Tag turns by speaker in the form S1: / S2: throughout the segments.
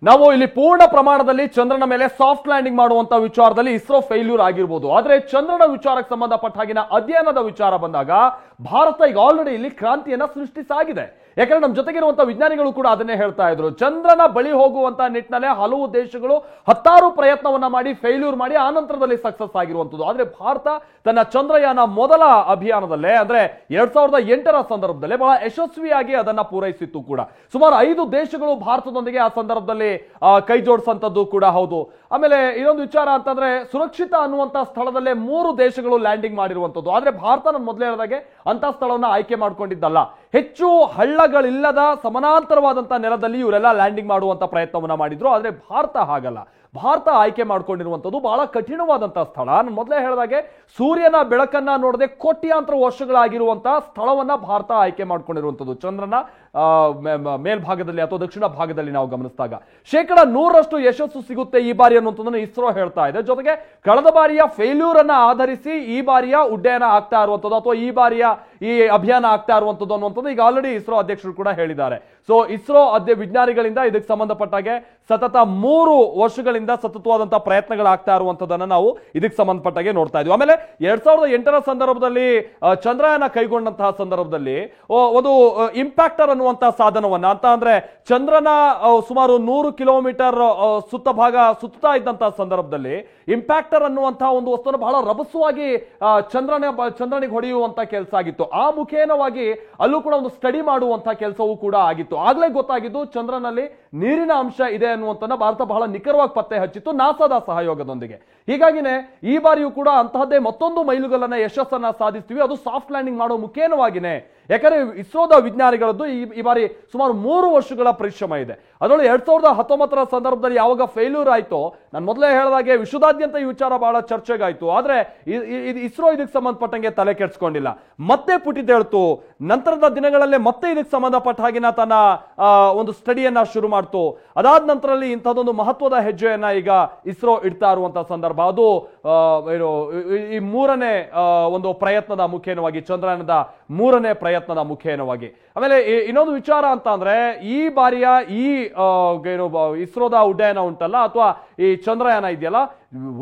S1: ನಾವು ಇಲ್ಲಿ ಪೂರ್ಣ ಪ್ರಮಾಣದಲ್ಲಿ ಚಂದ್ರನ ಮೇಲೆ ಸಾಫ್ಟ್ ಲ್ಯಾಂಡಿಂಗ್ ಮಾಡುವಂತ ವಿಚಾರದಲ್ಲಿ ಇಸ್ರೋ ಫೇಲ್ಯೂರ್ ಆಗಿರಬಹುದು. ಆದ್ರೆ ಚಂದ್ರನ ವಿಚಾರಕ್ಕೆ ಸಂಬಂಧಪಟ್ಟ ಹಾಗಿನ ಅಧ್ಯಯನದ ವಿಚಾರ ಬಂದಾಗ ಭಾರತ ಈಗ ಆಲ್ರೆಡಿ ಇಲ್ಲಿ ಕ್ರಾಂತಿಯನ್ನ ಸೃಷ್ಟಿಸಾಗಿದೆ. ಯಾಕಂದ್ರೆ ನಮ್ಮ ಜೊತೆಗಿರುವಂತಹ ವಿಜ್ಞಾನಿಗಳು ಕೂಡ ಅದನ್ನೇ ಹೇಳ್ತಾ ಇದ್ರು. ಚಂದ್ರನ ಬಳಿ ಹೋಗುವಂತ ನಿಟ್ಟಿನಲ್ಲಿ ಹಲವು ದೇಶಗಳು ಹತ್ತಾರು ಪ್ರಯತ್ನವನ್ನ ಮಾಡಿ ಫೇಲ್ಯೂರ್ ಮಾಡಿ ಆ ನಂತರದಲ್ಲಿ ಸಕ್ಸಸ್ ಆಗಿರುವಂತದ್ದು. ಆದ್ರೆ ಭಾರತ ತನ್ನ ಚಂದ್ರಯಾನ ಮೊದಲ ಅಭಿಯಾನದಲ್ಲೇ ಅಂದ್ರೆ 2008ರ ಸಂದರ್ಭದಲ್ಲೇ ಬಹಳ ಯಶಸ್ವಿಯಾಗಿ ಅದನ್ನ ಪೂರೈಸಿತ್ತು ಕೂಡ. ಸುಮಾರು 5 ದೇಶಗಳು ಭಾರತದೊಂದಿಗೆ ಆ ಸಂದರ್ಭದಲ್ಲಿ ಕೈ ಜೋಡಿಸಂತದ್ದು ಕೂಡ ಹೌದು. ಆಮೇಲೆ ಇನ್ನೊಂದು ವಿಚಾರ ಅಂತಂದ್ರೆ ಸುರಕ್ಷಿತ ಅನ್ನುವಂತ ಸ್ಥಳದಲ್ಲೇ 3 ದೇಶಗಳು ಲ್ಯಾಂಡಿಂಗ್ ಮಾಡಿರುವಂತದ್ದು. ಆದ್ರೆ ಭಾರತ ನಾನು ಮೊದಲೇ ಹೇಳಿದಾಗೆ ಅಂತ ಸ್ಥಳವನ್ನ ಆಯ್ಕೆ ಮಾಡ್ಕೊಂಡಿದ್ದಲ್ಲ. ಹೆಚ್ಚು ಹಳ್ಳಗಳಿಲ್ಲದ ಸಮಾನಾಂತರವಾದಂತಹ ನೆಲದಲ್ಲಿ ಇವರೆಲ್ಲ ಲ್ಯಾಂಡಿಂಗ್ ಮಾಡುವಂತ ಪ್ರಯತ್ನವನ್ನ ಮಾಡಿದ್ರು. ಆದ್ರೆ ಭಾರತ ಹಾಗಲ್ಲ. ಭಾರತ ಆಯ್ಕೆ ಮಾಡ್ಕೊಂಡಿರುವಂತದ್ದು ಬಹಳ ಕಠಿಣವಾದಂತಹ ಸ್ಥಳ. ನಾನು ಮೊದಲೇ ಹೇಳಿದಾಗೆ ಸೂರ್ಯನ ಬೆಳಕನ್ನ ನೋಡದೆ ಕೋಟ್ಯಾಂತರ ವರ್ಷಗಳಾಗಿರುವಂತಹ ಸ್ಥಳವನ್ನ ಭಾರತ ಆಯ್ಕೆ ಮಾಡ್ಕೊಂಡಿರುವಂತದ್ದು. ಚಂದ್ರನ ಮೇಲ್ಭಾಗದಲ್ಲಿ ಅಥವಾ ದಕ್ಷಿಣ ಭಾಗದಲ್ಲಿ ನಾವು ಗಮನಿಸಿದಾಗ 100% ಯಶಸ್ಸು ಸಿಗುತ್ತೆ ಈ ಬಾರಿ ಅನ್ನುವಂಥದ್ದನ್ನು ಇಸ್ರೋ ಹೇಳ್ತಾ ಇದೆ. ಜೊತೆಗೆ ಕಳೆದ ಬಾರಿಯ ಫೇಲ್ಯೂರ್ ಅನ್ನ ಆಧರಿಸಿ ಈ ಬಾರಿಯ ಉಡ್ಡಯನ ಆಗ್ತಾ ಇರುವಂತದ್ದು ಅಥವಾ ಈ ಬಾರಿಯ ಈ ಅಭಿಯಾನ ಆಗ್ತಾ ಇರುವಂತದ್ದು ಅನ್ನುವಂಥದ್ದು ಈಗ ಆಲ್ರೆಡಿ ಇಸ್ರೋ ಅಧ್ಯಕ್ಷರು ಕೂಡ ಹೇಳಿದ್ದಾರೆ. ಸೊ ಇಸ್ರೋ ವಿಜ್ಞಾನಿಗಳಿಂದ ಇದಕ್ಕೆ ಸಂಬಂಧಪಟ್ಟಾಗೆ ಸತತ 3 ವರ್ಷಗಳಿಂದ ಸತತವಾದಂತಹ ಪ್ರಯತ್ನಗಳಾಗ್ತಾ ಇರುವಂತದನ್ನ ನಾವು ಇದಕ್ಕೆ ಸಂಬಂಧಪಟ್ಟಾಗೆ ನೋಡ್ತಾ ಇದ್ವಿ. ಆಮೇಲೆ 2008ರ ಸಂದರ್ಭದಲ್ಲಿ ಚಂದ್ರಯಾನ ಕೈಗೊಂಡಂತಹ ಸಂದರ್ಭದಲ್ಲಿ ಒಂದು ಇಂಪ್ಯಾಕ್ಟರ್ ಅನ್ನುವಂತಹ ಸಾಧನವನ್ನ ಅಂತ ಅಂದ್ರೆ ಚಂದ್ರನ ಸುಮಾರು 100 ಕಿಲೋಮೀಟರ್ ಸುತ್ತಾ ಇದ್ದಂತಹ ಸಂದರ್ಭದಲ್ಲಿ ಇಂಪ್ಯಾಕ್ಟರ್ ಅನ್ನುವಂತಹ ಒಂದು ವಸ್ತುವನ್ನು ಬಹಳ ರಭಸವಾಗಿ ಚಂದ್ರನಿಗೆ ಹೊಡೆಯುವಂತ ಕೆಲಸ ಆಗಿತ್ತು. ಆ ಮುಖೇನವಾಗಿ ಅಲ್ಲೂ ಕೂಡ ಒಂದು ಸ್ಟಡಿ ಮಾಡುವಂತಹ ಕೆಲಸವೂ ಕೂಡ ಆಗಿತ್ತು. ಆಗ್ಲೇ ಗೊತ್ತಾಗಿದ್ದು ಚಂದ್ರನಲ್ಲಿ ನೀರಿನ ಅಂಶ ಇದೆ ಅನ್ನುವಂಥನ್ನ ಭಾರತ ಬಹಳ ನಿಖರವಾಗಿ ಪತ್ತೆ ಹಚ್ಚಿತ್ತು ನಾಸಾದ ಸಹಯೋಗದೊಂದಿಗೆ. ಹೀಗಾಗಿನೇ ಈ ಬಾರಿಯೂ ಕೂಡ ಅಂತಹದ್ದೇ ಮತ್ತೊಂದು ಮೈಲುಗಲ್ಲನ್ನ ಯಶಸ್ಸನ್ನ ಸಾಧಿಸ್ತೀವಿ. ಅದು ಸಾಫ್ಟ್ ಲ್ಯಾಂಡಿಂಗ್ ಮಾಡೋ ಮುಖೇನವಾಗಿನೇ. ಯಾಕಂದ್ರೆ ಇಸ್ರೋದ ವಿಜ್ಞಾನಿಗಳದ್ದು ಈ ಬಾರಿ ಸುಮಾರು 3 ವರ್ಷಗಳ ಪರಿಶ್ರಮ ಇದೆ. ಅದರೊಳಗೆ 2019ರ ಸಂದರ್ಭದಲ್ಲಿ ಯಾವಾಗ ಫೇಲ್ಯೂರ್ ಆಯ್ತೋ ನಾನು ಮೊದಲೇ ಹೇಳಿದಾಗೆ ವಿಶ್ವದಾದ್ಯಂತ ಈ ವಿಚಾರ ಬಹಳ ಚರ್ಚೆಗಾಯ್ತು. ಆದ್ರೆ ಇಸ್ರೋ ಇದಕ್ಕೆ ಸಂಬಂಧಪಟ್ಟಂಗೆ ತಲೆ ಕೆಡಿಸ್ಕೊಂಡಿಲ್ಲ. ಮತ್ತೆ ಪುಟಿದೇಳ್ತು. ನಂತರದ ದಿನಗಳಲ್ಲೇ ಮತ್ತೆ ಇದಕ್ಕೆ ಸಂಬಂಧಪಟ್ಟ ಹಾಗಿನ ತನ್ನ ಒಂದು ಸ್ಟಡಿಯನ್ನ ಶುರು ಮಾಡ್ತು. ಅದಾದ ನಂತರದಲ್ಲಿ ಇಂಥದ್ದೊಂದು ಮಹತ್ವದ ಹೆಜ್ಜೆಯನ್ನ ಈಗ ಇಸ್ರೋ ಇಡ್ತಾ ಇರುವಂತಹ ಸಂದರ್ಭ. ಅದು ಈ 3ನೇ ಒಂದು ಪ್ರಯತ್ನದ ಮುಖೇನವಾಗಿ ಚಂದ್ರಯಾನದ 3ನೇ ಪ್ರಯತ್ನದ ಮುಖೇನವಾಗಿ. ಆಮೇಲೆ ಇನ್ನೊಂದು ವಿಚಾರ ಅಂತ ಅಂದ್ರೆ ಈ ಬಾರಿಯ ಈ ಇಸ್ರೋದ ಉಡ್ಡಯನ ಉಂಟಲ್ಲ ಅಥವಾ ಈ ಚಂದ್ರಯಾನ ಇದೆಯಲ್ಲ,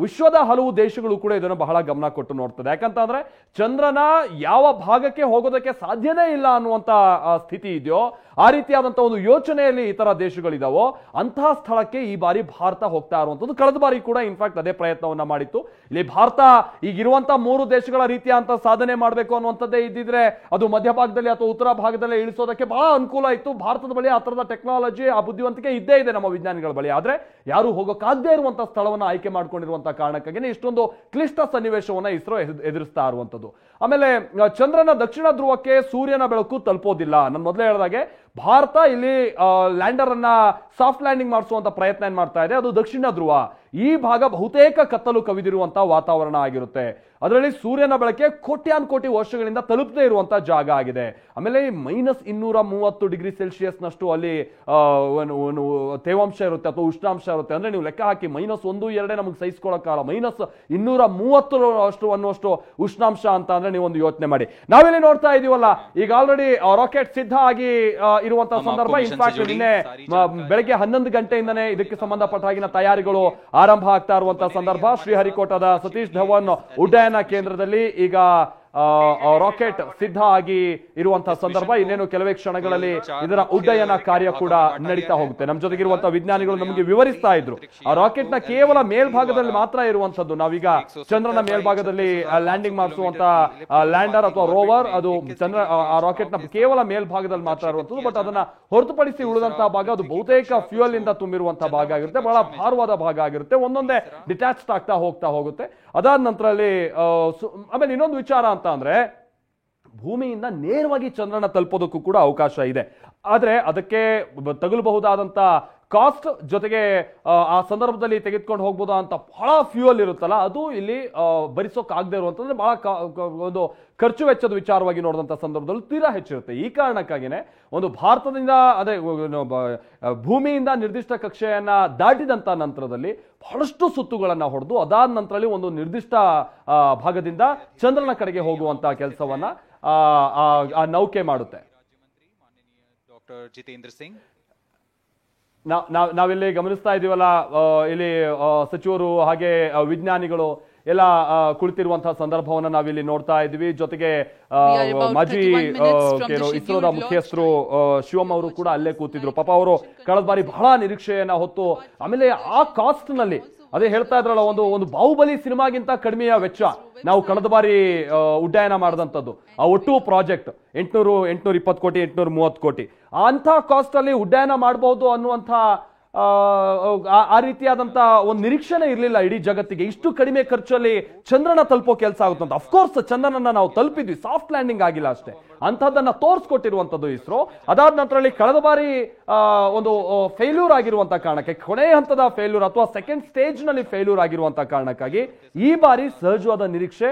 S1: ವಿಶ್ವದ ಹಲವು ದೇಶಗಳು ಕೂಡ ಇದನ್ನು ಬಹಳ ಗಮನ ಕೊಟ್ಟು ನೋಡ್ತದೆ. ಯಾಕಂತಂದ್ರೆ ಚಂದ್ರನ ಯಾವ ಭಾಗಕ್ಕೆ ಹೋಗೋದಕ್ಕೆ ಸಾಧ್ಯನೇ ಇಲ್ಲ ಅನ್ನುವಂತ ಸ್ಥಿತಿ ಇದೆಯೋ ಆ ರೀತಿಯಾದಂತಹ ಒಂದು ಯೋಚನೆಯಲ್ಲಿ ಇತರ ದೇಶಗಳಿದಾವೋ ಅಂತಹ ಸ್ಥಳಕ್ಕೆ ಈ ಬಾರಿ ಭಾರತ ಹೋಗ್ತಾ ಇರುವಂತದ್ದು. ಕಳೆದ ಬಾರಿ ಕೂಡ ಇನ್ಫ್ಯಾಕ್ಟ್ ಅದೇ ಪ್ರಯತ್ನವನ್ನ ಮಾಡಿತ್ತು. ಇಲ್ಲಿ ಭಾರತ ಈಗಿರುವಂತಹ 3 ದೇಶಗಳ ರೀತಿಯಂತ ಸಾಧನೆ ಮಾಡಬೇಕು ಅನ್ನುವಂಥದ್ದೇ ಇದ್ದಿದ್ರೆ ಅದು ಮಧ್ಯಭಾಗದಲ್ಲಿ ಅಥವಾ ಉತ್ತರ ಭಾಗದಲ್ಲಿ ಇಳಿಸೋದಕ್ಕೆ ಬಹಳ ಅನುಕೂಲ ಇತ್ತು. ಭಾರತದ ಬಳಿ ಆ ತರದ ಟೆಕ್ನಾಲಜಿ ಆ ಬುದ್ಧಿವಂತಿಕೆ ಇದ್ದೇ ಇದೆ ನಮ್ಮ ವಿಜ್ಞಾನಿಗಳ ಬಳಿ. ಆದ್ರೆ ಯಾರು ಹೋಗೋಕಾಗದೇ ಇರುವಂತಹ ಸ್ಥಳವನ್ನ ಆಯ್ಕೆ ಮಾಡ್ಕೊಂಡಿರುವಂತಹ ಕಾರಣಕ್ಕಾಗಿ ಇಷ್ಟೊಂದು ಕ್ಲಿಷ್ಟ ಸನ್ನಿವೇಶವನ್ನ ಇಸ್ರೋ ಎದುರಿಸ್ತಾ ಇರುವಂತದ್ದು. ಆಮೇಲೆ ಚಂದ್ರನ ದಕ್ಷಿಣ ಧ್ರುವಕ್ಕೆ ಸೂರ್ಯನ ಬೆಳಕು ತಲುಪೋದಿಲ್ಲ. ನಾನು ಮೊದಲೇ ಹೇಳಿದಾಗೆ ಭಾರತ ಇಲ್ಲಿ ಲ್ಯಾಂಡರ್ ಅನ್ನ ಸಾಫ್ಟ್ ಲ್ಯಾಂಡಿಂಗ್ ಮಾಡಿಸುವಂತ ಪ್ರಯತ್ನ ಏನ್ ಮಾಡ್ತಾ ಇದೆ ಅದು ದಕ್ಷಿಣ ಧ್ರುವ. ಈ ಭಾಗ ಬಹುತೇಕ ಕತ್ತಲು ಕವಿದಿರುವಂತಹ ವಾತಾವರಣ ಆಗಿರುತ್ತೆ. ಅದರಲ್ಲಿ ಸೂರ್ಯನ ಬೆಳಕೆ ಕೋಟಿ ವರ್ಷಗಳಿಂದ ತಲುಪದೇ ಇರುವಂತಹ ಜಾಗ ಆಗಿದೆ. ಆಮೇಲೆ -230 ನಷ್ಟು ಅಲ್ಲಿ ತೇವಾಂಶ ಇರುತ್ತೆ ಅಥವಾ ಉಷ್ಣಾಂಶ ಇರುತ್ತೆ. ಅಂದ್ರೆ ನೀವು ಲೆಕ್ಕ ಹಾಕಿ -1-2 ನಮಗೆ ಸಹಿಸ್ಕೊಳ್ಳೋಕ್ಕಾಗಲ್ಲ. -230 ಅನ್ನುವಷ್ಟು ಉಷ್ಣಾಂಶ ಅಂತ ಅಂದ್ರೆ ನೀವು ಒಂದು ಯೋಚನೆ ಮಾಡಿ. ನಾವಿಲ್ಲಿ ನೋಡ್ತಾ ಇದೀವಲ್ಲ ಈಗ ಆಲ್ರೆಡಿ ರಾಕೆಟ್ ಸಿದ್ಧ ಆಗಿ ಇರುವಂತಹ ಸಂದರ್ಭ. ಇನ್ಫ್ಯಾಕ್ಟ್ ನಿನ್ನೆ ಬೆಳಗ್ಗೆ 11 ಗಂಟೆಯಿಂದನೇ ಇದಕ್ಕೆ ಸಂಬಂಧಪಟ್ಟ ಹಾಗಿನ ತಯಾರಿಗಳು ಆರಂಭ ಆಗ್ತಾ ಇರುವಂತಹ ಸಂದರ್ಭ. ಶ್ರೀಹರಿಕೋಟದ ಸತೀಶ್ ಧವನ್ ಉಡ್ಡಯನ ಕೇಂದ್ರದಲ್ಲಿ ಈಗ ರಾಕೆಟ್ ಸಿದ್ಧ ಆಗಿ ಇರುವಂತಹ ಸಂದರ್ಭ. ಇನ್ನೇನು ಕೆಲವೇ ಕ್ಷಣಗಳಲ್ಲಿ ಇದರ ಉಡ್ಡಯನ ಕಾರ್ಯ ಕೂಡ ನಡೀತಾ ಹೋಗುತ್ತೆ. ನಮ್ಮ ಜೊತೆಗಿರುವಂತಹ ವಿಜ್ಞಾನಿಗಳು ನಮಗೆ ವಿವರಿಸ್ತಾ ಇದ್ರು ಆ ರಾಕೆಟ್ ನ ಕೇವಲ ಮೇಲ್ಭಾಗದಲ್ಲಿ ಮಾತ್ರ ಇರುವಂತದ್ದು. ನಾವೀಗ ಚಂದ್ರನ ಮೇಲ್ಭಾಗದಲ್ಲಿ ಲ್ಯಾಂಡಿಂಗ್ ಮಾಡಿಸುವಂತ ಲ್ಯಾಂಡರ್ ಅಥವಾ ರೋವರ್ ಅದು ಆ ರಾಕೆಟ್ ನ ಕೇವಲ ಮೇಲ್ಭಾಗದಲ್ಲಿ ಮಾತ್ರ ಇರುವಂತದ್ದು. ಬಟ್ ಅದನ್ನ ಹೊರತುಪಡಿಸಿ ಉಳಿದಂತಹ ಭಾಗ ಅದು ಬಹುತೇಕ ಫ್ಯೂಯಲ್ ಇಂದ ತುಂಬಿರುವಂತಹ ಭಾಗ ಆಗಿರುತ್ತೆ. ಬಹಳ ಭಾರವಾದ ಭಾಗ ಆಗಿರುತ್ತೆ. ಒಂದೊಂದೇ ಡಿಟ್ಯಾಚ್ಡ್ ಆಗ್ತಾ ಹೋಗುತ್ತೆ. ಅದಾದ ನಂತರದಲ್ಲಿ ಆಮೇಲೆ ಇನ್ನೊಂದು ವಿಚಾರ ಅಂತ ಅಂದ್ರೆ ಭೂಮಿಯಿಂದ ನೇರವಾಗಿ ಚಂದ್ರನ ತಲುಪೋದಕ್ಕೂ ಕೂಡ ಅವಕಾಶ ಇದೆ. ಆದ್ರೆ ಅದಕ್ಕೆ ತಗುಲಬಹುದಾದಂತ ಕಾಸ್ಟ್ ಜೊತೆಗೆ ಆ ಸಂದರ್ಭದಲ್ಲಿ ತೆಗೆದುಕೊಂಡು ಹೋಗ್ಬೋದು ಅಂತ ಬಹಳ ಫ್ಯೂಯಲ್ ಇರುತ್ತಲ್ಲ ಅದು ಇಲ್ಲಿ ಭರಿಸೋಕಾಗದೇ ಇರುವಂತಂದ್ರೆ ಬಹಳ ಒಂದು ಖರ್ಚು ವೆಚ್ಚದ ವಿಚಾರವಾಗಿ ನೋಡಿದಂಥ ಸಂದರ್ಭದಲ್ಲಿ ತೀರಾ ಹೆಚ್ಚಿರುತ್ತೆ. ಈ ಕಾರಣಕ್ಕಾಗಿನೇ ಒಂದು ಭಾರತದಿಂದ ಅದೇ ಭೂಮಿಯಿಂದ ನಿರ್ದಿಷ್ಟ ಕಕ್ಷೆಯನ್ನ ದಾಟಿದಂತ ನಂತರದಲ್ಲಿ ಬಹಳಷ್ಟು ಸುತ್ತುಗಳನ್ನ ಹೊಡೆದು ಅದಾದ ನಂತರದಲ್ಲಿ ಒಂದು ನಿರ್ದಿಷ್ಟ ಭಾಗದಿಂದ ಚಂದ್ರನ ಕಡೆಗೆ ಹೋಗುವಂತಹ ಕೆಲಸವನ್ನ ಆ ನೌಕೆ ಮಾಡುತ್ತೆ.
S2: ಡಾಕ್ಟರ್ ಜಿತೇಂದ್ರ ಸಿಂಗ್
S1: ನಾವಿಲ್ಲಿ ಗಮನಿಸ್ತಾ ಇದೀವಲ್ಲ, ಇಲ್ಲಿ ಸಚಿವರು ಹಾಗೆ ವಿಜ್ಞಾನಿಗಳು ಎಲ್ಲ ಕುಳಿತಿರುವಂತಹ ಸಂದರ್ಭವನ್ನ ನಾವಿಲ್ಲಿ ನೋಡ್ತಾ ಇದ್ವಿ. ಜೊತೆಗೆ ಮಾಜಿ ಇಸ್ರೋದ ಮುಖ್ಯಸ್ಥರು ಶಿವಮ್ ಅವರು ಕೂಡ ಅಲ್ಲೇ ಕೂತಿದ್ರು. ಪಾಪ ಅವರು ಕಳೆದ ಬಾರಿ ಬಹಳ ನಿರೀಕ್ಷೆಯನ್ನ ಹೊತ್ತು, ಆಮೇಲೆ ಆ ಕಾಸ್ಟ್ ನಲ್ಲಿ ಅದೇ ಹೇಳ್ತಾ ಇದ್ರಲ್ಲ, ಒಂದು ಬಾಹುಬಲಿ ಸಿನಿಮಾಗಿಂತ ಕಡಿಮೆಯ ವೆಚ್ಚ ನಾವು ಕಳೆದ ಬಾರಿ ಉಡ್ಡಯನ ಮಾಡಿದಂಥದ್ದು. ಆ ಒಟ್ಟು ಪ್ರಾಜೆಕ್ಟ್ 820 ಕೋಟಿ 830 ಕೋಟಿ ಅಂತ ಕಾಸ್ಟ್ ಅಲ್ಲಿ ಉಡ್ಡಯನ ಮಾಡಬಹುದು ಅನ್ನುವಂಥ ಆ ರೀತಿಯಾದಂತ ಒಂದು ನಿರೀಕ್ಷೆನೇ ಇರಲಿಲ್ಲ ಇಡೀ ಜಗತ್ತಿಗೆ. ಇಷ್ಟು ಕಡಿಮೆ ಖರ್ಚಲ್ಲಿ ಚಂದ್ರನ ತಲುಪೋ ಕೆಲಸ ಆಗುತ್ತಂತ. ಅಫ್ಕೋರ್ಸ್ ಚಂದ್ರನನ್ನ ನಾವು ತಲುಪಿದ್ವಿ, ಸಾಫ್ಟ್ ಲ್ಯಾಂಡಿಂಗ್ ಆಗಿಲ್ಲ ಅಷ್ಟೇ. ಅಂತದನ್ನ ತೋರಿಸ್ಕೊಟ್ಟಿರುವಂತದ್ದು ಇಸ್ರೋ. ಅದಾದ ನಂತರದಲ್ಲಿ ಕಳೆದ ಬಾರಿ ಒಂದು ಫೇಲ್ಯೂರ್ ಆಗಿರುವಂತ ಕಾರಣಕ್ಕೆ, ಕೊನೆ ಹಂತದ ಫೇಲ್ಯೂರ್ ಅಥವಾ ಸೆಕೆಂಡ್ ಸ್ಟೇಜ್ ನಲ್ಲಿ ಫೇಲ್ಯೂರ್ ಆಗಿರುವಂತ ಕಾರಣಕ್ಕಾಗಿ ಈ ಬಾರಿ ಸಹಜವಾದ ನಿರೀಕ್ಷೆ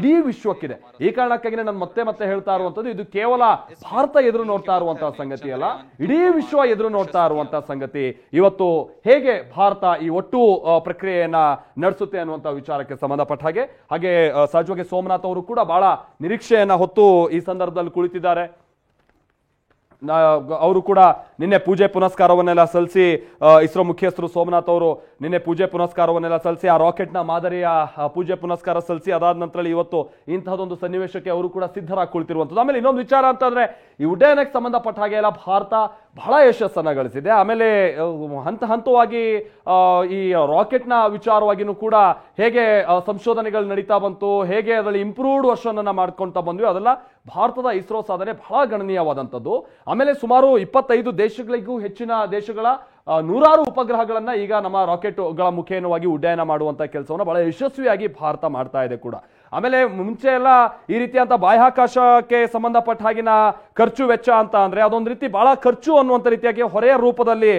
S1: ಇಡೀ ವಿಶ್ವಕ್ಕಿದೆ. ಈ ಕಾರಣಕ್ಕಾಗಿ ನಾನು ಮತ್ತೆ ಹೇಳ್ತಾ ಇರುವಂತದ್ದು, ಇದು ಕೇವಲ ಭಾರತ ಎದುರು ನೋಡ್ತಾ ಇರುವಂತಹ ಸಂಗತಿ ಅಲ್ಲ, ಇಡೀ ವಿಶ್ವ ಎದುರು ನೋಡ್ತಾ ಇರುವಂತಹ ಸಂಗತಿ. ಇವತ್ತು ಹೇಗೆ ಭಾರತ ಈ ಒಟ್ಟು ಪ್ರಕ್ರಿಯೆಯನ್ನ ನಡೆಸುತ್ತೆ ಅನ್ನುವಂತ ವಿಚಾರಕ್ಕೆ ಸಂಬಂಧಪಟ್ಟ ಹಾಗೆ ಸಹಜವಾಗಿ ಸೋಮನಾಥ್ ಅವರು ಕೂಡ ಬಹಳ ನಿರೀಕ್ಷೆಯನ್ನ ಹೊತ್ತು ಈ ಸಂದರ್ಭದಲ್ಲಿ ಕುಳಿತಿದ್ದಾರೆ. ಅವರು ಕೂಡ ನಿನ್ನೆ ಪೂಜೆ ಪುನಸ್ಕಾರವನ್ನೆಲ್ಲ ಸಲ್ಲಿಸಿ, ಇಸ್ರೋ ಮುಖ್ಯಸ್ಥರು ಸೋಮನಾಥ್ ಅವರು ನಿನ್ನೆ ಪೂಜೆ ಪುನಸ್ಕಾರವನ್ನೆಲ್ಲ ಸಲ್ಲಿಸಿ, ಆ ರಾಕೆಟ್ ನ ಮಾದರಿಯ ಪೂಜೆ ಪುನಸ್ಕಾರ ಸಲ್ಲಿಸಿ, ಅದಾದ ನಂತರ ಇವತ್ತು ಇಂತಹದೊಂದು ಸನ್ನಿವೇಶಕ್ಕೆ ಅವರು ಕೂಡ ಸಿದ್ಧರಾಗಿ ಕುಳಿತಿರುವಂತದ್ದು. ಆಮೇಲೆ ಇನ್ನೊಂದು ವಿಚಾರ ಅಂತಂದ್ರೆ, ಈ ಉಡ್ಡಯನಕ್ಕೆ ಸಂಬಂಧಪಟ್ಟ ಹಾಗೆ ಎಲ್ಲ ಭಾರತ ಬಹಳ ಯಶಸ್ಸನ್ನ ಗಳಿಸಿದೆ. ಆಮೇಲೆ ಹಂತವಾಗಿ ಈ ರಾಕೆಟ್ ನ ವಿಚಾರವಾಗಿನೂ ಕೂಡ ಹೇಗೆ ಸಂಶೋಧನೆಗಳು ನಡೀತಾ ಬಂತು, ಹೇಗೆ ಅದರಲ್ಲಿ ಇಂಪ್ರೂವ್ಡ್ ವರ್ಷನ್ ಅನ್ನ ಮಾಡ್ಕೊಂತ ಬಂದ್ವಿ, ಅದೆಲ್ಲ ಭಾರತದ ಇಸ್ರೋ ಸಾಧನೆ ಬಹಳ ಗಣನೀಯವಾದಂಥದ್ದು. ಆಮೇಲೆ ಸುಮಾರು 25 ದೇಶಗಳಿಗೂ ಹೆಚ್ಚಿನ ದೇಶಗಳ 100 ಉಪಗ್ರಹಗಳನ್ನ ಈಗ ನಮ್ಮ ರಾಕೆಟ್ಗಳ ಮುಖೇನವಾಗಿ ಉಡ್ಡಯನ ಮಾಡುವಂತ ಕೆಲಸವನ್ನ ಬಹಳ ಯಶಸ್ವಿಯಾಗಿ ಭಾರತ ಮಾಡ್ತಾ ಇದೆ ಕೂಡ. ಆಮೇಲೆ ಮುಂಚೆ ಎಲ್ಲ ಈ ರೀತಿಯಂತ ಬಾಹ್ಯಾಕಾಶಕ್ಕೆ ಸಂಬಂಧಪಟ್ಟ ಹಾಗಿನ ಖರ್ಚು ವೆಚ್ಚ ಅಂತ ಅಂದ್ರೆ ಅದೊಂದು ರೀತಿ ಬಹಳ ಖರ್ಚು ಅನ್ನುವಂಥ ರೀತಿಯಾಗಿ ಹೊರೆಯ ರೂಪದಲ್ಲಿ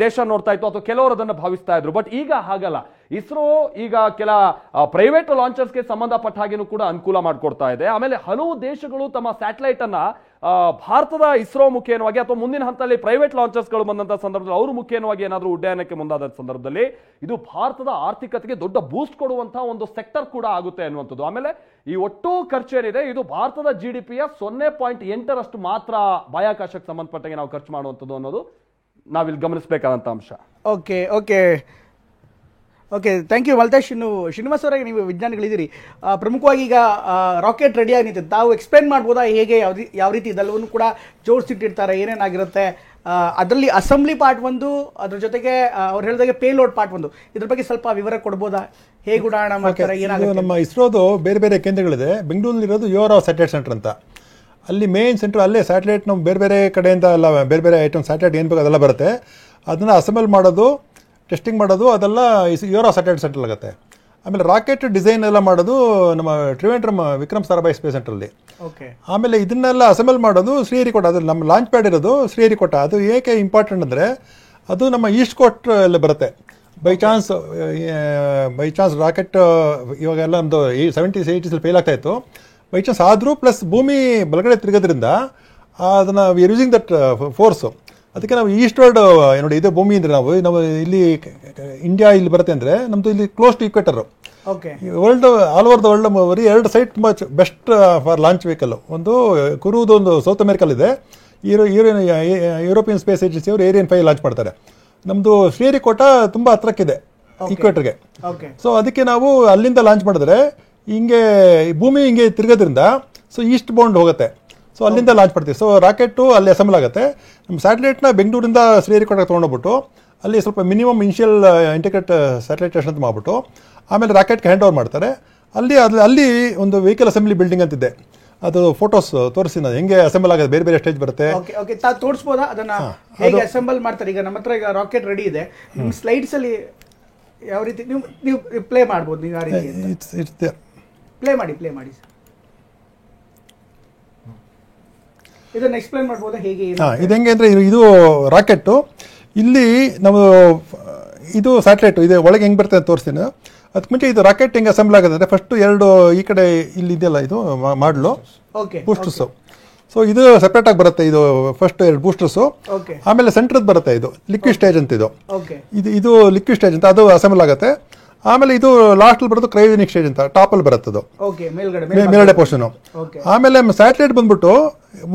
S1: ದೇಶ ನೋಡ್ತಾ ಇತ್ತು, ಅಥವಾ ಕೆಲವರು ಅದನ್ನು ಭಾವಿಸ್ತಾ ಇದ್ರು. ಬಟ್ ಈಗ ಹಾಗಲ್ಲ. ಇಸ್ರೋ ಈಗ ಕೆಲ ಪ್ರೈವೇಟ್ ಲಾಂಚರ್ಸ್ಗೆ ಸಂಬಂಧಪಟ್ಟ ಹಾಗೆನೂ ಕೂಡ ಅನುಕೂಲ ಮಾಡಿಕೊಡ್ತಾ ಇದೆ. ಆಮೇಲೆ ಹಲವು ದೇಶಗಳು ತಮ್ಮ ಸ್ಯಾಟಲೈಟ್ ಅನ್ನ ಭಾರತದ ಇಸ್ರೋ ಮುಖೇನವಾಗಿ ಅಥವಾ ಮುಂದಿನ ಹಂತದಲ್ಲಿ ಪ್ರೈವೇಟ್ ಲಾಂಚರ್ಸ್ಗಳು ಬಂದಂತಹ ಸಂದರ್ಭದಲ್ಲಿ ಅವರು ಮುಖೇನವಾಗಿ ಏನಾದರೂ ಉಡ್ಡಯನಕ್ಕೆ ಮುಂದಾದ ಸಂದರ್ಭದಲ್ಲಿ ಇದು ಭಾರತದ ಆರ್ಥಿಕತೆಗೆ ದೊಡ್ಡ ಬೂಸ್ಟ್ ಕೊಡುವಂತಹ ಒಂದು ಸೆಕ್ಟರ್ ಕೂಡ ಆಗುತ್ತೆ ಅನ್ನುವಂಥದ್ದು. ಆಮೇಲೆ ಈ ಒಟ್ಟು ಖರ್ಚೇನಿದೆ ಇದು ಭಾರತದ GDP 0.8 ಮಾತ್ರ ಬಾಹ್ಯಾಕಾಶಕ್ಕೆ ಸಂಬಂಧಪಟ್ಟಾಗೆ ನಾವು ಖರ್ಚು ಮಾಡುವಂಥದ್ದು ಅನ್ನೋದು ನಾವಿಲ್ಲಿ ಗಮನಿಸಬೇಕಾದಂಥ ಅಂಶ.
S2: Okay thank you Malthesh. ಇನ್ನು ಶ್ರೀನಿವಾಸ್ ಅವರಾಗಿ ನೀವು ವಿಜ್ಞಾನಿಗಳಿದ್ದೀರಿ, ಪ್ರಮುಖವಾಗಿ ಈಗ ರಾಕೆಟ್ ರೆಡಿಯಾಗಿ ನಿಂತಿದೆ, ತಾವು ಎಕ್ಸ್ಪ್ಲೇನ್ ಮಾಡ್ಬೋದಾ ಹೇಗೆ ಯಾವ ರೀತಿ ಇದೆಲ್ಲವನ್ನು ಕೂಡ ಜೋಡಿಸಿಟ್ಟಿರ್ತಾರೆ, ಏನೇನಾಗಿರುತ್ತೆ ಅದರಲ್ಲಿ ಅಸೆಂಬ್ಲಿ ಪಾರ್ಟ್ ಒಂದು, ಅದ್ರ ಜೊತೆಗೆ ಅವ್ರು ಹೇಳಿದಾಗೆ ಪೇಲೋಡ್ ಪಾರ್ಟ್ ಒಂದು, ಇದ್ರ ಬಗ್ಗೆ ಸ್ವಲ್ಪ ವಿವರ ಕೊಡ್ಬೋದಾ, ಹೇಗೆ ಉಡಾವಣೆ ಮಾಡ್ತಾರೆ, ಏನಾಗುತ್ತೆ?
S3: ನಮ್ಮ ಇಸ್ರೋದು ಬೇರೆ ಬೇರೆ ಕೇಂದ್ರಗಳಿದೆ. ಬೆಂಗಳೂರಿನಲ್ಲಿರೋದು ಯುವರ್ ಸ್ಯಾಟಲೈಟ್ ಸೆಂಟರ್ ಅಂತ, ಅಲ್ಲಿ ಮೇನ್ ಸೆಂಟರ್, ಅಲ್ಲೇ ಸ್ಯಾಟಲೈಟ್ ನಮ್ಮ ಬೇರೆ ಬೇರೆ ಕಡೆಯಿಂದ ಎಲ್ಲ ಬೇರೆ ಬೇರೆ ಐಟಮ್ ಸ್ಯಾಟಲೈಟ್ ಏನು ಬೇಕು ಅದೆಲ್ಲ ಬರುತ್ತೆ. ಅದನ್ನು ಅಸೆಂಬಲ್ ಮಾಡೋದು, ಟೆಸ್ಟಿಂಗ್ ಮಾಡೋದು ಅದೆಲ್ಲ ಯುವರ್ ಸ್ಯಾಟಲೈಟ್ ಸೆಂಟರ್ ಆಗುತ್ತೆ. ಆಮೇಲೆ ರಾಕೆಟ್ ಡಿಸೈನ್ ಎಲ್ಲ ಮಾಡೋದು ನಮ್ಮ ಟ್ರಿವೇಂಡ್ರಮ್ ವಿಕ್ರಮ್ ಸಾರಾಭಾಯಿ ಸ್ಪೇಸ್ ಸೆಂಟ್ರಲ್ಲಿ. ಆಮೇಲೆ ಇದನ್ನೆಲ್ಲ ಅಸೆಂಬಲ್ ಮಾಡೋದು ಶ್ರೀಹರಿಕೋಟ, ಅದು ನಮ್ಮ ಲಾಂಚ್ ಪ್ಯಾಡ್ ಇರೋದು ಶ್ರೀಹರಿಕೋಟ. ಅದು ಏಕೆ ಇಂಪಾರ್ಟೆಂಟ್ ಅಂದರೆ ಅದು ನಮ್ಮ ಈಸ್ಟ್ ಕೋಸ್ಟ್ ಅಲ್ಲಿ ಬರುತ್ತೆ. ಬೈ ಚಾನ್ಸ್ ರಾಕೆಟ್ ಇವಾಗೆಲ್ಲ ನಮ್ಮದು 70s 80s ಫೇಲ್ ಆಗ್ತಾ ಇತ್ತು. ಬೈ ಚಾನ್ಸ್ ಆದರೂ ಪ್ಲಸ್ ಭೂಮಿ ಬಲಗಡೆ ತಿರುಗೋದ್ರಿಂದ ಅದನ್ನು we are using that force. ಅದಕ್ಕೆ ನಾವು ಈಸ್ಟ್ ವರ್ಡ್ ನೋಡಿ, ಇದೇ ಭೂಮಿ ಅಂದರೆ ನಾವು ಇಲ್ಲಿ ಇಂಡಿಯಾ ಇಲ್ಲಿ ಬರುತ್ತೆ ಅಂದರೆ ನಮ್ಮದು ಇಲ್ಲಿ close to equator. World all over the world ಬರೀ 2 ಸೈಟ್ ತುಂಬ ಬೆಸ್ಟ್ ಫಾರ್ ಲಾಂಚ್ ವೆಹಿಕಲ್. ಒಂದು ಕುರುವುದು ಒಂದು ಸೌತ್ ಅಮೆರಿಕಲ್ಲಿದೆ, ಯುರೋಪಿಯನ್ ಸ್ಪೇಸ್ ಏಜೆನ್ಸಿ ಅವರು ಏರಿಯನ್ 5 ಲಾಂಚ್ ಮಾಡ್ತಾರೆ. ನಮ್ಮದು ಶ್ರೀಹರಿಕೋಟ ತುಂಬ ಹತ್ರಕ್ಕಿದೆ ಈಕ್ವೇಟರ್ಗೆ. ಸೊ ಅದಕ್ಕೆ ನಾವು ಅಲ್ಲಿಂದ ಲಾಂಚ್ ಮಾಡಿದ್ರೆ ಹಿಂಗೆ ಭೂಮಿ ಹಿಂಗೆ ತಿರುಗೋದ್ರಿಂದ ಸೊ ಈಸ್ಟ್ ಬೌಂಡ್ ಹೋಗುತ್ತೆ. ಸೊ ಅಲ್ಲಿಂದ ಲಾಂಚ್ ಮಾಡ್ತೀವಿ. ಸೊ ರಾಕೆಟು ಅಲ್ಲಿ ಅಸೆಂಬಲ್ ಆಗುತ್ತೆ. ನಮ್ಮ ಸ್ಯಾಟಲೈಟ್ನ ಬೆಂಗಳೂರಿಂದ ಶ್ರೀಹರಿಕೋಟಕ್ಕೆ ತೊಗೊಂಡೋಗ್ಬಿಟ್ಟು ಅಲ್ಲಿ ಸ್ವಲ್ಪ minimum initial integrate satellite test ಅಂತ ಮಾಡಿಬಿಟ್ಟು ಆಮೇಲೆ ರಾಕೆಟ್ಗೆ ಹ್ಯಾಂಡ್ ಓವರ್ ಮಾಡ್ತಾರೆ. ಅಲ್ಲಿ ಒಂದು ವೆಹಿಕಲ್ ಅಸೆಂಬ್ಲಿ ಬಿಲ್ಡಿಂಗ್ ಅಂತಿದೆ, ಅದು ಫೋಟೋಸ್ ತೋರಿಸಿ ನಾನು ಹೆಂಗೆ ಅಸೆಂಬಲ್ ಆಗುತ್ತೆ, ಬೇರೆ ಬೇರೆ ಸ್ಟೇಜ್ ಬರುತ್ತೆ.
S2: ತೋರಿಸ್ಬೋದಾ ಅದನ್ನ ಹೇಗೆ ಅಸೆಂಬಲ್ ಮಾಡ್ತಾರೆ? ಈಗ ನಮ್ಮ ಹತ್ರ ಈಗ ರಾಕೆಟ್ ರೆಡಿ ಇದೆ, ನಿಮ್ಮ ಸ್ಲೈಡ್ಸ್ ಅಲ್ಲಿ ಯಾವ ರೀತಿ ನೀವು ಪ್ಲೇ ಮಾಡ್ಬೋದು, ನೀವು ಯಾವ ರೀತಿ ಪ್ಲೇ ಮಾಡಿ ಇದನ್ನ ಎಕ್ಸ್ಪ್ಲೇನ್ ಮಾಡ್ಬೋದಾ ಹೇಗೆ?
S3: ಇದು ಹೆಂಗೆ ಅಂದರೆ ಇದು ರಾಕೆಟ್ಟು, ಇಲ್ಲಿ ನಾವು ಇದು ಸ್ಯಾಟಲೈಟು ಇದೆ ಒಳಗೆ ಹೆಂಗೆ ಬರ್ತದೆ ಅಂತ ತೋರಿಸ್ತೀನಿ. ಅದಕ್ಕೆ ಮುಂಚೆ ಇದು ರಾಕೆಟ್ ಹೆಂಗೆ ಅಸೆಂಬಲ್ ಆಗುತ್ತೆ ಅಂದರೆ ಫಸ್ಟು 2 ಈ ಕಡೆ ಇಲ್ಲಿ ಇದೆಯಲ್ಲ ಇದು ಮಾಡಲು ಬೂಸ್ಟರ್ಸು. ಸೊ ಇದು ಸೆಪ್ರೇಟ್ ಆಗಿ ಬರುತ್ತೆ. ಇದು ಫಸ್ಟ್ 2 ಬೂಸ್ಟರ್ಸು, ಆಮೇಲೆ ಸೆಂಟ್ರದ್ದು ಬರುತ್ತೆ ಇದು ಲಿಕ್ವಿಡ್ ಸ್ಟೇಜ್ ಅಂತ. ಇದು ಲಿಕ್ವಿಡ್ ಸ್ಟೇಜ್ ಅಂತ, ಅದು ಅಸೆಂಬಲ್ ಆಗುತ್ತೆ. ಆಮೇಲೆ ಇದು ಲಾಸ್ಟಲ್ಲಿ ಬರೋದು ಕ್ರಯೋಜೆನಿಕ್ ಸ್ಟೇಜ್ ಅಂತ, ಟಾಪಲ್ಲಿ ಬರುತ್ತೆ ಅದು ಮೇಲ್ಗಡೆ ಪೋರ್ಷನು. ಆಮೇಲೆ ಸ್ಯಾಟಲೈಟ್ ಬಂದ್ಬಿಟ್ಟು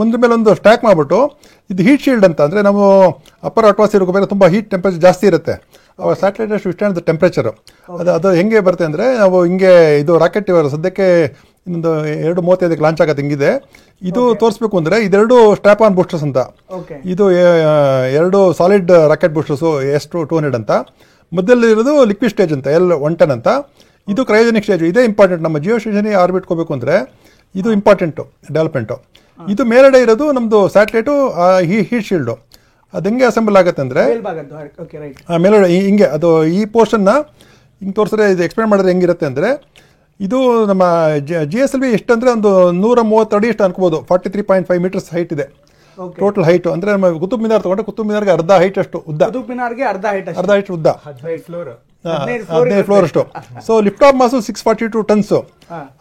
S3: ಒಂದ್ರ ಮೇಲೆ ಒಂದು ಸ್ಟ್ಯಾಕ್ ಮಾಡಿಬಿಟ್ಟು ಇದು ಹೀಟ್ ಶೀಲ್ಡ್ ಅಂತ, ಅಂದರೆ ನಾವು ಅಪ್ಪರ್ ಅಟ್ಮಾಸ್ಫಿಯರ್ ಹೋಗಬೇಕು, ತುಂಬ ಹೀಟ್ ಟೆಂಪರೇಚರ್ ಜಾಸ್ತಿ ಇರುತ್ತೆ. ಅವಾಗ ಸ್ಯಾಟಲೈಟ್ ಅಷ್ಟು ಇಷ್ಟ ಟೆಂಪ್ರೇಚರ್ ಅದು ಹೆಂಗೆ ಬರುತ್ತೆ ಅಂದರೆ, ನಾವು ಹಿಂಗೆ ಇದು ರಾಕೆಟ್ ಇವರು ಸದ್ಯಕ್ಕೆ ಇನ್ನೊಂದು 2:35 ಲಾಂಚ್ ಆಗುತ್ತೆ. ಹಿಂಗಿದೆ ಇದು ತೋರಿಸ್ಬೇಕು ಅಂದರೆ ಇದೆರಡು ಸ್ಟ್ರಾಪ್ ಆನ್ ಬೂಸ್ಟರ್ಸ್ ಅಂತ. ಇದು 2 ಸಾಲಿಡ್ ರಾಕೆಟ್ ಬೂಸ್ಟರ್ಸು S200 ಅಂತ. ಮಧ್ಯದಲ್ಲಿ ಇರೋದು ಲಿಕ್ವಿಡ್ ಸ್ಟೇಜ್ ಅಂತ L110 ಅಂತ. ಇದು ಕ್ರಯೋಜೆನಿಕ್ ಸ್ಟೇಜ್. ಇದೇ ಇಂಪಾರ್ಟೆಂಟ್. ನಮ್ಮ ಜಿಯೋ ಸ್ಟೇಷನ್ ಆರ್ಬಿಟ್ ಹೋಗಬೇಕು ಅಂದರೆ ಇದು ಇಂಪಾರ್ಟೆಂಟು ಡೆವಲಪ್ಮೆಂಟು. ಇದು ಮೇಲ್ಗಡೆ ಇರೋದು ನಮ್ಮದು ಸ್ಯಾಟಲೈಟು ಹೀಟ್ ಶೀಲ್ಡು. ಅದು ಹೆಂಗೆ ಅಸೆಂಬಲ್ ಆಗುತ್ತೆ ಅಂದರೆ ಮೇಲ್ಗಡೆ ಹಿಂಗೆ ಅದು ಈ ಪೋರ್ಷನ್ನ ಹಿಂಗೆ ತೋರಿಸಿದ್ರೆ ಇದು ಎಕ್ಸ್ಪ್ಲೇನ್ ಮಾಡಿದ್ರೆ ಹೆಂಗಿರುತ್ತೆ ಅಂದರೆ, ಇದು ನಮ್ಮ GSLV ಎಷ್ಟಂದರೆ ಒಂದು 130 ಅಡಿ ಎಷ್ಟು ಅನ್ಕೋಬೋದು. 43.5 ಮೀಟರ್ಸ್ ಹೈಟ್ ಇದೆ ಟೋಟಲ್ ಹೈಟು. ಅಂದರೆ ನಮ್ಮ ಕುತುಬ್ ಮಿನಾರ್ ತಗೊಂಡ್ರೆ ಕುತುಬ್ ಮಿನಾರ್ಗೆ ಅರ್ಧ ಹೈಟ್ ಅಷ್ಟು ಉದ್ದ, ಅರ್ಧ ಹೈಟ್ ಉದ್ದ, 15 ಫ್ಲೋರ್ ಅಷ್ಟು. ಸೊ ಲಿಫ್ಟ್ ಆಫ್ ಮಾಸು 642 ಟನ್ಸು.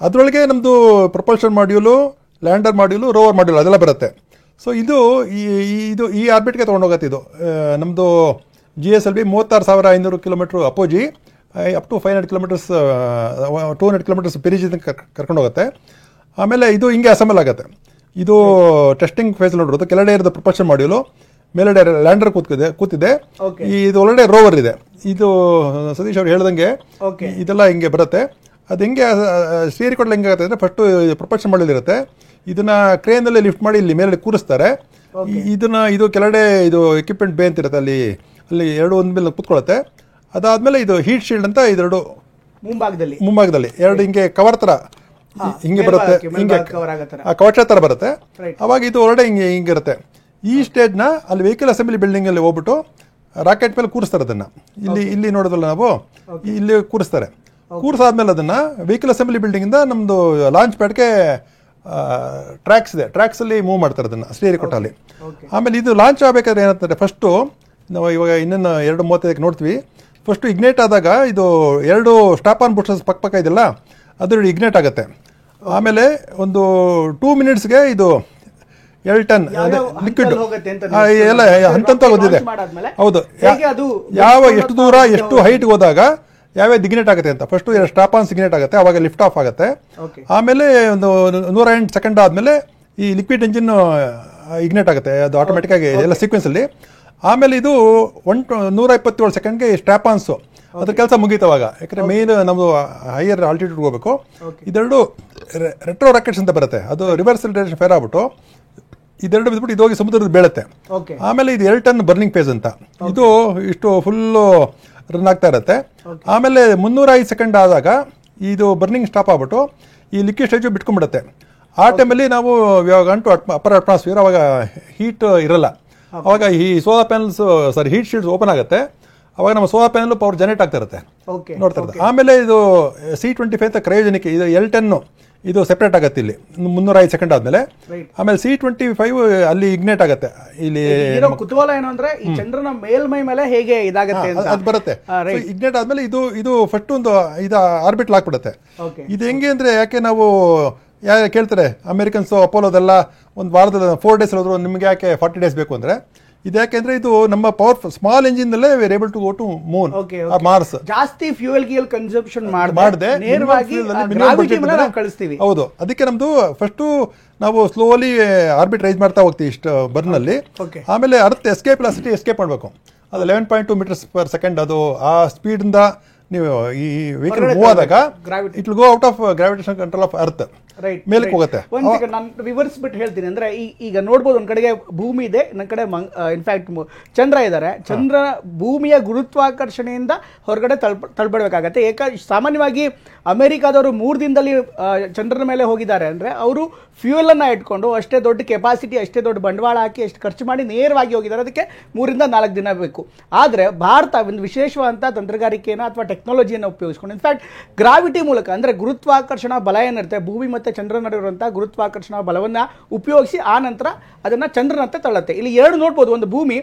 S3: ಅದರೊಳಗೆ ನಮ್ಮದು propulsion module, lander module, rover module ಅದೆಲ್ಲ ಬರುತ್ತೆ. ಸೊ ಇದು ಈ ಆರ್ಬಿಟ್ಗೆ ತೊಗೊಂಡೋಗತ್ತೆ. ಇದು ನಮ್ಮದು GSLV 36,500 kilometre apogee up to 500 kilometres 200 kilometres ಪಿರಿಜಿಂದ ಕರ್ಕೊಂಡು ಹೋಗುತ್ತೆ. ಆಮೇಲೆ ಇದು ಹಿಂಗೆ ಅಸೆಂಬಲ್ ಆಗುತ್ತೆ. ಇದು ಟೆಸ್ಟಿಂಗ್ ಫೇಸ್ ನೋಡಿರೋದು. ಕೆಳಗಡೆ ಇರೋದು ಪ್ರೊಪಲ್ಷನ್ ಮಾಡ್ಯೂಲು, ಮೇಲ್ಗಡೆ ಲ್ಯಾಂಡರ್ ಕೂತಿದೆ. ಇದು ಒಳಗಡೆ ರೋವರ್ ಇದೆ. ಇದು ಸತೀಶ್ ಅವ್ರು ಹೇಳ್ದಂಗೆ ಇದೆಲ್ಲ ಹಿಂಗೆ ಬರುತ್ತೆ. ಅದು ಹೆಂಗೆ ಶ್ರೀಹರಿಕೋಟೆ ಹೆಂಗೆ ಆಗುತ್ತೆ ಅಂದರೆ, ಫಸ್ಟು ಪ್ರೊಪಲ್ಷನ್ ಮಾಡ್ಯೂಲ್ ಇರುತ್ತೆ. ಇದನ್ನ ಕ್ರೇನಲ್ಲಿ ಲಿಫ್ಟ್ ಮಾಡಿ ಇಲ್ಲಿ ಮೇಲೆ ಕೂರಿಸ್ತಾರೆ. ಇದು ಕೆಳಗಡೆ ಇದು ಎಕ್ವಿಪ್ಮೆಂಟ್ ಬೇ ಅಂತ ಇರುತ್ತೆ, ಅಲ್ಲಿ ಒಂದು ಮೇಲೆ ಕೂತ್ಕೊಳ್ಳುತ್ತೆ. ಅದಾದ್ಮೇಲೆ ಇದು ಹೀಟ್ ಶೀಲ್ಡ್ ಅಂತ ಇದೆರಡು ಮುಂಭಾಗದಲ್ಲಿ ಎರಡು ಹಿಂಗೆ ಕವರ್ ತರ ಹಿಂಗೆ ಬರುತ್ತೆ, ಹಿಂಗೆ ಕವಚ ತರ ಬರುತ್ತೆ. ಅವಾಗ ಇದು ಹೊರಡೆ ಹಿಂಗಿರುತ್ತೆ. ಈ ಸ್ಟೇಜ್ನ ಅಲ್ಲಿ ವೆಹಿಕಲ್ ಅಸೆಂಬ್ಲಿ ಬಿಲ್ಡಿಂಗ್ ಅಲ್ಲಿ ಹೋಗ್ಬಿಟ್ಟು ರಾಕೆಟ್ ಮೇಲೆ ಕೂರಿಸ್ತಾರೆ. ಅದನ್ನ ಇಲ್ಲಿ ನೋಡೋದಲ್ಲ ನಾವು, ಇಲ್ಲಿ ಕೂರಿಸ್ತಾರೆ. ಕೂರಿಸಾದ್ಮೇಲೆ ಅದನ್ನ ವೆಹಿಕಲ್ ಅಸೆಂಬ್ಲಿ ಬಿಲ್ಡಿಂಗ್ ಇಂದ ನಮ್ದು ಲಾಂಚ್ ಪ್ಯಾಡ್ಗೆ ಟ್ರ್ಯಾಕ್ಸ್ ಇದೆ, ಟ್ರ್ಯಾಕ್ಸ್ ಅಲ್ಲಿ ಮೂವ್ ಮಾಡ್ತಾರೆ ಅದನ್ನ ಶ್ರೀಹರಿಕೋಟಲ್ಲಿ. ಆಮೇಲೆ ಇದು ಲಾಂಚ್ ಆಗಬೇಕಾದ್ರೆ ಏನಂತಾರೆ, ಫಸ್ಟು ನಾವು ಇವಾಗ ಇನ್ನೊಂದು 2:35 ನೋಡ್ತೀವಿ. ಫಸ್ಟು ಇಗ್ನೇಟ್ ಆದಾಗ ಇದು 2 ಸ್ಟಾಪ್ ಆನ್ ಬೂಸ್ಟರ್ಸ್ ಪಕ್ಕ ಇದೆಲ್ಲ ಅದು ಇಗ್ನೇಟ್ ಆಗುತ್ತೆ. ಆಮೇಲೆ ಒಂದು 2 ಮಿನಿಟ್ಸ್ಗೆ ಇದು 2 ಟನ್ ಲಿಕ್ವಿಡ್ ಎಲ್ಲ ಹಂತ ಗೊತ್ತಿದೆ. ಹೌದು, ಯಾವ ಎಷ್ಟು ದೂರ ಎಷ್ಟು ಹೈಟ್ ಹೋದಾಗ ಯಾವ್ಯಾವ ಇಗ್ನೇಟ್ ಆಗುತ್ತೆ ಅಂತ. ಫಸ್ಟು ಸ್ಟಾಪ್ ಆನ್ ಇಗ್ನೇಟ್ ಆಗುತ್ತೆ, ಅವಾಗ ಲಿಫ್ಟ್ ಆಫ್ ಆಗುತ್ತೆ. ಆಮೇಲೆ ಒಂದು 108 ಸೆಕೆಂಡ್ ಆದಮೇಲೆ ಈ ಲಿಕ್ವಿಡ್ ಇಂಜಿನ್ ಇಗ್ನೇಟ್ ಆಗುತ್ತೆ, ಅದು ಆಟೋಮೆಟಿಕ್ ಆಗಿ ಎಲ್ಲ ಸೀಕ್ವೆನ್ಸ್ ಅಲ್ಲಿ. ಆಮೇಲೆ ಇದು 127 ಸೆಕೆಂಡ್ಗೆ ಸ್ಟ್ರಾಪ್ ಆನ್ಸು ಅದ್ರ ಕೆಲಸ ಮುಗೀತವಾಗ. ಯಾಕಂದ್ರೆ ಮೇನ್ ನಮ್ದು ಹೈಯರ್ ಆಲ್ಟಿಟ್ಯೂಡ್ ಹೋಗ್ಬೇಕು. ಇದೆರಡು ರೆಟ್ರೋ ರಾಕೆಟ್ಸ್ ಅಂತ ಬರುತ್ತೆ, ಅದು ರಿವರ್ಸಲ್ ಡೈರೆಕ್ಷನ್ ಫೇರ್ ಆಗ್ಬಿಟ್ಟು ಇದೆರಡು ಬಿದ್ಬಿಟ್ಟು ಇದು ಹೋಗಿ ಸಮುದ್ರದ ಬೀಳುತ್ತೆ. ಆಮೇಲೆ ಇದು 2 ಟನ್ ಬರ್ನಿಂಗ್ ಫೇಸ್ ಅಂತ, ಇದು ಇಷ್ಟು ಫುಲ್ಲು ರನ್ ಆಗ್ತಾ ಇರುತ್ತೆ. ಆಮೇಲೆ 305 ಸೆಕೆಂಡ್ ಆದಾಗ ಇದು ಬರ್ನಿಂಗ್ ಸ್ಟಾಪ್ ಆಗ್ಬಿಟ್ಟು ಈ ಲಿಕ್ವಿಡ್ ಸ್ಟೇಜು ಬಿಟ್ಕೊಂಡ್ಬಿಡುತ್ತೆ. ಆ ಟೈಮಲ್ಲಿ ನಾವು ಗಂಟು ಅಪ್ಪರ್ ಅಟ್ಮಾಸ್ಫಿಯರ್, ಅವಾಗ ಹೀಟ್ ಇರಲ್ಲ. ಅವಾಗ ಈ solar panels heat shields open ಆಗುತ್ತೆ. ಅವಾಗ ನಮ್ಮ ಸೋಲಾರ್ ಪ್ಯಾನಲ್ ಪವರ್ ಜನರೇಟ್ ಆಗ್ತಾ ಇರುತ್ತೆ, ನೋಡ್ತಾ ಇರುತ್ತೆ. ಆಮೇಲೆ ಇದು C25 ಅಂತ ಕ್ರಯೋಜೆನಿಕ್, ಇದು L10 ಇದು ಸೆಪರೇಟ್ ಆಗುತ್ತೆ ಇಲ್ಲಿ 305 ಸೆಕೆಂಡ್ ಆದ್ಮೇಲೆ. ಆಮೇಲೆ C25 ಅಲ್ಲಿ ಇಗ್ನೇಟ್ ಆಗುತ್ತೆ. ಇಲ್ಲಿ
S2: ಕುತೂಹಲ ಏನು ಅಂದ್ರೆ ಈ ಚಂದ್ರನ ಮೇಲ್ಮೈ ಮೇಲೆ ಹೇಗೆ ಇದಾಗುತ್ತೆ
S3: ಅದು ಬರುತ್ತೆ. ಇಗ್ನೇಟ್ ಆದ್ಮೇಲೆ ಇದು ಫಸ್ಟ್ ಒಂದು ಇದು ಆರ್ಬಿಟ್ ಆಗ್ಬಿಡುತ್ತೆ. ಇದು ಹೆಂಗೆ ಅಂದ್ರೆ, ಯಾಕೆ ನಾವು ಕೇಳ್ತಾರೆ ಅಮೆರಿಕನ್ಸ್ ಅಪೋಲೋದೆಲ್ಲ ಒಂದು ವಾರದಲ್ಲಿ 4 ಡೇಸ್ ಹೋದ್ರು, ನಿಮ್ಗೆ ಯಾಕೆ 40 ಡೇಸ್ ಬೇಕು ಅಂದ್ರೆ, ಇದು ಯಾಕೆಂದ್ರೆ ಇದು ನಮ್ಮ ಪವರ್ ಸ್ಮಾಲ್ ಇಂಜಿನ್ ನಲ್ಲೇ we're able to go to moon or Mars.
S2: ಜಾಸ್ತಿ ಫ್ಯೂಯಲ್ ಗಿಯಲ್ ಕನ್ಸಂಪ್ಷನ್ ಮಾಡದೆ ನೇರವಾಗಿ ಕಳಿಸ್ತೀವಿ.
S3: ಹೌದು, ಅದಕ್ಕೆ ನಮ್ದು ಫಸ್ಟ್ ನಾವು ಸ್ಲೋಲಿ ಆರ್ಬಿಟ್ ರೈಸ್ ಮಾಡ್ತಾ ಹೋಗ್ತೀವಿ ಇಷ್ಟು ಬರ್ನ್ ಅಲ್ಲಿ. ಆಮೇಲೆ ಅರ್ತ್ ಎಸ್ಕೇಪ್ ವೆಲಾಸಿಟಿ ಎಸ್ಕೇಪ್ ಮಾಡಬೇಕು, ಅದು 11.2 ಮೀಟರ್ಸ್ ಪರ್ ಸೆಕೆಂಡ್. ಅದು ಆ ಸ್ಪೀಡ್ ಇಂದ ನೀವು ಈ ವೆಹಿಕಲ್ ಮೂವ್ ಆದಾಗ it will go out of gravitation control of earth, ಮೇಲಕ್ಕೆ ಹೋಗುತ್ತೆ.
S2: ನಾನು ರಿವರ್ಸ್ ಬಿಟ್ಟು ಹೇಳ್ತೀನಿ ಅಂದ್ರೆ, ಈಗ ನೋಡ್ಬೋದು ಒಂದ್ ಕಡೆಗೆ ಭೂಮಿ ಇದೆ, ನನ್ನ ಕಡೆ ಇನ್ಫ್ಯಾಕ್ಟ್ ಚಂದ್ರ ಇದ್ದಾರೆ. ಚಂದ್ರ ಭೂಮಿಯ ಗುರುತ್ವಾಕರ್ಷಣೆಯಿಂದ ಹೊರಗಡೆ ತಳ್ಬಿಡ್ಬೇಕಾಗತ್ತೆ. ಸಾಮಾನ್ಯವಾಗಿ ಅಮೆರಿಕಾದವರು 3 ದಿನದಲ್ಲಿ ಚಂದ್ರನ ಮೇಲೆ ಹೋಗಿದ್ದಾರೆ ಅಂದ್ರೆ ಅವರು ಫ್ಯೂಯಲ್ ಅನ್ನ ಇಟ್ಕೊಂಡು ಅಷ್ಟೇ ದೊಡ್ಡ ಕೆಪಾಸಿಟಿ, ಅಷ್ಟೇ ದೊಡ್ಡ ಬಂಡವಾಳ ಹಾಕಿ ಅಷ್ಟು ಖರ್ಚು ಮಾಡಿ ನೇರವಾಗಿ ಹೋಗಿದ್ದಾರೆ. ಅದಕ್ಕೆ 3 ರಿಂದ 4 ದಿನ ಬೇಕು. ಆದ್ರೆ ಭಾರತ ಒಂದು ವಿಶೇಷವಾದಂತ ತಂತ್ರಗಾರಿಕೆಯನ್ನು ಅಥವಾ ಟೆಕ್ನಾಲಜಿಯನ್ನು ಉಪಯೋಗಿಸ್ಕೊಂಡು, ಇನ್ಫ್ಯಾಕ್ಟ್ ಗ್ರಾವಿಟಿ ಮೂಲಕ ಅಂದ್ರೆ ಗುರುತ್ವಾಕರ್ಷಣಾ ಬಲ ಏನಿರುತ್ತೆ ಭೂಮಿ ಮತ್ತೆ ಚಂದ್ರ ನಡುವಿರುವಂತಹ ಗುರುತ್ವಾಕರ್ಷಣಾ ಬಲವನ್ನ ಉಪಯೋಗಿಸಿ ಆ ನಂತರ ಅದನ್ನ ಚಂದ್ರನಂತೆ ತಳ್ಳುತ್ತೆ. ಇಲ್ಲಿ 2 ನೋಡ್ಬೋದು. ಒಂದು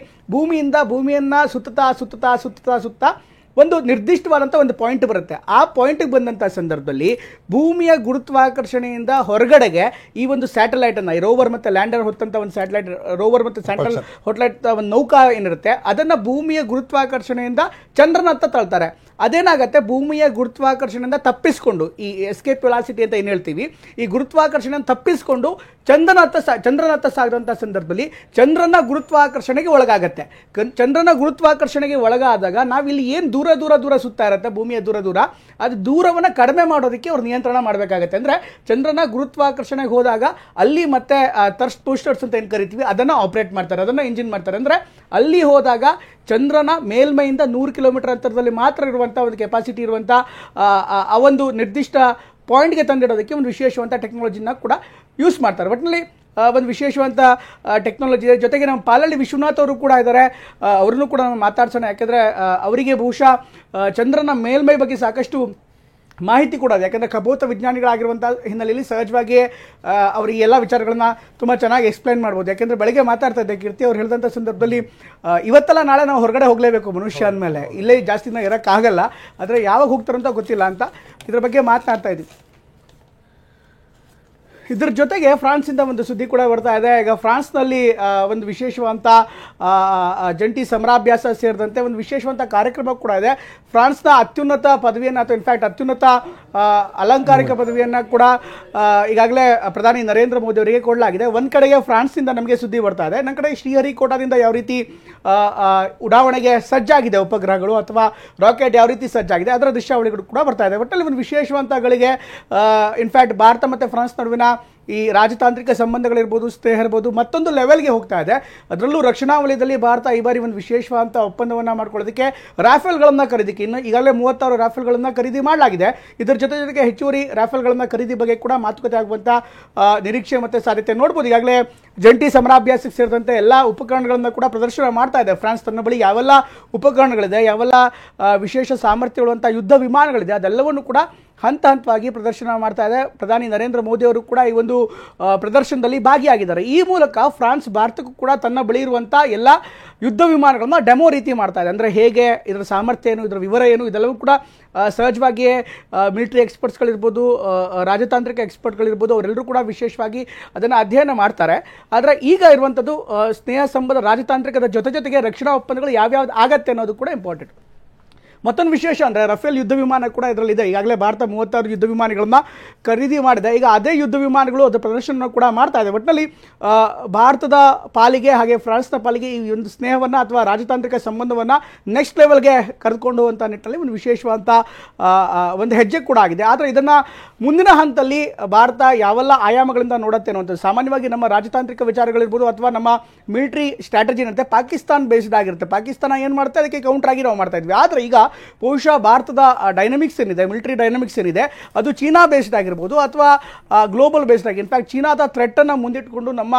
S2: ಭೂಮಿಯಿಂದ ಭೂಮಿಯನ್ನ ಸುತ್ತಾ ಒಂದು ನಿರ್ದಿಷ್ಟವಾದಂಥ ಒಂದು ಪಾಯಿಂಟ್ ಬರುತ್ತೆ. ಆ ಪಾಯಿಂಟ್ಗೆ ಬಂದಂಥ ಸಂದರ್ಭದಲ್ಲಿ ಭೂಮಿಯ ಗುರುತ್ವಾಕರ್ಷಣೆಯಿಂದ ಹೊರಗಡೆಗೆ ಈ ಒಂದು ಸ್ಯಾಟಲೈಟ್ ಅನ್ನ, ಈ ರೋವರ್ ಮತ್ತೆ ಲ್ಯಾಂಡರ್ ಹೊತ್ತಂತ ಒಂದು ಸ್ಯಾಟಲೈಟ್, ರೋವರ್ ಮತ್ತೆ ಸ್ಯಾಟಲೈಟ್ ಒಂದು ನೌಕಾ ಏನಿರುತ್ತೆ ಅದನ್ನ ಭೂಮಿಯ ಗುರುತ್ವಾಕರ್ಷಣೆಯಿಂದ ಚಂದ್ರನತ್ತ ತಳ್ತಾರೆ. ಅದೇನಾಗತ್ತೆ, ಭೂಮಿಯ ಗುರುತ್ವಾಕರ್ಷಣೆಯಿಂದ ತಪ್ಪಿಸಿಕೊಂಡು, ಈ ಎಸ್ಕೇಪ್ ವೆಲಾಸಿಟಿ ಅಂತ ಏನು ಹೇಳ್ತೀವಿ, ಈ ಗುರುತ್ವಾಕರ್ಷಣೆಯನ್ನು ತಪ್ಪಿಸಿಕೊಂಡು ಚಂದ್ರನತ್ತ ಸಾಗದಂಥ ಸಂದರ್ಭದಲ್ಲಿ ಚಂದ್ರನ ಗುರುತ್ವಾಕರ್ಷಣೆಗೆ ಒಳಗಾಗತ್ತೆ. ಚಂದ್ರನ ಗುರುತ್ವಾಕರ್ಷಣೆಗೆ ಒಳಗಾದಾಗ ನಾವಿಲ್ಲಿ ಏನು ದೂರ ಸುತ್ತಾ ಇರುತ್ತೆ ಭೂಮಿಯ ದೂರ, ಅದು ದೂರವನ್ನು ಕಡಿಮೆ ಮಾಡೋದಕ್ಕೆ ಅವ್ರು ನಿಯಂತ್ರಣ ಮಾಡಬೇಕಾಗತ್ತೆ. ಅಂದರೆ ಚಂದ್ರನ ಗುರುತ್ವಾಕರ್ಷಣೆಗೆ ಹೋದಾಗ ಅಲ್ಲಿ ಮತ್ತೆ ಥರ್ಸ್ಟ್ ಬೂಸ್ಟರ್ಸ್ ಅಂತ ಏನು ಕರಿತೀವಿ ಅದನ್ನು ಆಪರೇಟ್ ಮಾಡ್ತಾರೆ, ಅದನ್ನು ಇಂಜಿನ್ ಮಾಡ್ತಾರೆ. ಅಂದರೆ ಅಲ್ಲಿ ಹೋದಾಗ ಚಂದ್ರನ ಮೇಲ್ಮೈಯಿಂದ 100 ಕಿಲೋಮೀಟರ್ ಅಂತರದಲ್ಲಿ ಮಾತ್ರ ಇರುವಂಥ ಒಂದು ಕೆಪಾಸಿಟಿ ಇರುವಂಥ ಆ ಒಂದು ನಿರ್ದಿಷ್ಟ ಪಾಯಿಂಟ್ಗೆ ತಂದಿಡೋದಕ್ಕೆ ಒಂದು ವಿಶೇಷವಂತ ಟೆಕ್ನಾಲಜಿನ ಕೂಡ ಯೂಸ್ ಮಾಡ್ತಾರೆ. ಒಟ್ಟಿನಲ್ಲಿ ಒಂದು ವಿಶೇಷವಂತ ಟೆಕ್ನಾಲಜಿ ಇದೆ. ಜೊತೆಗೆ ನಮ್ಮ ಪಾಲಳ್ಳಿ ವಿಶ್ವನಾಥ್ ಅವರು ಕೂಡ ಇದ್ದಾರೆ, ಅವ್ರನ್ನೂ ಕೂಡ ನಾವು ಮಾತಾಡ್ಸೋಣ. ಯಾಕೆಂದರೆ ಅವರಿಗೆ ಬಹುಶಃ ಚಂದ್ರನ ಮೇಲ್ಮೈ ಬಗ್ಗೆ ಸಾಕಷ್ಟು ಮಾಹಿತಿ ಕೂಡ ಇದೆ. ಯಾಕಂದರೆ ಖಗೋತ ವಿಜ್ಞಾನಿಗಳಾಗಿರುವಂಥ ಹಿನ್ನೆಲೆಯಲ್ಲಿ ಸಹಜವಾಗಿ ಅವರಿಗೆ ಎಲ್ಲ ವಿಚಾರಗಳನ್ನ ತುಂಬ ಚೆನ್ನಾಗಿ ಎಕ್ಸ್ಪ್ಲೈನ್ ಮಾಡ್ಬೋದು. ಯಾಕೆಂದರೆ ಬೆಳಗ್ಗೆ ಮಾತಾಡ್ತಾ ಇದ್ದೆ ಕೀರ್ತಿ ಅವ್ರು ಹೇಳಿದಂಥ ಸಂದರ್ಭದಲ್ಲಿ ಇವತ್ತೆಲ್ಲ ನಾಳೆ ನಾವು ಹೊರಗಡೆ ಹೋಗಲೇಬೇಕು ಮನುಷ್ಯ ಅಂದಮೇಲೆ, ಇಲ್ಲೇ ಜಾಸ್ತಿ ದಿನ ಇರೋಕ್ಕಾಗಲ್ಲ, ಆದರೆ ಯಾವಾಗ ಹೋಗ್ತಾರಂತ ಗೊತ್ತಿಲ್ಲ ಅಂತ ಇದ್ರ ಬಗ್ಗೆ ಮಾತನಾಡ್ತಾ ಇದ್ದೀವಿ. ಇದ್ರ ಜೊತೆಗೆ ಫ್ರಾನ್ಸಿಂದ ಒಂದು ಸುದ್ದಿ ಕೂಡ ಬರ್ತಾ ಇದೆ. ಈಗ ಫ್ರಾನ್ಸ್ನಲ್ಲಿ ಒಂದು ವಿಶೇಷವಂತ ಜಂಟಿ ಸಮರಾಭ್ಯಾಸ ಸೇರಿದಂತೆ ಒಂದು ವಿಶೇಷವಂತ ಕಾರ್ಯಕ್ರಮ ಕೂಡ ಇದೆ. ಫ್ರಾನ್ಸ್ನ ಅತ್ಯುನ್ನತ ಪದವಿಯನ್ನು ಅಥವಾ ಇನ್ಫ್ಯಾಕ್ಟ್ ಅತ್ಯುನ್ನತ ಅಲಂಕಾರಿಕ ಪದವಿಯನ್ನು ಕೂಡ ಈಗಾಗಲೇ ಪ್ರಧಾನಿ ನರೇಂದ್ರ ಮೋದಿ ಅವರಿಗೆ ಕೊಡಲಾಗಿದೆ. ಒಂದು ಕಡೆಗೆ ಫ್ರಾನ್ಸ್ನಿಂದ ನಮಗೆ ಸುದ್ದಿ ಬರ್ತಾ ಇದೆ, ನನ್ನ ಕಡೆ ಶ್ರೀಹರಿಕೋಟಾದಿಂದ ಯಾವ ರೀತಿ ಉಡಾವಣೆಗೆ ಸಜ್ಜಾಗಿದೆ ಉಪಗ್ರಹಗಳು ಅಥವಾ ರಾಕೆಟ್ ಯಾವ ರೀತಿ ಸಜ್ಜಾಗಿದೆ ಅದರ ದೃಶ್ಯಾವಳಿಗಳು ಕೂಡ ಬರ್ತಾ ಇದೆ. ಒಟ್ಟಲ್ಲಿ ಒಂದು ವಿಶೇಷವಂತಗಳಿಗೆ ಇನ್ಫ್ಯಾಕ್ಟ್ ಭಾರತ ಮತ್ತು ಫ್ರಾನ್ಸ್ ನಡುವಿನ ಈ ರಾಜತಾಂತ್ರಿಕ ಸಂಬಂಧಗಳಿರ್ಬೋದು, ಸ್ನೇಹ ಇರ್ಬೋದು, ಮತ್ತೊಂದು ಲೆವೆಲ್ಗೆ ಹೋಗ್ತಾ ಇದೆ. ಅದರಲ್ಲೂ ರಕ್ಷಣಾ ವಲಯದಲ್ಲಿ ಭಾರತ ಈ ಬಾರಿ ಒಂದು ವಿಶೇಷವಾದ ಒಪ್ಪಂದವನ್ನು ಮಾಡ್ಕೊಳ್ಳೋದಕ್ಕೆ ರಾಫೆಲ್ಗಳನ್ನು ಖರೀದಿಕ್ಕೆ ಇನ್ನು ಈಗಾಗಲೇ 36 ರಾಫೆಲ್ಗಳನ್ನು ಖರೀದಿ ಮಾಡಲಾಗಿದೆ. ಇದರ ಜೊತೆಗೆ ಹೆಚ್ಚುವರಿ ರಾಫೆಲ್ಗಳನ್ನು ಖರೀದಿ ಬಗ್ಗೆ ಕೂಡ ಮಾತುಕತೆ ಆಗುವಂಥ ನಿರೀಕ್ಷೆ ಮತ್ತು ಸಾಧ್ಯತೆ ನೋಡ್ಬೋದು. ಈಗಾಗಲೇ ಜಂಟಿ ಸಮರಾಭ್ಯಾಸಕ್ಕೆ ಸೇರಿದಂತೆ ಎಲ್ಲ ಉಪಕರಣಗಳನ್ನು ಕೂಡ ಪ್ರದರ್ಶನ ಮಾಡ್ತಾ ಇದೆ ಫ್ರಾನ್ಸ್. ತನ್ನ ಬಳಿ ಯಾವೆಲ್ಲ ಉಪಕರಣಗಳಿದೆ, ಯಾವೆಲ್ಲ ವಿಶೇಷ ಸಾಮರ್ಥ್ಯವಿರುವಂಥ ಯುದ್ಧ ವಿಮಾನಗಳಿದೆ ಅದೆಲ್ಲವನ್ನು ಕೂಡ ಹಂತವಾಗಿ ಪ್ರದರ್ಶನ ಮಾಡ್ತಾ ಇದೆ. ಪ್ರಧಾನಿ ನರೇಂದ್ರ ಮೋದಿ ಅವರು ಕೂಡ ಈ ಒಂದು ಪ್ರದರ್ಶನದಲ್ಲಿ ಭಾಗಿಯಾಗಿದ್ದಾರೆ. ಈ ಮೂಲಕ ಫ್ರಾನ್ಸ್ ಭಾರತಕ್ಕೂ ಕೂಡ ತನ್ನ ಬಳಿ ಇರುವಂಥ ಎಲ್ಲ ಯುದ್ಧ ವಿಮಾನಗಳನ್ನ ಡೆಮೋ ರೀತಿ ಮಾಡ್ತಾ ಇದೆ. ಅಂದರೆ ಹೇಗೆ, ಇದರ ಸಾಮರ್ಥ್ಯ ಏನು, ಇದರ ವಿವರ ಏನು, ಇದೆಲ್ಲವೂ ಕೂಡ ಸಹಜವಾಗಿಯೇ ಮಿಲಿಟರಿ ಎಕ್ಸ್ಪರ್ಟ್ಸ್ಗಳಿರ್ಬೋದು, ರಾಜತಾಂತ್ರಿಕ ಎಕ್ಸ್ಪರ್ಟ್ಗಳಿರ್ಬೋದು, ಅವರೆಲ್ಲರೂ ಕೂಡ ವಿಶೇಷವಾಗಿ ಅದನ್ನು ಅಧ್ಯಯನ ಮಾಡ್ತಾರೆ. ಆದರೆ ಈಗ ಇರುವಂಥದ್ದು ಸ್ನೇಹ ಸಂಬಂಧ ರಾಜತಾಂತ್ರಿಕದ ಜೊತೆಗೆ ರಕ್ಷಣಾ ಒಪ್ಪಂದಗಳು ಯಾವ್ಯಾವ್ದು ಆಗತ್ತೆ ಅನ್ನೋದು ಕೂಡ ಇಂಪಾರ್ಟೆಂಟ್. ಮತ್ತೊಂದು ವಿಶೇಷ ಅಂದರೆ ರಫೇಲ್ ಯುದ್ಧ ವಿಮಾನ ಕೂಡ ಇದರಲ್ಲಿದೆ. ಈಗಾಗಲೇ ಭಾರತ 36 ಯುದ್ಧ ವಿಮಾನಗಳನ್ನ ಖರೀದಿ ಮಾಡಿದೆ. ಈಗ ಅದೇ ಯುದ್ಧ ವಿಮಾನಗಳು ಅದರ ಪ್ರದರ್ಶನ ಕೂಡ ಮಾಡ್ತಾ ಇದೆ. ಒಟ್ಟಿನಲ್ಲಿ ಭಾರತದ ಪಾಲಿಗೆ ಹಾಗೆ ಫ್ರಾನ್ಸ್ನ ಪಾಲಿಗೆ ಈ ಒಂದು ಸ್ನೇಹವನ್ನು ಅಥವಾ ರಾಜತಾಂತ್ರಿಕ ಸಂಬಂಧವನ್ನು ನೆಕ್ಸ್ಟ್ ಲೆವೆಲ್ಗೆ ಕರೆದುಕೊಂಡು ಹೋಗುವಂಥ ನಿಟ್ಟಿನಲ್ಲಿ ಒಂದು ವಿಶೇಷವಾದಂಥ ಒಂದು ಹೆಜ್ಜೆ ಕೂಡ ಆಗಿದೆ. ಆದರೆ ಇದನ್ನು ಮುಂದಿನ ಹಂತದಲ್ಲಿ ಭಾರತ ಯಾವೆಲ್ಲ ಆಯಾಮಗಳಿಂದ ನೋಡುತ್ತೆ ಅನ್ನುವಂಥದ್ದು, ಸಾಮಾನ್ಯವಾಗಿ ನಮ್ಮ ರಾಜತಾಂತ್ರಿಕ ವಿಚಾರಗಳಿರ್ಬೋದು ಅಥವಾ ನಮ್ಮ ಮಿಲಿಟರಿ ಸ್ಟ್ರಾಟಜಿ ಏನಂತೆ ಪಾಕಿಸ್ತಾನ್ ಬೇಸ್ಡ್ ಆಗಿರುತ್ತೆ. ಪಾಕಿಸ್ತಾನ ಏನು ಮಾಡುತ್ತೆ ಅದಕ್ಕೆ ಕೌಂಟರ್ ಆಗಿ ನಾವು ಮಾಡ್ತಾ ಇದ್ವಿ. ಆದರೆ ಈಗ ಬಹುಶಃ ಭಾರತದ ಡೈನಮಿಕ್ಸ್ ಏನಿದೆ, ಮಿಲಿಟರಿ ಡೈನಮಿಕ್ಸ್ ಏನಿದೆ ಅದು ಚೀನಾ ಬೇಸ್ಡ್ ಆಗಿರ್ಬೋದು ಅಥವಾ ಗ್ಲೋಬಲ್ ಬೇಸ್ಡ್ ಆಗಿ, ಇನ್ಫ್ಯಾಕ್ಟ್ ಚೀನಾದ ಥ್ರೆಟ್ ಅನ್ನು ಮುಂದಿಟ್ಟುಕೊಂಡು ನಮ್ಮ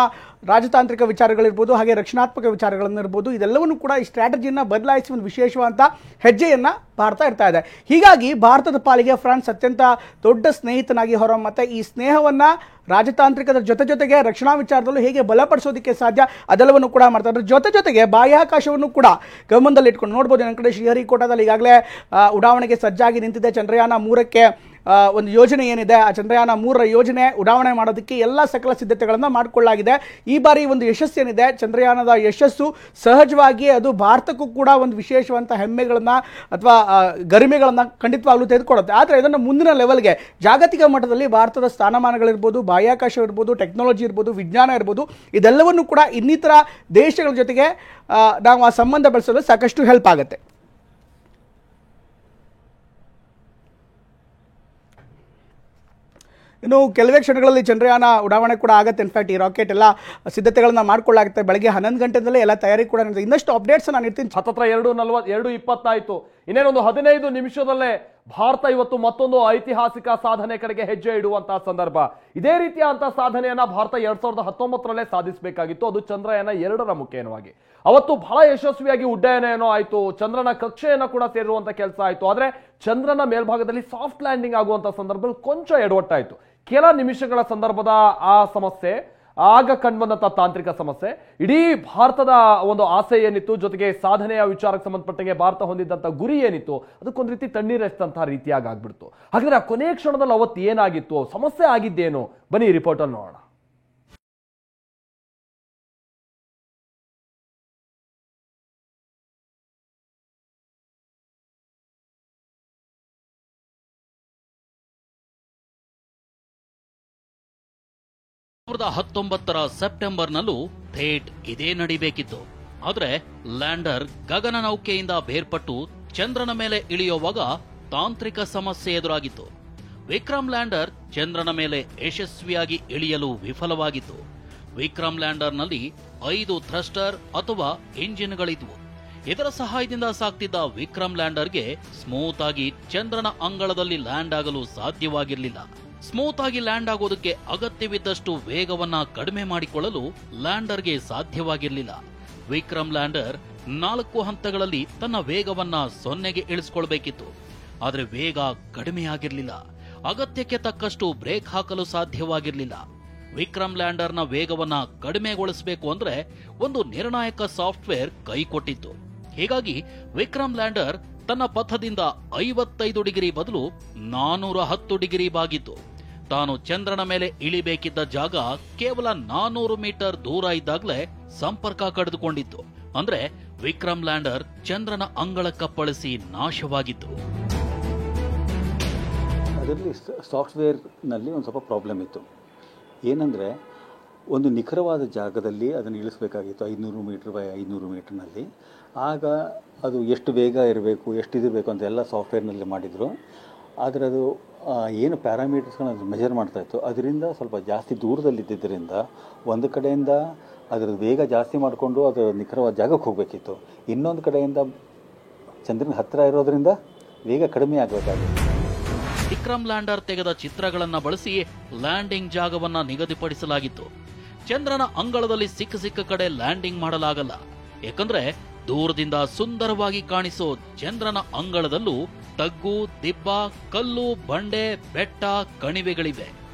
S2: ರಾಜತಾಂತ್ರಿಕ ವಿಚಾರಗಳಿರ್ಬೋದು ಹಾಗೆ ರಕ್ಷಣಾತ್ಮಕ ವಿಚಾರಗಳನ್ನಿರ್ಬೋದು ಇದೆಲ್ಲವನ್ನೂ ಕೂಡ ಈ ಸ್ಟ್ರಾಟಜಿಯನ್ನು ಬದಲಾಯಿಸಿ ಒಂದು ವಿಶೇಷವಾದಂಥ ಹೆಜ್ಜೆಯನ್ನು ಭಾರತ ಇರ್ತಾ ಇದೆ. ಹೀಗಾಗಿ ಭಾರತದ ಪಾಲಿಗೆ ಫ್ರಾನ್ಸ್ ಅತ್ಯಂತ ದೊಡ್ಡ ಸ್ನೇಹಿತನಾಗಿ ಹೊರಹೊಮ್ಮತ್ತೆ. ಈ ಸ್ನೇಹವನ್ನು ರಾಜತಾಂತ್ರಿಕದ ಜೊತೆಗೆ ರಕ್ಷಣಾ ವಿಚಾರದಲ್ಲೂ ಹೇಗೆ ಬಲಪಡಿಸೋದಕ್ಕೆ ಸಾಧ್ಯ ಅದೆಲ್ಲವನ್ನು ಕೂಡ ಮಾಡ್ತಾರೆ. ಜೊತೆಗೆ ಬಾಹ್ಯಾಕಾಶವನ್ನು ಕೂಡ ಗಮನದಲ್ಲಿ ಇಟ್ಕೊಂಡು ನೋಡ್ಬೋದು. ನನ್ನ ಕಡೆ ಶ್ರೀಹರಿಕೋಟಾದಲ್ಲಿ ಈಗಾಗಲೇ ಉಡಾವಣೆಗೆ ಸಜ್ಜಾಗಿ ನಿಂತಿದೆ. ಚಂದ್ರಯಾನ 3ಕ್ಕೆ ಒಂದು ಯೋಜನೆ ಏನಿದೆ, ಆ ಚಂದ್ರಯಾನ 3ರ ಯೋಜನೆ ಉಡಾವಣೆ ಮಾಡೋದಕ್ಕೆ ಎಲ್ಲ ಸಕಲ ಸಿದ್ಧತೆಗಳನ್ನು ಮಾಡಿಕೊಳ್ಳಲಾಗಿದೆ. ಈ ಬಾರಿ ಒಂದು ಯಶಸ್ಸು ಏನಿದೆ, ಚಂದ್ರಯಾನದ ಯಶಸ್ಸು ಸಹಜವಾಗಿ ಅದು ಭಾರತಕ್ಕೂ ಕೂಡ ಒಂದು ವಿಶೇಷವಂತ ಹೆಮ್ಮೆಗಳನ್ನು ಅಥವಾ ಗರಿಮೆಗಳನ್ನು ಖಂಡಿತವಾಗ್ಲೂ ತೆಗೆದುಕೊಳ್ಳುತ್ತೆ. ಆದರೆ ಇದನ್ನು ಮುಂದಿನ ಲೆವೆಲ್ಗೆ ಜಾಗತಿಕ ಮಟ್ಟದಲ್ಲಿ ಭಾರತದ ಸ್ಥಾನಮಾನಗಳಿರ್ಬೋದು, ಬಾಹ್ಯಾಕಾಶ ಇರ್ಬೋದು, ಟೆಕ್ನಾಲಜಿ ಇರ್ಬೋದು, ವಿಜ್ಞಾನ ಇರ್ಬೋದು, ಇದೆಲ್ಲವನ್ನು ಕೂಡ ಇನ್ನಿತರ ದೇಶಗಳ ಜೊತೆಗೆ ನಾವು ಆ ಸಂಬಂಧ ಬೆಳೆಸಲು ಸಾಕಷ್ಟು ಹೆಲ್ಪ್ ಆಗುತ್ತೆ. ಇನ್ನು ಕೆಲವೇ ಕ್ಷಣಗಳಲ್ಲಿ ಚಂದ್ರಯಾನ ಉಡಾವಣೆ ಕೂಡ ಆಗುತ್ತೆ. ಇನ್ಫ್ಯಾಕ್ಟ್ ಈ ರಾಕೆಟ್ ಎಲ್ಲ ಸಿದ್ಧತೆಗಳನ್ನ ಮಾಡ್ಕೊಳ್ಳಾಗುತ್ತೆ. ಬೆಳಗ್ಗೆ 11 ಗಂಟೆದಲ್ಲೇ ಎಲ್ಲ ತಯಾರಿ ಕೂಡ ನಡೆದಿದೆ. ಇನ್ನಷ್ಟು ಅಪ್ಡೇಟ್ಸ್ ನಾನು ಇರ್ತೀನಿ.
S1: 2:20 ಆಯಿತು. ಇನ್ನೇನೊಂದು 15 ನಿಮಿಷದಲ್ಲೇ ಭಾರತ ಇವತ್ತು ಮತ್ತೊಂದು ಐತಿಹಾಸಿಕ ಸಾಧನೆ ಕಡೆಗೆ ಹೆಜ್ಜೆ ಇಡುವಂತಹ ಸಂದರ್ಭ. ಇದೇ ರೀತಿಯಾದಂತಹ ಸಾಧನೆಯನ್ನ ಭಾರತ 2019ರಲ್ಲೇ ಸಾಧಿಸಬೇಕಾಗಿತ್ತು. ಅದು ಚಂದ್ರಯಾನ 2ರ ಮುಖೇನವಾಗಿ. ಅವತ್ತು ಬಹಳ ಯಶಸ್ವಿಯಾಗಿ ಉಡ್ಡಯನ ಏನೋ ಆಯ್ತು, ಚಂದ್ರನ ಕಕ್ಷೆಯನ್ನ ಕೂಡ ಸೇರುವಂತ ಕೆಲಸ ಆಯ್ತು. ಆದ್ರೆ ಚಂದ್ರನ ಮೇಲ್ಭಾಗದಲ್ಲಿ ಸಾಫ್ಟ್ ಲ್ಯಾಂಡಿಂಗ್ ಆಗುವಂತ ಸಂದರ್ಭದಲ್ಲಿ ಕೊಂಚ ಎಡವಟ್ಟಾಯ್ತು. ಕೆಲ ನಿಮಿಷಗಳ ಸಂದರ್ಭದ ಆ ಸಮಸ್ಯೆ ಆಗ ಕಂಡುಬಂದಂತಹ ತಾಂತ್ರಿಕ ಸಮಸ್ಯೆ ಇಡೀ ಭಾರತದ ಒಂದು ಆಸೆ ಏನಿತ್ತು, ಜೊತೆಗೆ ಸಾಧನೆಯ ವಿಚಾರಕ್ಕೆ ಸಂಬಂಧಪಟ್ಟಂಗೆ ಭಾರತ ಹೊಂದಿದ್ದಂತಹ ಗುರಿ ಏನಿತ್ತು, ಅದಕ್ಕೊಂದು ರೀತಿ ತಣ್ಣೀರೆಷ್ಟಂತಹ ರೀತಿಯಾಗಿ ಆಗ್ಬಿಡ್ತು. ಹಾಗಾದ್ರೆ ಆ ಕೊನೆಯ ಕ್ಷಣದಲ್ಲಿ ಅವತ್ತು ಏನಾಗಿತ್ತು, ಸಮಸ್ಯೆ ಆಗಿದ್ದೇನು, ಬನ್ನಿ ರಿಪೋರ್ಟ್ ಅಲ್ಲಿ ನೋಡೋಣ.
S4: ಸೆಪ್ಟೆಂಬರ್ನಲ್ಲೂ ಥೇಟ್ ಇದೇ ನಡಿಬೇಕಿತ್ತು. ಆದ್ರೆ ಲ್ಯಾಂಡರ್ ಗಗನ ನೌಕೆಯಿಂದ ಬೇರ್ಪಟ್ಟು ಚಂದ್ರನ ಮೇಲೆ ಇಳಿಯುವಾಗ ತಾಂತ್ರಿಕ ಸಮಸ್ಯೆ ಎದುರಾಗಿತ್ತು. ವಿಕ್ರಮ್ ಲ್ಯಾಂಡರ್ ಚಂದ್ರನ ಮೇಲೆ ಯಶಸ್ವಿಯಾಗಿ ಇಳಿಯಲು ವಿಫಲವಾಗಿತ್ತು. ವಿಕ್ರಮ್ ಲ್ಯಾಂಡರ್ನಲ್ಲಿ 5 ಥ್ರಸ್ಟರ್ ಅಥವಾ ಇಂಜಿನ್ಗಳಿದ್ವು. ಇದರ ಸಹಾಯದಿಂದ ಸಾಗ್ತಿದ್ದ ವಿಕ್ರಮ್ ಲ್ಯಾಂಡರ್ಗೆ ಸ್ಮೂತ್ ಆಗಿ ಚಂದ್ರನ ಅಂಗಳದಲ್ಲಿ ಲ್ಯಾಂಡ್ ಆಗಲು ಸಾಧ್ಯವಾಗಿರಲಿಲ್ಲ. ಸ್ಮೂತ್ ಆಗಿ ಲ್ಯಾಂಡ್ ಆಗೋದಕ್ಕೆ ಅಗತ್ಯವಿದ್ದಷ್ಟು ವೇಗವನ್ನ ಕಡಿಮೆ ಮಾಡಿಕೊಳ್ಳಲು ಲ್ಯಾಂಡರ್ಗೆ ಸಾಧ್ಯವಾಗಿರಲಿಲ್ಲ. ವಿಕ್ರಮ್ ಲ್ಯಾಂಡರ್ 4 ಹಂತಗಳಲ್ಲಿ ತನ್ನ ವೇಗವನ್ನ 0ಗೆ ಇಳಿಸಿಕೊಳ್ಬೇಕಿತ್ತು. ಆದರೆ ವೇಗ ಕಡಿಮೆಯಾಗಿರಲಿಲ್ಲ. ಅಗತ್ಯಕ್ಕೆ ತಕ್ಕಷ್ಟು ಬ್ರೇಕ್ ಹಾಕಲು ಸಾಧ್ಯವಾಗಿರಲಿಲ್ಲ. ವಿಕ್ರಮ್ ಲ್ಯಾಂಡರ್ನ ವೇಗವನ್ನ ಕಡಿಮೆಗೊಳಿಸಬೇಕು ಅಂದ್ರೆ ಒಂದು ನಿರ್ಣಾಯಕ ಸಾಫ್ಟ್ವೇರ್ ಕೈ ಕೊಟ್ಟಿತ್ತು. ಹೀಗಾಗಿ ವಿಕ್ರಮ್ ಲ್ಯಾಂಡರ್ ತನ್ನ ಪಥದಿಂದ 55 ಡಿಗ್ರಿ ಬದಲು 410 ಡಿಗ್ರಿ ಬಾಗಿತ್ತು. ತಾನು ಚಂದ್ರನ ಮೇಲೆ ಇಳಿಬೇಕಿದ್ದ ಜಾಗ ಕೇವಲ 400 ಮೀಟರ್ ದೂರ ಇದ್ದಾಗಲೇ ಸಂಪರ್ಕ ಕಡಿದುಕೊಂಡಿತ್ತು. ಅಂದ್ರೆ ವಿಕ್ರಮ್ ಲ್ಯಾಂಡರ್ ಚಂದ್ರನ ಅಂಗಳಕ್ಕಪ್ಪಳಿಸಿ ನಾಶವಾಗಿತ್ತು.
S5: ಅದರಲ್ಲಿ ಸಾಫ್ಟ್ವೇರ್ನಲ್ಲಿ ಒಂದು ಸ್ವಲ್ಪ ಪ್ರಾಬ್ಲಮ್ ಇತ್ತು. ಏನಂದರೆ, ಒಂದು ನಿಖರವಾದ ಜಾಗದಲ್ಲಿ ಅದನ್ನು ಇಳಿಸಬೇಕಾಗಿತ್ತು 500 ಮೀಟರ್ ಬೈ 500 ಮೀಟರ್ನಲ್ಲಿ. ಆಗ ಅದು ಎಷ್ಟು ವೇಗ ಇರಬೇಕು, ಎಷ್ಟಿದಿರಬೇಕು ಅಂತ ಎಲ್ಲ ಸಾಫ್ಟ್ವೇರ್ನಲ್ಲಿ ಮಾಡಿದರು. ಆದರೆ ಅದು ಏನು ಪ್ಯಾರಾಮೀಟರ್ಸ್ಗಳನ್ನ ಮೆಜರ್ ಮಾಡ್ತಾಯಿತ್ತು, ಅದರಿಂದ ಸ್ವಲ್ಪ ಜಾಸ್ತಿ ದೂರದಲ್ಲಿದ್ದರಿಂದ ಒಂದು ಕಡೆಯಿಂದ ಅದರ ವೇಗ ಜಾಸ್ತಿ ಮಾಡಿಕೊಂಡು ಅದರ ನಿಖರವಾದ ಜಾಗಕ್ಕೆ ಹೋಗಬೇಕಿತ್ತು. ಇನ್ನೊಂದು ಕಡೆಯಿಂದ ಚಂದ್ರನ ಹತ್ತಿರ ಇರೋದ್ರಿಂದ ವೇಗ ಕಡಿಮೆ ಆಗಬೇಕಾಗಿತ್ತು.
S4: ವಿಕ್ರಮ್ ಲ್ಯಾಂಡರ್ ತೆಗೆದ ಚಿತ್ರಗಳನ್ನು ಬಳಸಿ ಲ್ಯಾಂಡಿಂಗ್ ಜಾಗವನ್ನ ನಿಗದಿಪಡಿಸಲಾಗಿತ್ತು. ಚಂದ್ರನ ಅಂಗಳದಲ್ಲಿ ಸಿಕ್ಕ ಕಡೆ ಲ್ಯಾಂಡಿಂಗ್ ಮಾಡಲಾಗಲ್ಲ. ಯಾಕಂದ್ರೆ ದೂರದಿಂದ ಸುಂದರವಾಗಿ ಕಾಣಿಸೋ ಚಂದ್ರನ ಅಂಗಳದಲ್ಲೂ ತಗ್ಗು, ದಿಬ್ಬ, ಕಲ್ಲು, ಬಂಡೆ, ಬೆಟ್ಟ, ಕಣಿವೆಗಳಿವೆ.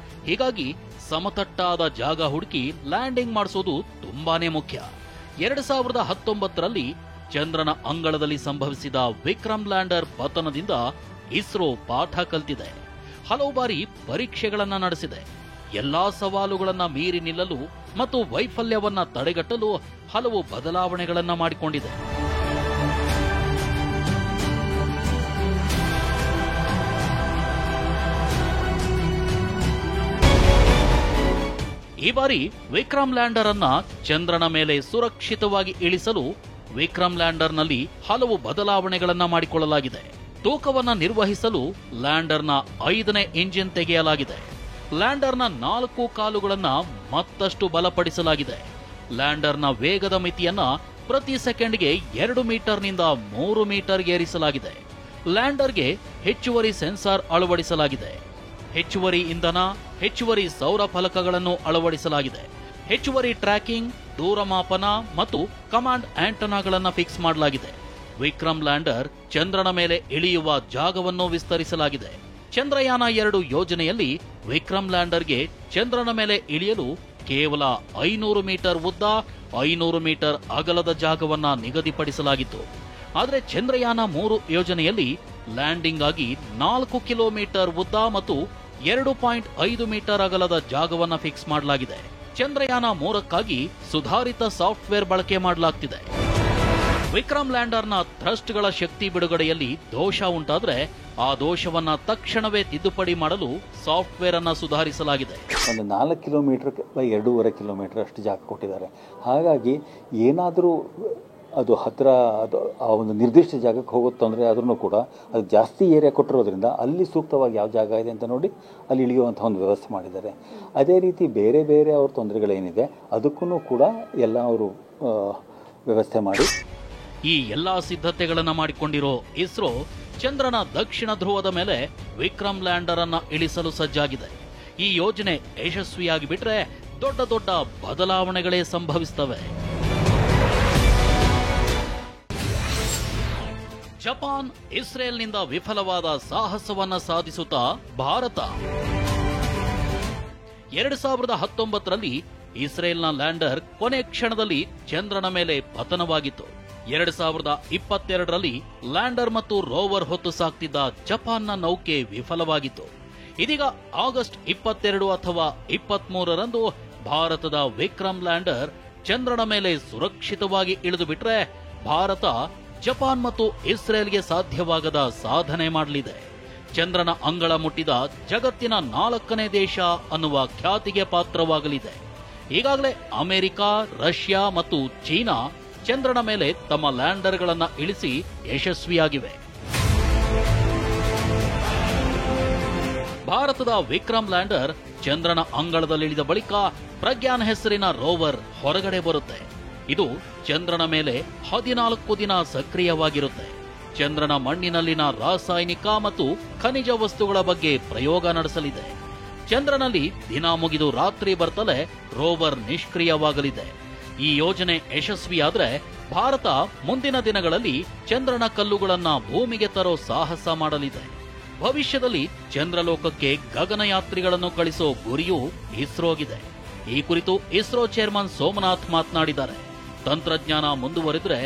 S4: ಹೀಗಾಗಿ ಸಮತಟ್ಟಾದ ಜಾಗ ಹುಡುಕಿ ಲ್ಯಾಂಡಿಂಗ್ ಮಾಡಿಸೋದು ತುಂಬಾನೇ ಮುಖ್ಯ. 2019ರಲ್ಲಿ ಚಂದ್ರನ ಅಂಗಳದಲ್ಲಿ ಸಂಭವಿಸಿದ ವಿಕ್ರಮ್ ಲ್ಯಾಂಡರ್ ಪತನದಿಂದ ಇಸ್ರೋ ಪಾಠ ಕಲಿತಿದೆ. ಹಲವು ಬಾರಿ ಪರೀಕ್ಷೆಗಳನ್ನ ನಡೆಸಿದೆ. ಎಲ್ಲಾ ಸವಾಲುಗಳನ್ನ ಮೀರಿ ನಿಲ್ಲಲು ಮತ್ತು ವೈಫಲ್ಯವನ್ನ ತಡೆಗಟ್ಟಲು ಹಲವು ಬದಲಾವಣೆಗಳನ್ನ ಮಾಡಿಕೊಂಡಿದೆ. ಈ ಬಾರಿ ವಿಕ್ರಮ್ ಲ್ಯಾಂಡರ್ ಅನ್ನ ಚಂದ್ರನ ಮೇಲೆ ಸುರಕ್ಷಿತವಾಗಿ ಇಳಿಸಲು ವಿಕ್ರಮ್ ಲ್ಯಾಂಡರ್ನಲ್ಲಿ ಹಲವು ಬದಲಾವಣೆಗಳನ್ನ ಮಾಡಿಕೊಳ್ಳಲಾಗಿದೆ. ತೂಕವನ್ನ ನಿರ್ವಹಿಸಲು ಲ್ಯಾಂಡರ್ನ 5ನೇ ಇಂಜಿನ್ ತೆಗೆಯಲಾಗಿದೆ. ಲ್ಯಾಂಡರ್ನ 4 ಕಾಲುಗಳನ್ನ ಮತ್ತಷ್ಟು ಬಲಪಡಿಸಲಾಗಿದೆ. ಲ್ಯಾಂಡರ್ನ ವೇಗದ ಮಿತಿಯನ್ನ ಪ್ರತಿ ಸೆಕೆಂಡ್ಗೆ 2 ಮೀಟರ್ನಿಂದ 3 ಮೀಟರ್ ಏರಿಸಲಾಗಿದೆ. ಲ್ಯಾಂಡರ್ಗೆ ಹೆಚ್ಚುವರಿ ಸೆನ್ಸಾರ್ ಅಳವಡಿಸಲಾಗಿದೆ. ಹೆಚ್ಚುವರಿ ಇಂಧನ, ಹೆಚ್ಚುವರಿ ಸೌರ ಫಲಕಗಳನ್ನು ಅಳವಡಿಸಲಾಗಿದೆ. ಹೆಚ್ಚುವರಿ ಟ್ರ್ಯಾಕಿಂಗ್, ದೂರಮಾಪನ ಮತ್ತು ಕಮಾಂಡ್ ಆಂಟನಾಗಳನ್ನು ಫಿಕ್ಸ್ ಮಾಡಲಾಗಿದೆ. ವಿಕ್ರಮ್ ಲ್ಯಾಂಡರ್ ಚಂದ್ರನ ಮೇಲೆ ಇಳಿಯುವ ಜಾಗವನ್ನು ವಿಸ್ತರಿಸಲಾಗಿದೆ. ಚಂದ್ರಯಾನ 2 ಯೋಜನೆಯಲ್ಲಿ ವಿಕ್ರಮ್ ಲ್ಯಾಂಡರ್ಗೆ ಚಂದ್ರನ ಮೇಲೆ ಇಳಿಯಲು ಕೇವಲ 500 ಮೀಟರ್ ಉದ್ದ, 500 ಮೀಟರ್ ಅಗಲದ ಜಾಗವನ್ನ ನಿಗದಿಪಡಿಸಲಾಗಿತ್ತು. ಆದರೆ ಚಂದ್ರಯಾನ 3 ಯೋಜನೆಯಲ್ಲಿ ಲ್ಯಾಂಡಿಂಗ್ ಆಗಿ 4 ಕಿಲೋಮೀಟರ್ ಉದ್ದ ಮತ್ತು 2.5 ಮೀಟರ್ ಅಗಲದ ಜಾಗವನ್ನ ಫಿಕ್ಸ್ ಮಾಡಲಾಗಿದೆ. ಚಂದ್ರಯಾನ 3ಕ್ಕಾಗಿ ಸುಧಾರಿತ ಸಾಫ್ಟ್ವೇರ್ ಬಳಕೆ ಮಾಡಲಾಗ್ತಿದೆ. ವಿಕ್ರಮ್ ಲ್ಯಾಂಡರ್ನ ಥ್ರಸ್ಟ್ಗಳ ಶಕ್ತಿ ಬಿಡುಗಡೆಯಲ್ಲಿ ದೋಷ ಉಂಟಾದ್ರೆ ಆ ದೋಷವನ್ನ ತಕ್ಷಣವೇ ತಿದ್ದುಪಡಿ ಮಾಡಲು ಸಾಫ್ಟ್ವೇರ್ ಅನ್ನ ಸುಧಾರಿಸಲಾಗಿದೆ.
S5: ಒಂದು 4 ಕಿಲೋಮೀಟರ್ ಬೈ 2.5 ಕಿಲೋಮೀಟರ್ ಅಷ್ಟು ಜಾಗ ಕೊಟ್ಟಿದ್ದಾರೆ. ಹಾಗಾಗಿ ಏನಾದರೂ ಅದು ಹತ್ತಿರ ಅದು ಆ ಒಂದು ನಿರ್ದಿಷ್ಟ ಜಾಗಕ್ಕೆ ಹೋಗೋ ತೊಂದರೆ ಆದ್ರೂ ಕೂಡ ಅದು ಜಾಸ್ತಿ ಏರಿಯಾ ಕೊಟ್ಟಿರೋದ್ರಿಂದ ಅಲ್ಲಿ ಸೂಕ್ತವಾಗಿ ಯಾವ ಜಾಗ ಇದೆ ಅಂತ ನೋಡಿ ಅಲ್ಲಿ ಇಳಿಯುವಂಥ ಒಂದು ವ್ಯವಸ್ಥೆ ಮಾಡಿದ್ದಾರೆ. ಅದೇ ರೀತಿ ಬೇರೆ ಬೇರೆ ಅವ್ರ ತೊಂದರೆಗಳೇನಿದೆ ಅದಕ್ಕೂ ಕೂಡ ಎಲ್ಲ ಅವರು ವ್ಯವಸ್ಥೆ ಮಾಡಿ
S4: ಈ ಎಲ್ಲಾ ಸಿದ್ಧತೆಗಳನ್ನ ಮಾಡಿಕೊಂಡಿರೋ ಇಸ್ರೋ ಚಂದ್ರನ ದಕ್ಷಿಣ ಧ್ರುವದ ಮೇಲೆ ವಿಕ್ರಮ್ ಲ್ಯಾಂಡರ್ ಅನ್ನ ಇಳಿಸಲು ಸಜ್ಜಾಗಿದೆ. ಈ ಯೋಜನೆ ಯಶಸ್ವಿಯಾಗಿ ಬಿಟ್ರೆ ದೊಡ್ಡ ದೊಡ್ಡ ಬದಲಾವಣೆಗಳೇ ಸಂಭವಿಸುತ್ತವೆ. ಜಪಾನ್, ಇಸ್ರೇಲ್ನಿಂದ ವಿಫಲವಾದ ಸಾಹಸವನ್ನ ಸಾಧಿಸುತ್ತಾ ಭಾರತ 2019ರಲ್ಲಿ ಇಸ್ರೇಲ್ನ ಲ್ಯಾಂಡರ್ ಕೊನೆ ಕ್ಷಣದಲ್ಲಿ ಚಂದ್ರನ ಮೇಲೆ ಪತನವಾಗಿತ್ತು. 2022ರಲ್ಲಿ ಲ್ಯಾಂಡರ್ ಮತ್ತು ರೋವರ್ ಹೊತ್ತು ಸಾಗ್ತಿದ್ದ ಜಪಾನ್ನ ನೌಕೆ ವಿಫಲವಾಗಿತ್ತು. ಇದೀಗ ಆಗಸ್ಟ್ 22 ಅಥವಾ 23ರಂದು ಭಾರತದ ವಿಕ್ರಮ್ ಲ್ಯಾಂಡರ್ ಚಂದ್ರನ ಮೇಲೆ ಸುರಕ್ಷಿತವಾಗಿ ಇಳಿದು ಬಿಟ್ರೆ ಭಾರತ ಜಪಾನ್ ಮತ್ತು ಇಸ್ರೇಲ್ಗೆ ಸಾಧ್ಯವಾಗದ ಸಾಧನೆ ಮಾಡಲಿದೆ. ಚಂದ್ರನ ಅಂಗಳ ಮುಟ್ಟಿದ ಜಗತ್ತಿನ 4ನೇ ದೇಶ ಅನ್ನುವ ಖ್ಯಾತಿಗೆ ಪಾತ್ರವಾಗಲಿದೆ. ಈಗಾಗಲೇ ಅಮೆರಿಕ, ರಷ್ಯಾ ಮತ್ತು ಚೀನಾ ಚಂದ್ರನ ಮೇಲೆ ತಮ್ಮ ಲ್ಯಾಂಡರ್ಗಳನ್ನ ಇಳಿಸಿ ಯಶಸ್ವಿಯಾಗಿವೆ. ಭಾರತದ ವಿಕ್ರಮ್ ಲ್ಯಾಂಡರ್ ಚಂದ್ರನ ಅಂಗಳದಲ್ಲಿಳಿದ ಬಳಿಕ ಪ್ರಜ್ಞಾನ್ ಹೆಸರಿನ ರೋವರ್ ಹೊರಗಡೆ ಬರುತ್ತೆ. ಇದು ಚಂದ್ರನ ಮೇಲೆ 14 ದಿನ ಸಕ್ರಿಯವಾಗಿರುತ್ತೆ. ಚಂದ್ರನ ಮಣ್ಣಿನಲ್ಲಿನ ರಾಸಾಯನಿಕ ಮತ್ತು ಖನಿಜ ವಸ್ತುಗಳ ಬಗ್ಗೆ ಪ್ರಯೋಗ ನಡೆಸಲಿದೆ. ಚಂದ್ರನಲ್ಲಿ ದಿನ ಮುಗಿದು ರಾತ್ರಿ ಬರ್ತಲೇ ರೋವರ್ ನಿಷ್ಕ್ರಿಯವಾಗಲಿದೆ. ಈ ಯೋಜನೆ ಯಶಸ್ವಿಯಾದ್ರೆ ಭಾರತ ಮುಂದಿನ ದಿನಗಳಲ್ಲಿ ಚಂದ್ರನ ಕಲ್ಲುಗಳನ್ನ ಭೂಮಿಗೆ ತರೋ ಸಾಹಸ ಮಾಡಲಿದೆ. ಭವಿಷ್ಯದಲ್ಲಿ ಚಂದ್ರಲೋಕಕ್ಕೆ ಗಗನಯಾತ್ರಿಗಳನ್ನು ಕಳಿಸೋ ಗುರಿಯೂ ಇಸ್ರೋಗಿದೆ. ಈ ಕುರಿತು ಇಸ್ರೋ ಚೇರ್ಮನ್ ಸೋಮನಾಥ್ ಮಾತನಾಡಿದ್ದಾರೆ. ತಂತ್ರಜ್ಞಾನ ಮುಂದುವರೆದ್ರೆ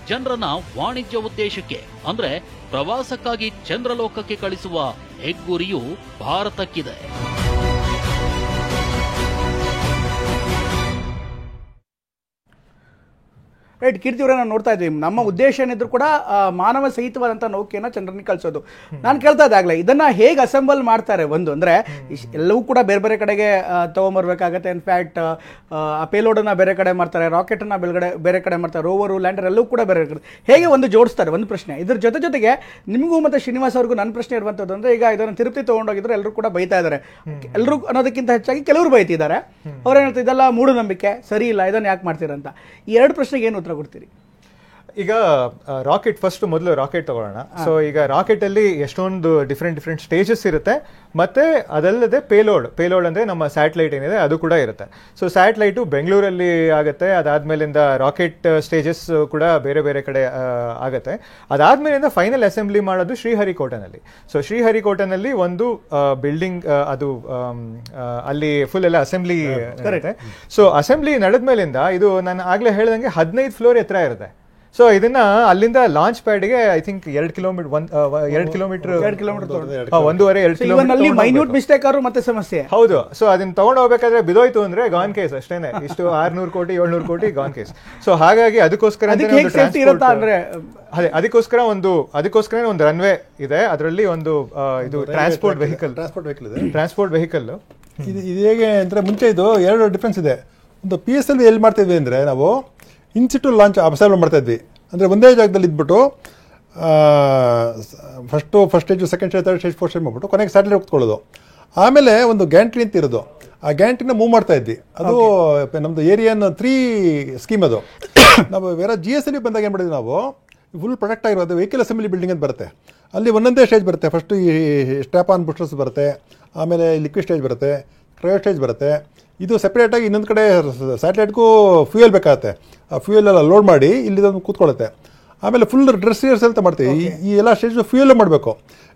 S4: ಜನರನ್ನ ವಾಣಿಜ್ಯ ಉದ್ದೇಶಕ್ಕೆ ಅಂದ್ರೆ ಪ್ರವಾಸಕ್ಕಾಗಿ ಚಂದ್ರಲೋಕಕ್ಕೆ ಕಳಿಸುವ ಹೆಗ್ಗುರಿಯೂ ಭಾರತಕ್ಕಿದೆ.
S2: ರೈಟ್, ಕೀರ್ತಿಯವರೇ, ನಾವು ನೋಡ್ತಾ ಇದ್ದೀವಿ ನಮ್ಮ ಉದ್ದೇಶ ಏನಿದ್ರು ಕೂಡ ಮಾನವ ಸಹಿತವಾದಂಥ ನೌಕೆಯನ್ನು ಚಂದ್ರನಿಗೆ ಕಳಿಸೋದು. ನಾನು ಕೇಳ್ತಾ ಇದ್ದಾಗಲೇ ಇದನ್ನ ಹೇಗೆ ಅಸೆಂಬಲ್ ಮಾಡ್ತಾರೆ? ಒಂದು ಅಂದರೆ ಎಲ್ಲವೂ ಕೂಡ ಬೇರೆ ಬೇರೆ ಕಡೆಗೆ ತೊಗೊಂಬರ್ಬೇಕಾಗತ್ತೆ. ಇನ್ಫ್ಯಾಕ್ಟ್ ಆ ಪೇಲೋಡನ್ನು ಬೇರೆ ಕಡೆ ಮಾಡ್ತಾರೆ, ರಾಕೆಟನ್ನು ಬೇರೆ ಕಡೆ ಮಾಡ್ತಾರೆ, ರೋವರು, ಲ್ಯಾಂಡರ್ ಎಲ್ಲವೂ ಕೂಡ ಬೇರೆ ಕಡೆ ಹೇಗೆ ಒಂದು ಜೋಡಿಸ್ತಾರೆ? ಒಂದು ಪ್ರಶ್ನೆ. ಇದ್ರ ಜೊತೆಗೆ ನಿಮಗೂ ಮತ್ತು ಶ್ರೀನಿವಾಸ್ ಅವ್ರಿಗೂ ನನ್ನ ಪ್ರಶ್ನೆ ಇರುವಂಥದ್ದು ಅಂದರೆ, ಈಗ ಇದನ್ನು ತಿರುಪತಿ ತೊಗೊಂಡೋಗಿದ್ರೆ ಎಲ್ಲರೂ ಕೂಡ ಬೈತಾ ಇದ್ದಾರೆ. ಎಲ್ಲರೂ ಅನ್ನೋದಕ್ಕಿಂತ ಹೆಚ್ಚಾಗಿ ಕೆಲವರು ಬೈತಿದ್ದಾರೆ. ಅವ್ರೇನು ಹೇಳ್ತಾ ಇದೆಲ್ಲ ಮೂಢನಂಬಿಕೆ, ಸರಿ ಇಲ್ಲ, ಇದನ್ನು ಯಾಕೆ ಮಾಡ್ತೀರಂತ. ಈ ಎರಡು ಪ್ರಶ್ನೆಗೆ ಏನು ಉತ್ತರ ಕೊಡ್ತೀರಿ?
S6: ಈಗ ರಾಕೆಟ್ ಮೊದಲು ರಾಕೆಟ್ ತಗೊಳ್ಳೋಣ. ಸೊ ಈಗ ರಾಕೆಟ್ ಅಲ್ಲಿ ಎಷ್ಟೊಂದು ಡಿಫ್ರೆಂಟ್ ಸ್ಟೇಜಸ್ ಇರುತ್ತೆ. ಮತ್ತೆ ಅದಲ್ಲದೆ ಪೇಲೋಡ್ ಅಂದ್ರೆ ನಮ್ಮ ಸ್ಯಾಟಲೈಟ್ ಏನಿದೆ ಅದು ಕೂಡ ಇರುತ್ತೆ. ಸೊ ಸ್ಯಾಟಲೈಟು ಬೆಂಗಳೂರಲ್ಲಿ ಆಗುತ್ತೆ. ಅದಾದ್ಮೇಲಿಂದ ರಾಕೆಟ್ ಸ್ಟೇಜಸ್ ಕೂಡ ಬೇರೆ ಬೇರೆ ಕಡೆ ಆಗುತ್ತೆ. ಅದಾದ್ಮೇಲಿಂದ ಫೈನಲ್ ಅಸೆಂಬ್ಲಿ ಮಾಡೋದು ಶ್ರೀಹರಿಕೋಟನಲ್ಲಿ. ಸೊ ಶ್ರೀಹರಿಕೋಟನಲ್ಲಿ ಒಂದು ಬಿಲ್ಡಿಂಗ್, ಅದು ಅಲ್ಲಿ ಫುಲ್ ಎಲ್ಲ ಅಸೆಂಬ್ಲಿ ಇರುತ್ತೆ. ಸೊ ಅಸೆಂಬ್ಲಿ ನಡೆದ್ಮೇಲಿಂದ ಇದು ನಾನು ಆಗ್ಲೇ ಹೇಳ್ದಂಗೆ 15 ಫ್ಲೋರ್ ಎತ್ತರ ಇರುತ್ತೆ. ಸೊ ಇದನ್ನ ಅಲ್ಲಿಂದ ಲಾಂಚ್ ಪ್ಯಾಡ್ಗೆ I think 2 kilometre 1.5 kilometre
S2: minute mistake ಆದ್ರೂ ಮತ್ತೆ ಸಮಸ್ಯೆ.
S6: ಹೌದು. ಸೊ ಅದನ್ನ ತಗೊಂಡು ಹೋಗ್ಬೇಕಾದ್ರೆ ಬಿದೋಯ್ತು ಅಂದ್ರೆ ಗಾನ್ ಕೇಸ್ ಅಷ್ಟೇನೆ. ಇಷ್ಟು 600 ಕೋಟಿ 700 ಕೋಟಿ ಗಾನ್ ಕೇಸ್. ಸೊ ಹಾಗಾಗಿ ಅದಕ್ಕೋಸ್ಕರ ಅದಕ್ಕೋಸ್ಕರ ಒಂದು ರನ್ವೇ ಇದೆ. ಅದರಲ್ಲಿ ಒಂದು ಇದು ಟ್ರಾನ್ಸ್ಪೋರ್ಟ್ ವೆಹಿಕಲ್
S3: ಇದು ಹೇಗೆ ಅಂದ್ರೆ ಮುಂಚೆ ಇದು 2 ಡಿಫ್ರೆನ್ಸ್ ಇದೆ. ಒಂದು PSLV ಎಲ್ಲಿ ಮಾಡ್ತಿದ್ವಿ ಅಂದ್ರೆ ನಾವು ಇನ್ಸಿಟು ಲಾಂಚ್ ಅಸೆಂಬಲ್ ಮಾಡ್ತಾ ಇದ್ವಿ. ಅಂದರೆ ಒಂದೇ ಜಾಗದಲ್ಲಿ ಇದ್ಬಿಟ್ಟು first stage, second stage, third stage, fourth stage ಮಾಡ್ಬಿಟ್ಟು ಕೊನೆಗೆ ಸ್ಯಾಟಲೈಟ್ ಹೊತ್ಕೊಳ್ಳೋದು. ಆಮೇಲೆ ಒಂದು ಗ್ಯಾಂಟ್ರಿ ಅಂತ ಇರೋದು, ಆ ಗ್ಯಾಂಟ್ರಿನ ಮೂವ್ ಮಾಡ್ತಾ ಇದ್ವಿ. ಅದು ನಮ್ಮದು ಏರಿಯನ್ 3 ಸ್ಕೀಮ್. ಅದು ನಾವು ಬೇರೆ GSLV ಬಂದಾಗ ಏನು ಮಾಡಿದ್ವಿ, ನಾವು ಫುಲ್ ಪ್ರೊಟೆಕ್ಟ್ ಆಗಿರೋದು ವೆಹಿಕಲ್ ಅಸೆಂಬ್ಲಿ ಬಿಲ್ಡಿಂಗ್ ಅಂತ ಬರುತ್ತೆ. ಅಲ್ಲಿ ಒಂದೊಂದೇ ಸ್ಟೇಜ್ ಬರುತ್ತೆ. ಫಸ್ಟು ಈ ಸ್ಟ್ಯಾಪ್ ಆನ್ ಬೂಸ್ಟರ್ಸ್ ಬರುತ್ತೆ, ಆಮೇಲೆ ಲಿಕ್ವಿಡ್ ಸ್ಟೇಜ್ ಬರುತ್ತೆ, ಕ್ರಯೋ ಸ್ಟೇಜ್ ಬರುತ್ತೆ. ಇದು ಸೆಪ್ರೇಟಾಗಿ ಇನ್ನೊಂದು ಕಡೆ ಸ್ಯಾಟಲೈಟ್ಗೂ ಫ್ಯೂಯಲ್ ಬೇಕಾಗುತ್ತೆ. ಆ ಫ್ಯೂಯಲ್ ಎಲ್ಲ ಲೋಡ್ ಮಾಡಿ ಇಲ್ಲಿ ಕೂತ್ಕೊಳ್ಳುತ್ತೆ. ಆಮೇಲೆ ಫುಲ್ ಡ್ರೆಸ್ ಅಂತ ಮಾಡ್ತೀವಿ. ಈ ಎಲ್ಲ ಸ್ಟೇಜ್ ಫ್ಯೂಯಲ್ ಮಾಡಬೇಕು.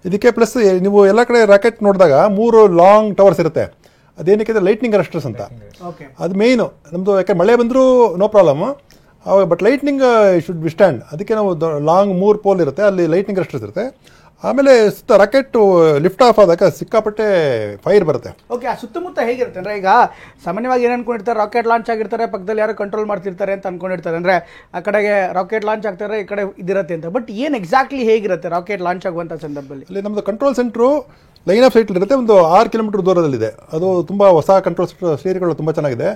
S3: ಇದಕ್ಕೆ ಪ್ಲಸ್ ನೀವು ಎಲ್ಲ ಕಡೆ ರಾಕೆಟ್ ನೋಡಿದಾಗ 3 ಲಾಂಗ್ ಟವರ್ಸ್ ಇರುತ್ತೆ. ಅದೇನಕ್ಕೆ ಲೈಟ್ನಿಂಗ್ ಅರೆಸ್ಟರ್ಸ್ ಅಂತ. ಅದು ಮೇಯ್ನು ನಮ್ಮದು. ಯಾಕೆ ಮಳೆ ಬಂದರೂ no problem, but lightning should be stand. ಅದಕ್ಕೆ ನಾವು ಲಾಂಗ್ 3 ಪೋಲ್ ಇರುತ್ತೆ, ಅಲ್ಲಿ ಲೈಟ್ನಿಂಗ್ ಅರೆಸ್ಟರ್ಸ್ ಇರುತ್ತೆ. ಆಮೇಲೆ ರಾಕೆಟ್ ಲಿಫ್ಟ್ ಆಫ್ ಆದಾಗ ಸಿಕ್ಕಾಪಟ್ಟೆ ಫೈರ್ ಬರುತ್ತೆ.
S2: ಓಕೆ, ಆ ಸುತ್ತಮುತ್ತ ಹೇಗಿರುತ್ತೆ ಅಂದರೆ, ಈಗ ಸಾಮಾನ್ಯವಾಗಿ ಏನು ಅನ್ಕೊಂಡಿರ್ತಾರೆ, ರಾಕೆಟ್ ಲಾಂಚ್ ಆಗಿರ್ತಾರೆ, ಪಕ್ಕದಲ್ಲಿ ಯಾರು ಕಂಟ್ರೋಲ್ ಮಾಡ್ತಿರ್ತಾರೆ ಅಂತ ಅನ್ಕೊಂಡಿರ್ತಾರೆ. ಅಂದರೆ ಆ ಕಡೆಗೆ ರಾಕೆಟ್ ಲಾಂಚ್ ಆಗ್ತಾರೆ, ಈ ಕಡೆ ಇದಿರುತ್ತೆ ಅಂತ. ಬಟ್ ಏನು ಎಕ್ಸಾಕ್ಟ್ಲಿ ಹೇಗಿರುತ್ತೆ ರಾಕೆಟ್ ಲಾಂಚ್ ಆಗುವಂಥ ಸಂದರ್ಭದಲ್ಲಿ? ಅಲ್ಲಿ
S3: ನಮ್ಮದು control centre line off site ಇರುತ್ತೆ. ಒಂದು 6 ಕಿಲೋಮೀಟರ್ ದೂರದಲ್ಲಿದೆ. ಅದು ತುಂಬ ಹೊಸ ಕಂಟ್ರೋಲ್ ಸ್ಟೇರಿಗಳು ತುಂಬ ಚೆನ್ನಾಗಿದೆ,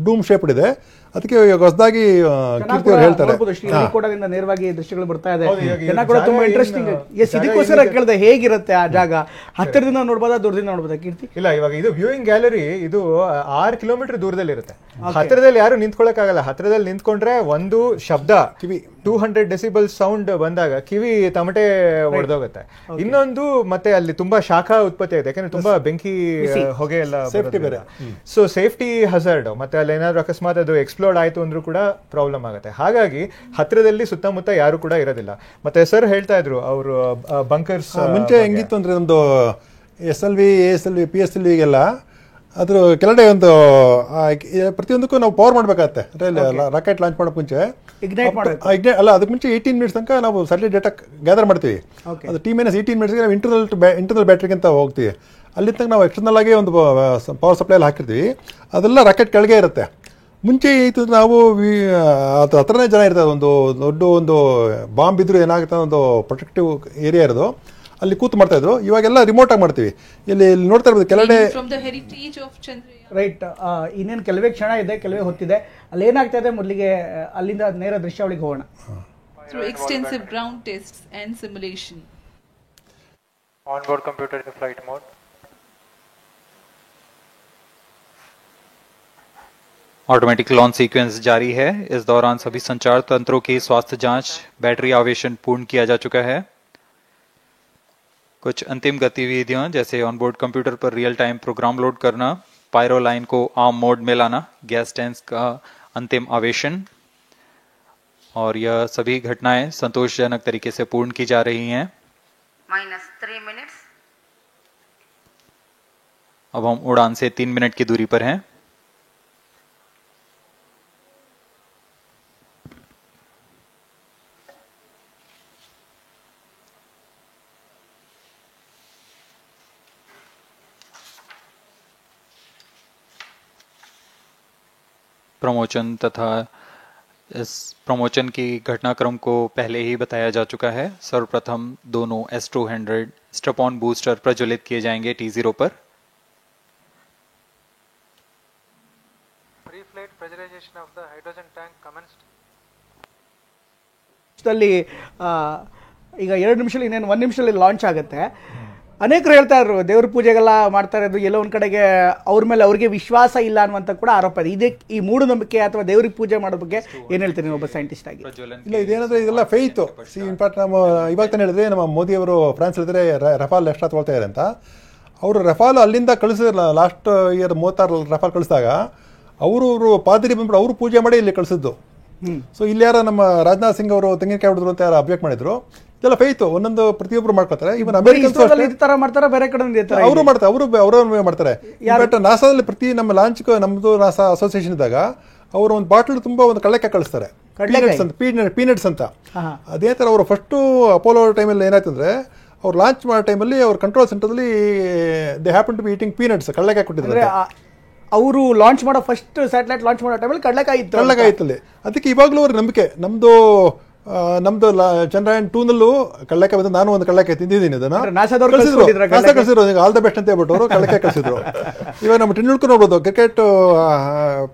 S3: ಡೂಮ್ ಶೇಪ್ಡ್ ಇದೆ. ಅದಕ್ಕೆ ಹೊಸದಾಗಿ ಹೇಳ್ತಾರೆ,
S2: ಶ್ರೀಹರಿಕೋಟದಿಂದ ನೇರವಾಗಿ ದೃಶ್ಯಗಳು ಬರ್ತಾ ಇದೆ. ತುಂಬಾ ಇಂಟ್ರೆಸ್ಟಿಂಗ್. ಇದಕ್ಕೋಸ್ಕರ ಕೇಳಿದೆ, ಹೇಗಿರುತ್ತೆ ಆ ಜಾಗ? ಹತ್ತಿರದಿಂದ ನೋಡ್ಬೋದಾ, ದೂರದಿಂದ ನೋಡ್ಬೋದಾ ಕೀರ್ತಿ?
S6: ಇಲ್ಲ, ಇವಾಗ ಇದು ವ್ಯೂಯಿಂಗ್ ಗ್ಯಾಲರಿ ಇದು 6 ಕಿಲೋಮೀಟರ್ ದೂರದಲ್ಲಿ ಇರುತ್ತೆ. ಹತ್ತಿರದಲ್ಲಿ ಯಾರು ನಿಂತ್ಕೊಳ್ಳೋಕ್ಕಾಗಲ್ಲ. ಹತ್ತಿರದಲ್ಲಿ ನಿಂತ್ಕೊಂಡ್ರೆ ಒಂದು ಶಬ್ದ, ಕಿವಿ 200 ಡೆಸಿಬಲ್ ಸೌಂಡ್ ಬಂದಾಗ ಕಿವಿ ತಮಟೆ ಹೊಡೆದೋಗುತ್ತೆ. ಇನ್ನೊಂದು ಮತ್ತೆ ಅಲ್ಲಿ ತುಂಬಾ ಶಾಖ ಉತ್ಪತ್ತಿ ಆಗುತ್ತೆ, ಯಾಕಂದ್ರೆ ತುಂಬಾ ಬೆಂಕಿ ಹೊಗೆ ಎಲ್ಲ. So safety hazard. ಮತ್ತೆ ಅಲ್ಲಿ ಏನಾದ್ರು ಅಕಸ್ಮಾತ್ ಅದು ಎಕ್ಸ್ಪ್ಲೋಡ್ ಆಯ್ತು ಅಂದ್ರೂ ಕೂಡ ಪ್ರಾಬ್ಲಮ್ ಆಗುತ್ತೆ. ಹಾಗಾಗಿ ಹತ್ತಿರದಲ್ಲಿ ಸುತ್ತಮುತ್ತ ಯಾರು ಕೂಡ ಇರೋದಿಲ್ಲ. ಮತ್ತೆ ಸರ್ ಹೇಳ್ತಾ ಇದ್ರು ಅವರು ಬಂಕರ್ಸ್
S3: ಮುಂಚೆ ಹೆಂಗಿತ್ತು ಅಂದ್ರೆ, ಒಂದು SLV, ASLV, PSLVಗೆಲ್ಲ ಅದ್ರ ಕೆಳಗಡೆ ಒಂದು ಪ್ರತಿಯೊಂದಕ್ಕೂ ನಾವು ಪವರ್ ಮಾಡಬೇಕಾಗತ್ತೆ. ಅಂದರೆ ರಾಕೆಟ್ ಲಾಂಚ್ ಮಾಡೋಕೆ ಮುಂಚೆ ಅಲ್ಲ, ಅದಕ್ಕೆ ಮುಂಚೆ 18 ಮಿನಿಟ್ಸ್ ತನಕ ನಾವು ಸ್ಯಾಟಲೈಟ್ ಡೇಟಾ ಗ್ಯಾದರ್ ಮಾಡ್ತೀವಿ. ಅದು T-18 ಮಿನಿಟ್ಸ್ಗೆ ನಾವು ಇಂಟರ್ನಲ್ ಬ್ಯಾಟ್ರಿಗೆ ಅಂತ ಹೋಗ್ತೀವಿ. ಅಲ್ಲಿ ತನಕ ನಾವು ಎಕ್ಸ್ಟರ್ನಲ್ ಆಗಿ ಒಂದು ಪವರ್ ಸಪ್ಲೈ ಅಲ್ಲಿ ಹಾಕಿರ್ತೀವಿ. ಅದೆಲ್ಲ ರಾಕೆಟ್ ಕೆಳಗೆ ಇರುತ್ತೆ. ಮುಂಚೆ ಇತ್ತು ನಾವು ಅದು ಹತ್ರನೇ ಜನ ಇರ್ತದೆ. ಒಂದು ಬಾಂಬ್ ಇದ್ರೂ ಏನಾಗುತ್ತೆ, ಒಂದು ಪ್ರೊಟೆಕ್ಟಿವ್ ಏರಿಯಾ ಇರೋದು, ಅಲ್ಲಿ ಕೂತು ಮಾಡ್ತಾ ಇದ್ರು. ಇವಾಗೆಲ್ಲ ರಿಮೋಟ್ ಆಗಿ ಮಾಡ್ತೀವಿ. ಇಲ್ಲಿ ನೋಡ್ತಾ ಇರ್ಬೋದು ಕೆಳಗಡೆ
S2: ರೈಟ್. ಇನ್ನೇನು ಕೆಲವೇ ಕ್ಷಣ ಇದೆ, ಕೆಲವೇ ಹೊತ್ತಿದೆ. ಅಲ್ಲಿ ಏನಾಗ್ತಾ ಇದೆ ಮೊದಲಿಗೆ ಅಲ್ಲಿಂದ ನೇರ ದೃಶ್ಯಾವಳಿಗೆ ಹೋಗೋಣ.
S7: Through extensive ground tests and simulation.
S6: Onboard computer in flight mode.
S8: Automatic launch sequence जारी है. इस दौरान सभी संचार तंत्रों की स्वास्थ्य जांच, बैटरी आवेशन पूर्ण किया जा चुका है. कुछ अंतिम गतिविधियां जैसे ऑनबोर्ड कंप्यूटर पर रियल टाइम प्रोग्राम लोड करना, पायरो लाइन को आर्म मोड में लाना, गैस टैंक्स का अंतिम आवेशन, और यह सभी घटनाएं संतोषजनक तरीके से पूर्ण की जा रही हैं.
S9: -3 मिनट्स.
S8: अब हम उड़ान से 3 मिनट की दूरी पर हैं. प्रमोशन तथा इस प्रमोशन की घटनाक्रम को पहले ही बताया जा चुका है. सर्वप्रथम दोनों S-200 स्ट्रैप-ऑन बूस्टर प्रज्वलित किए जाएंगे T0 पर.
S6: Pre-flight pressurization of the hydrogen tank commenced.
S2: ಈಗ 2 ನಿಮಿಷದಲ್ಲಿ, ಇನ್ನೇನು 1 ನಿಮಿಷದಲ್ಲಿ ಲಾಂಚ್ ಆಗುತ್ತೆ. ಅನೇಕರು ಹೇಳ್ತಾ ಇದ್ರು ದೇವ್ರ ಪೂಜೆಗೆಲ್ಲ ಮಾಡ್ತಾ ಇರೋದು, ಎಲ್ಲೋ ಒಂದು ಕಡೆಗೆ ಅವ್ರ ಮೇಲೆ ಅವ್ರಿಗೆ ವಿಶ್ವಾಸ ಇಲ್ಲ ಅನ್ನುವಂಥ ಕೂಡ ಆರೋಪ ಇದೆ. ಇದಕ್ಕೆ ಈ ಮೂಢನಂಬಿಕೆ ಅಥವಾ ದೇವ್ರಿಗೆ ಪೂಜೆ ಮಾಡೋ ಬಗ್ಗೆ ಏನು ಹೇಳ್ತೀನಿ ಒಬ್ಬ ಸೈಂಟಿಸ್ಟ್ ಆಗಿ?
S3: ಇಲ್ಲ, ಇದೇನಂದ್ರೆ ಇದೆಲ್ಲ ಫೇಯ್ತು. ಇನ್ಫ್ಯಾಕ್ಟ್ ನಮ್ಮ ಇವಾಗ ತಾನೇ ಹೇಳಿದ್ರೆ, ನಮ್ಮ ಮೋದಿಯವರು ಫ್ರಾನ್ಸ್ ಹೇಳಿದ್ರೆ ರಫಾಲ್ ಎಕ್ಸ್ಟ್ರಾ ತೊಗೊಳ್ತಾ ಇದ್ದಾರೆ ಅಂತ. ಅವರು ರಫಾಲ್ ಅಲ್ಲಿಂದ ಕಳಿಸಿದ್ರಲ್ಲ, ಲಾಸ್ಟ್ ಇಯರ್ 36 ರಫಾಲ್ ಕಳಿಸಿದಾಗ ಅವರು ಪಾದ್ರಿ ಬಂದ್ಬಿಟ್ಟು ಅವರು ಪೂಜೆ ಮಾಡಿ ಇಲ್ಲಿ ಕಳಿಸಿದ್ದು. ಸೊ ಇಲ್ಲಿ ಯಾರೋ ನಮ್ಮ ರಾಜನಾಥ್ ಸಿಂಗ್ ಅವರು ತೆಂಗಿನಕಾಯಿ ಹೊಡೆದ್ರು ಅಂತ ಯಾರು ಅಬ್ಜೆಕ್ಟ್ ಮಾಡಿದ್ರು. ಇದೆಲ್ಲ ಫೇಯ್ತು. ಒಂದೊಂದು ಪ್ರತಿಯೊಬ್ಬರು ಮಾಡ್ಕೊತಾರೆ. ಇವನ್ ಅಮೆರಿಕನ್ಸ್
S2: ಮಾಡ್ತಾರೆ, ಬೇರೆ ಕಡೆ
S3: ಅವರು ಮಾಡ್ತಾರೆ, ಅವರು ಮಾಡ್ತಾರೆ. ಬಟ್ ನಾಸಾದಲ್ಲಿ ಪ್ರತಿ ನಮ್ಮ ಲಾಂಚ್ ನಮ್ದು ನಾಸಾ ಅಸೋಸಿಯೇಷನ್ ಇದ್ದಾಗ ಅವರು ಒಂದು ಬಾಟಲ್ ತುಂಬಾ ಒಂದು ಕಳ್ಳಕ್ಕೆ ಕಳಿಸ್ತಾರೆ, ಪೀನಟ್ಸ್ ಅಂತ. ಅದೇ ತರ ಅವರು ಫಸ್ಟ್ ಅಪೋಲೋ ಟೈಮಲ್ಲಿ ಏನಾಯ್ತಂದ್ರೆ, ಅವ್ರು ಲಾಂಚ್ ಮಾಡೋ ಟೈಮಲ್ಲಿ ಅವ್ರ ಕಂಟ್ರೋಲ್ ಸೆಂಟರ್ಲಿ they happen to be eating peanuts, ಕಳ್ಳಕ್ಕೆ ಕೊಟ್ಟಿದ್ದಾರೆ.
S2: ಅವರು ಲಾಂಚ್ ಮಾಡೋ ಫಸ್ಟ್ ಸ್ಯಾಟಲೈಟ್ ಲಾಂಚ್ ಮಾಡೋ ಟೈಮಲ್ಲಿ ಕಳ್ಳಕಾಯಿ
S3: ಇತ್ತಲ್ಲಿ. ಅದಕ್ಕೆ ಇವಾಗಲೂ ಅವ್ರ ನಂಬಿಕೆ. ನಮ್ದು ಚಂದ್ರಯಾನ್ 2 ನಲ್ಲೂ ಕಳ್ಳಕಾಯಿ ಬಂದು, ನಾನು ಒಂದು ಕಳ್ಳಕಾಯಿ ತಿಂದಿದ್ದೀನಿ. ಅದನ್ನ ಕಳಿಸಿದ್ರು, ಆಲ್ ದ ಬೆಸ್ಟ್ ಅಂತ ಹೇಳ್ಬಿಟ್ಟು ಅವರು ಕಳ್ಳಕಾಯಿ ಕಳಿಸಿದ್ರು. ಇವಾಗ ನಮ್ಮ ಟೆಂಡೂಲ್ಕರ್ ನೋಡ್ಬೋದು, ಕ್ರಿಕೆಟ್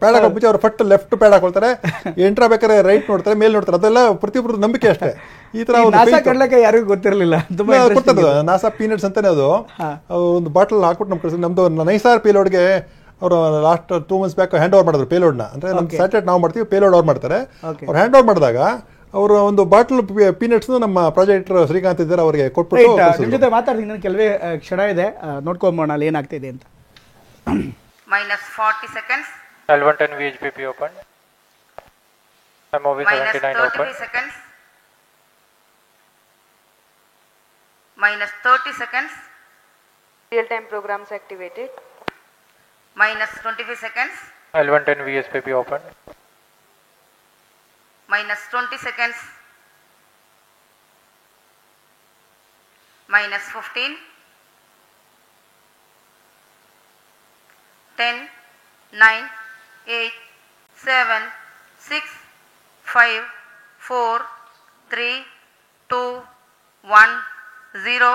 S3: ಪ್ಯಾಡ್ ಹಾಕೋಬಿಟ್ಟು ಅವ್ರು ಫಟ್ ಲೆಫ್ಟ್ ಪ್ಯಾಡ್ ಹಾಕೊಳ್ತಾರೆ, ಎಂಟ್ರಾ ಬೇಕಾದ್ರೆ ರೈಟ್ ನೋಡ್ತಾರೆ, ಮೇಲ್ ನೋಡ್ತಾರೆ. ಅದೆಲ್ಲ ಪ್ರತಿಯೊಬ್ಬರು ನಂಬಿಕೆ ಅಷ್ಟೇ. ಈ ತರ
S2: ಕಳ್ಳಕಾಯಿ ಯಾರಿಗೂ ಗೊತ್ತಿರಲಿಲ್ಲ.
S3: ಕೊಡ್ತದೆ ನಾಸಾ ಪೀನಟ್ಸ್ ಅಂತಾನೆ. ಅದು ಒಂದು ಬಾಟಲ್ ಹಾಕ್ಬಿಟ್ಟು ನಮ್ಗೆ ಕಳಿಸಿದ್ರು. ನಮ್ದು ನೈಸಾರ್ ಪೇಲೋಡ್ಗೆ ಅವರು last 2 months back hand over ಮಾಡಿದ್ರು ಪೇಲೋಡ್ನ. ಅಂದ್ರೆ ನಮ್ಮ ಸ್ಯಾಟಲೈಟ್ ನಾವು ಮಾಡ್ತೀವಿ, ಪೇಲೋಡ್ ಅವ್ರು ಮಾಡ್ತಾರೆ. ಅವ್ರು ಹ್ಯಾಂಡ್ ಓವರ್ ಮಾಡಿದಾಗ ಅವರು ಒಂದು ಬಾಟಲ್ ಪೀನಟ್ಸ್ ನಮ್ಮ ಪ್ರಾಜೆಕ್ಟ್ ಶ್ರೀಕಾಂತ್ ಇದ್ದಾರೆ, ಅವರಿಗೆ ಕೊಟ್ಬಿಟ್ಟು.
S2: ನಿಮ್ಮ ಜೊತೆ ಮಾತಾಡ್ತೀನಿ, ನಾನು ಕೆಲವೇ ಕ್ಷಣ ಇದೆ, ನೋಡ್ಕೊಂಬೋಣ ಅಲ್ಲಿ ಏನಾಗ್ತಿದೆ ಅಂತ.
S9: -40 seconds.
S6: L110 VHPP open. MOV 79 open.
S9: -30 seconds. -30 seconds.
S10: Real time programs activated.
S9: -25 seconds.
S6: L110 VHPP open.
S9: -20 seconds. -15. 10, 9, 8, 7, 6, 5, 4, 3, 2, 1, 0.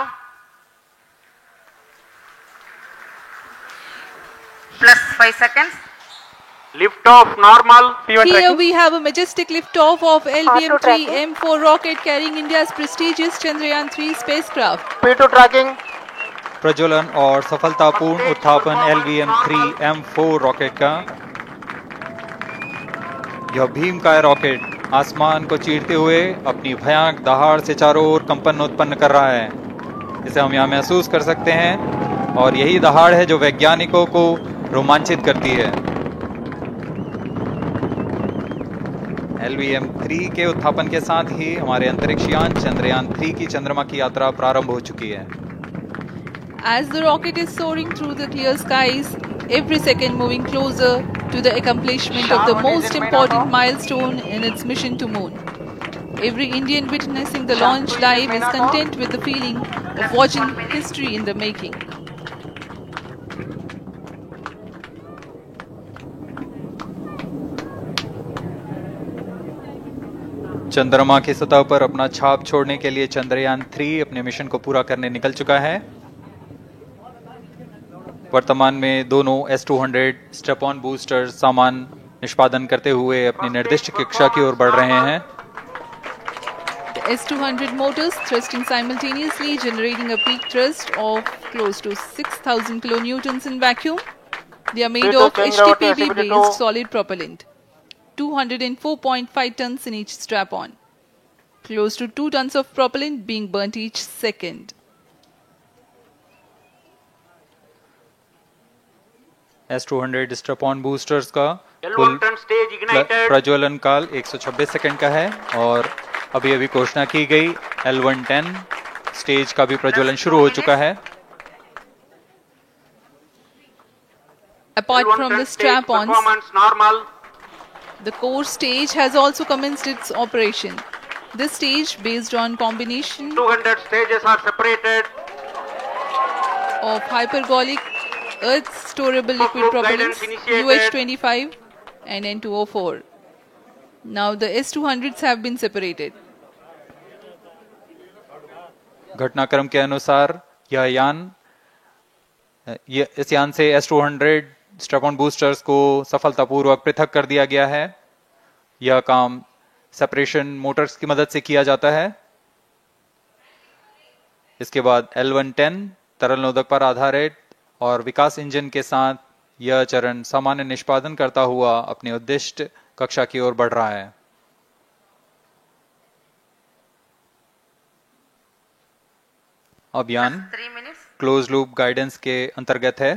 S9: Plus 5 seconds.
S6: Lift off normal.
S7: Here we have a majestic lift off of LVM-3 M4 rocket carrying India's prestigious Chandrayaan-3 spacecraft.
S6: P2 tracking.
S8: प्रज्वलन और सफलतापूर्ण उत्थापन LVM-3 M4 rocket का. यह भीमकाय rocket आसमान को चीरते हुए अपनी भयानक दहाड़ से चारों ओर कंपन उत्पन्न कर रहा है. इसे हम यहाँ महसूस कर सकते हैं, और यही दहाड़ है जो वैज्ञानिकों को रोमांचित करती है. LVM-3 के उत्थापन के साथ ही हमारे अंतरिक्ष यान चंद्रयान-3 की चंद्रमा की यात्रा प्रारंभ हो चुकी है.
S7: As the rocket is soaring through the clear skies, every second moving closer to the accomplishment of the most important milestone in its mission to moon. Every Indian witnessing the launch live is content with the feeling of watching history in the making.
S8: चंद्रमा की सतह पर अपना छाप छोड़ने के लिए चंद्रयान 3 अपने मिशन को पूरा करने निकल चुका है। वर्तमान में दोनों S-200 स्टेप ऑन बूस्टर सामान निष्पादन करते हुए अपनी निर्दिष्ट कक्षा की ओर बढ़ रहे हैं।
S7: The S-200 motors thrusting simultaneously, generating a peak thrust of close to 6,000 kilonewtons in vacuum. They are made of HTPB-based solid propellant. 204.5 tons in each strap-on. Close to 2 tons of propellant being burnt each second.
S8: S-200 strap-on boosters का कुल प्रज्वलन काल 126 second का है और अभी अभी घोषणा की गई L110 स्टेज का भी प्रज्वलन शुरू हो चुका है।
S7: Apart from the strap-ons, the core stage has also commenced its operation. This stage, based on combination
S11: 200 stages are separated
S7: of hypergolic earth storable liquid propellants UH-25 and N2O4. Now the S-200s have been separated.
S8: घटनाक्रम के अनुसार इस यान से S-200 strap-on boosters को सफलतापूर्वक पृथक कर दिया गया है। यह काम सेपरेशन मोटर्स की मदद से किया जाता है। इसके बाद L110 तरल नोदक पर आधारित और विकास इंजन के साथ यह चरण सामान्य निष्पादन करता हुआ अपनी उद्दिष्ट कक्षा की ओर बढ़ रहा है। अभियान क्लोज लूप गाइडेंस के अंतर्गत है।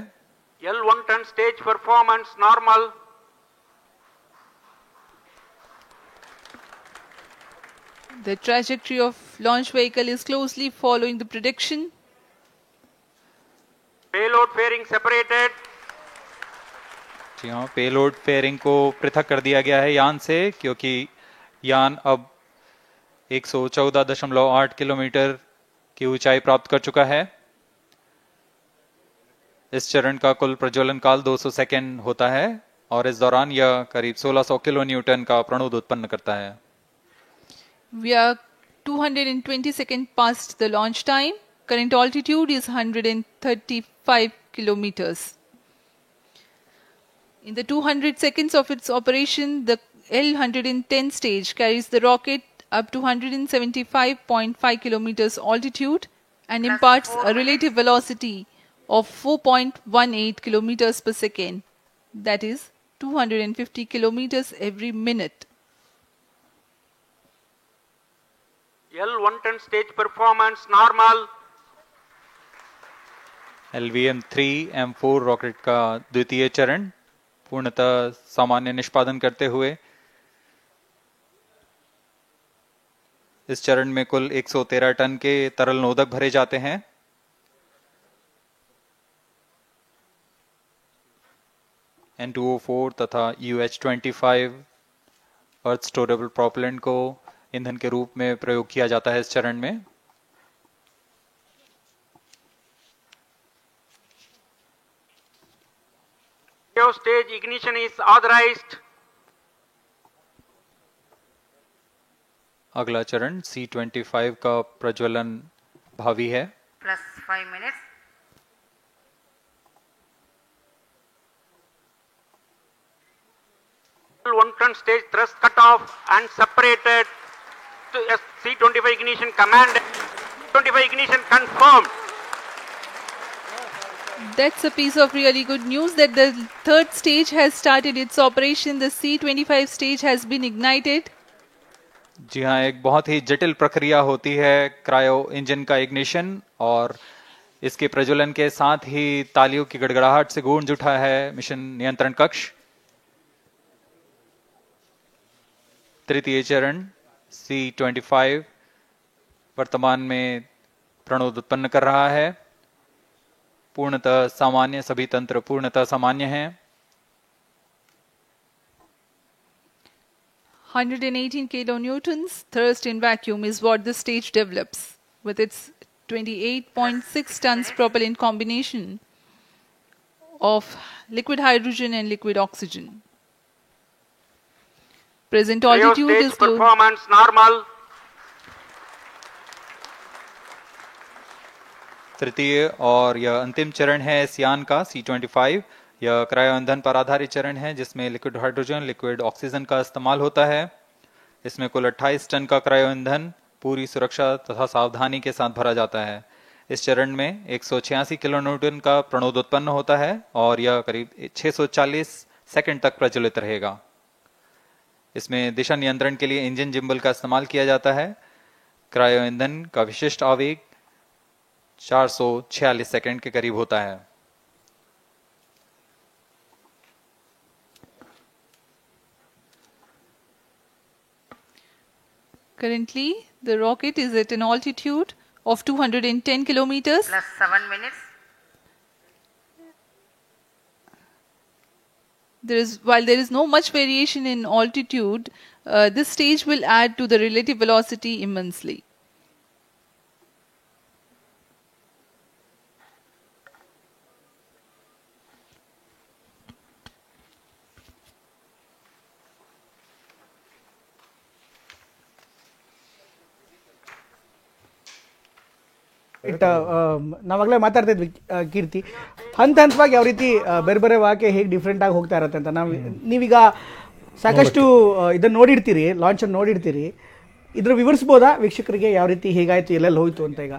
S11: L110 stage performance normal.
S7: The trajectory of launch vehicle is closely following the prediction.
S11: Payload fairing separated.
S8: जी हाँ, पेलोड फेयरिंग को पृथक कर दिया गया है यान से, क्योंकि यान अब 114.8 किलोमीटर की ऊंचाई प्राप्त कर चुका है। इस चरण का कुल प्रज्वलन काल 200 सेकेंड होता है और इस दौरान यह करीब 1600 किलो न्यूटन का प्रणोद उत्पन्न करता है।
S7: We are 220 seconds past the launch time. Current altitude is 135 kilometers. In the 200 seconds of its operation, the L110 stage carries the rocket up to 175.5 kilometers altitude and imparts a relative velocity of 4.18 kilometers per second, that is 250 kilometers every minute.
S11: L110 stage performance normal.
S8: LVM-3 M4 rocket का द्वितीय चरण पूर्णतः सामान्य निष्पादन करते हुए इस चरण में कुल 113 टन के तरल नोदक भरे जाते हैं। N2O4 तथा UH-25 अर्थ स्टोरेबल प्रोपेलेंट को ईंधन के रूप में प्रयोग किया जाता है इस चरण में।
S11: Stage ignition is authorized.
S8: अगला चरण C-25 का प्रज्वलन भावी है।
S9: Plus 5 minutes.
S11: L110 stage thrust cut off and separated to C-25 ignition command. 25 ignition confirmed.
S7: That's a piece of really good news that the third stage has started its operation. The C-25 stage has been ignited.
S8: जी हाँ, एक बहुत ही जटिल प्रक्रिया होती है cryo engine का ignition और इसके प्रज्वलन के साथ ही तालियों की गड़गड़ाहट से गूंज उठा है मिशन नियंत्रण कक्ष। तृतीय चरण C-25 वर्तमान में प्रणोद उत्पन्न कर रहा है। पूर्णतः सामान्य, सभी तंत्र पूर्णतः सामान्य हैं।
S7: 118 kilonewtons thrust in vacuum is what this stage develops with its 28.6 tons propellant combination of liquid hydrogen and liquid oxygen. Present altitude is low.
S11: Performance normal.
S8: तृतीय और यह अंतिम चरण है इस यान का C-25। यह क्रायो ईंधन पर आधारित चरण है जिसमें लिक्विड हाइड्रोजन, लिक्विड ऑक्सीजन का इस्तेमाल होता है। इसमें कुल 28 टन का क्रायो ईंधन पूरी सुरक्षा तथा सावधानी के साथ भरा जाता है। इस चरण में 186 किलोन्यूटन का प्रणोद उत्पन्न होता है और यह करीब 640 सेकंड तक प्रज्वलित रहेगा। इसमें दिशा नियंत्रण के लिए इंजन जिम्बल का इस्तेमाल किया जाता है। क्रायो ईंधन का विशिष्ट आवेग 446 सेकंड के करीब होता है।
S7: Currently, the rocket is at an altitude of 210 kilometers.
S9: Plus 7 minutes.
S7: While there is no much variation in altitude, this stage will add to the relative velocity immensely.
S2: ನಾವಾಗಲೇ ಮಾತಾಡ್ತಾ ಇದ್ವಿ ಕೀರ್ತಿ, ಹಂತವಾಗಿ ಯಾವ ರೀತಿ ಬೇರೆ ಬೇರೆ ವಾಕ್ಯ ಹೇಗೆ ಡಿಫ್ರೆಂಟ್ ಆಗಿ ಹೋಗ್ತಾ ಇರತ್ತೆ ಅಂತ. ನೀವೀಗ ಸಾಕಷ್ಟು ಇದನ್ನು ನೋಡಿರ್ತೀರಿ, ಲಾಂಚನ್ನು ನೋಡಿರ್ತೀರಿ, ಇದ್ರ ವಿವರಿಸ್ಬೋದಾ ವೀಕ್ಷಕರಿಗೆ ಯಾವ ರೀತಿ ಹೇಗಾಯ್ತು, ಎಲ್ಲೆಲ್ಲಿ ಹೋಯ್ತು ಅಂತ? ಈಗ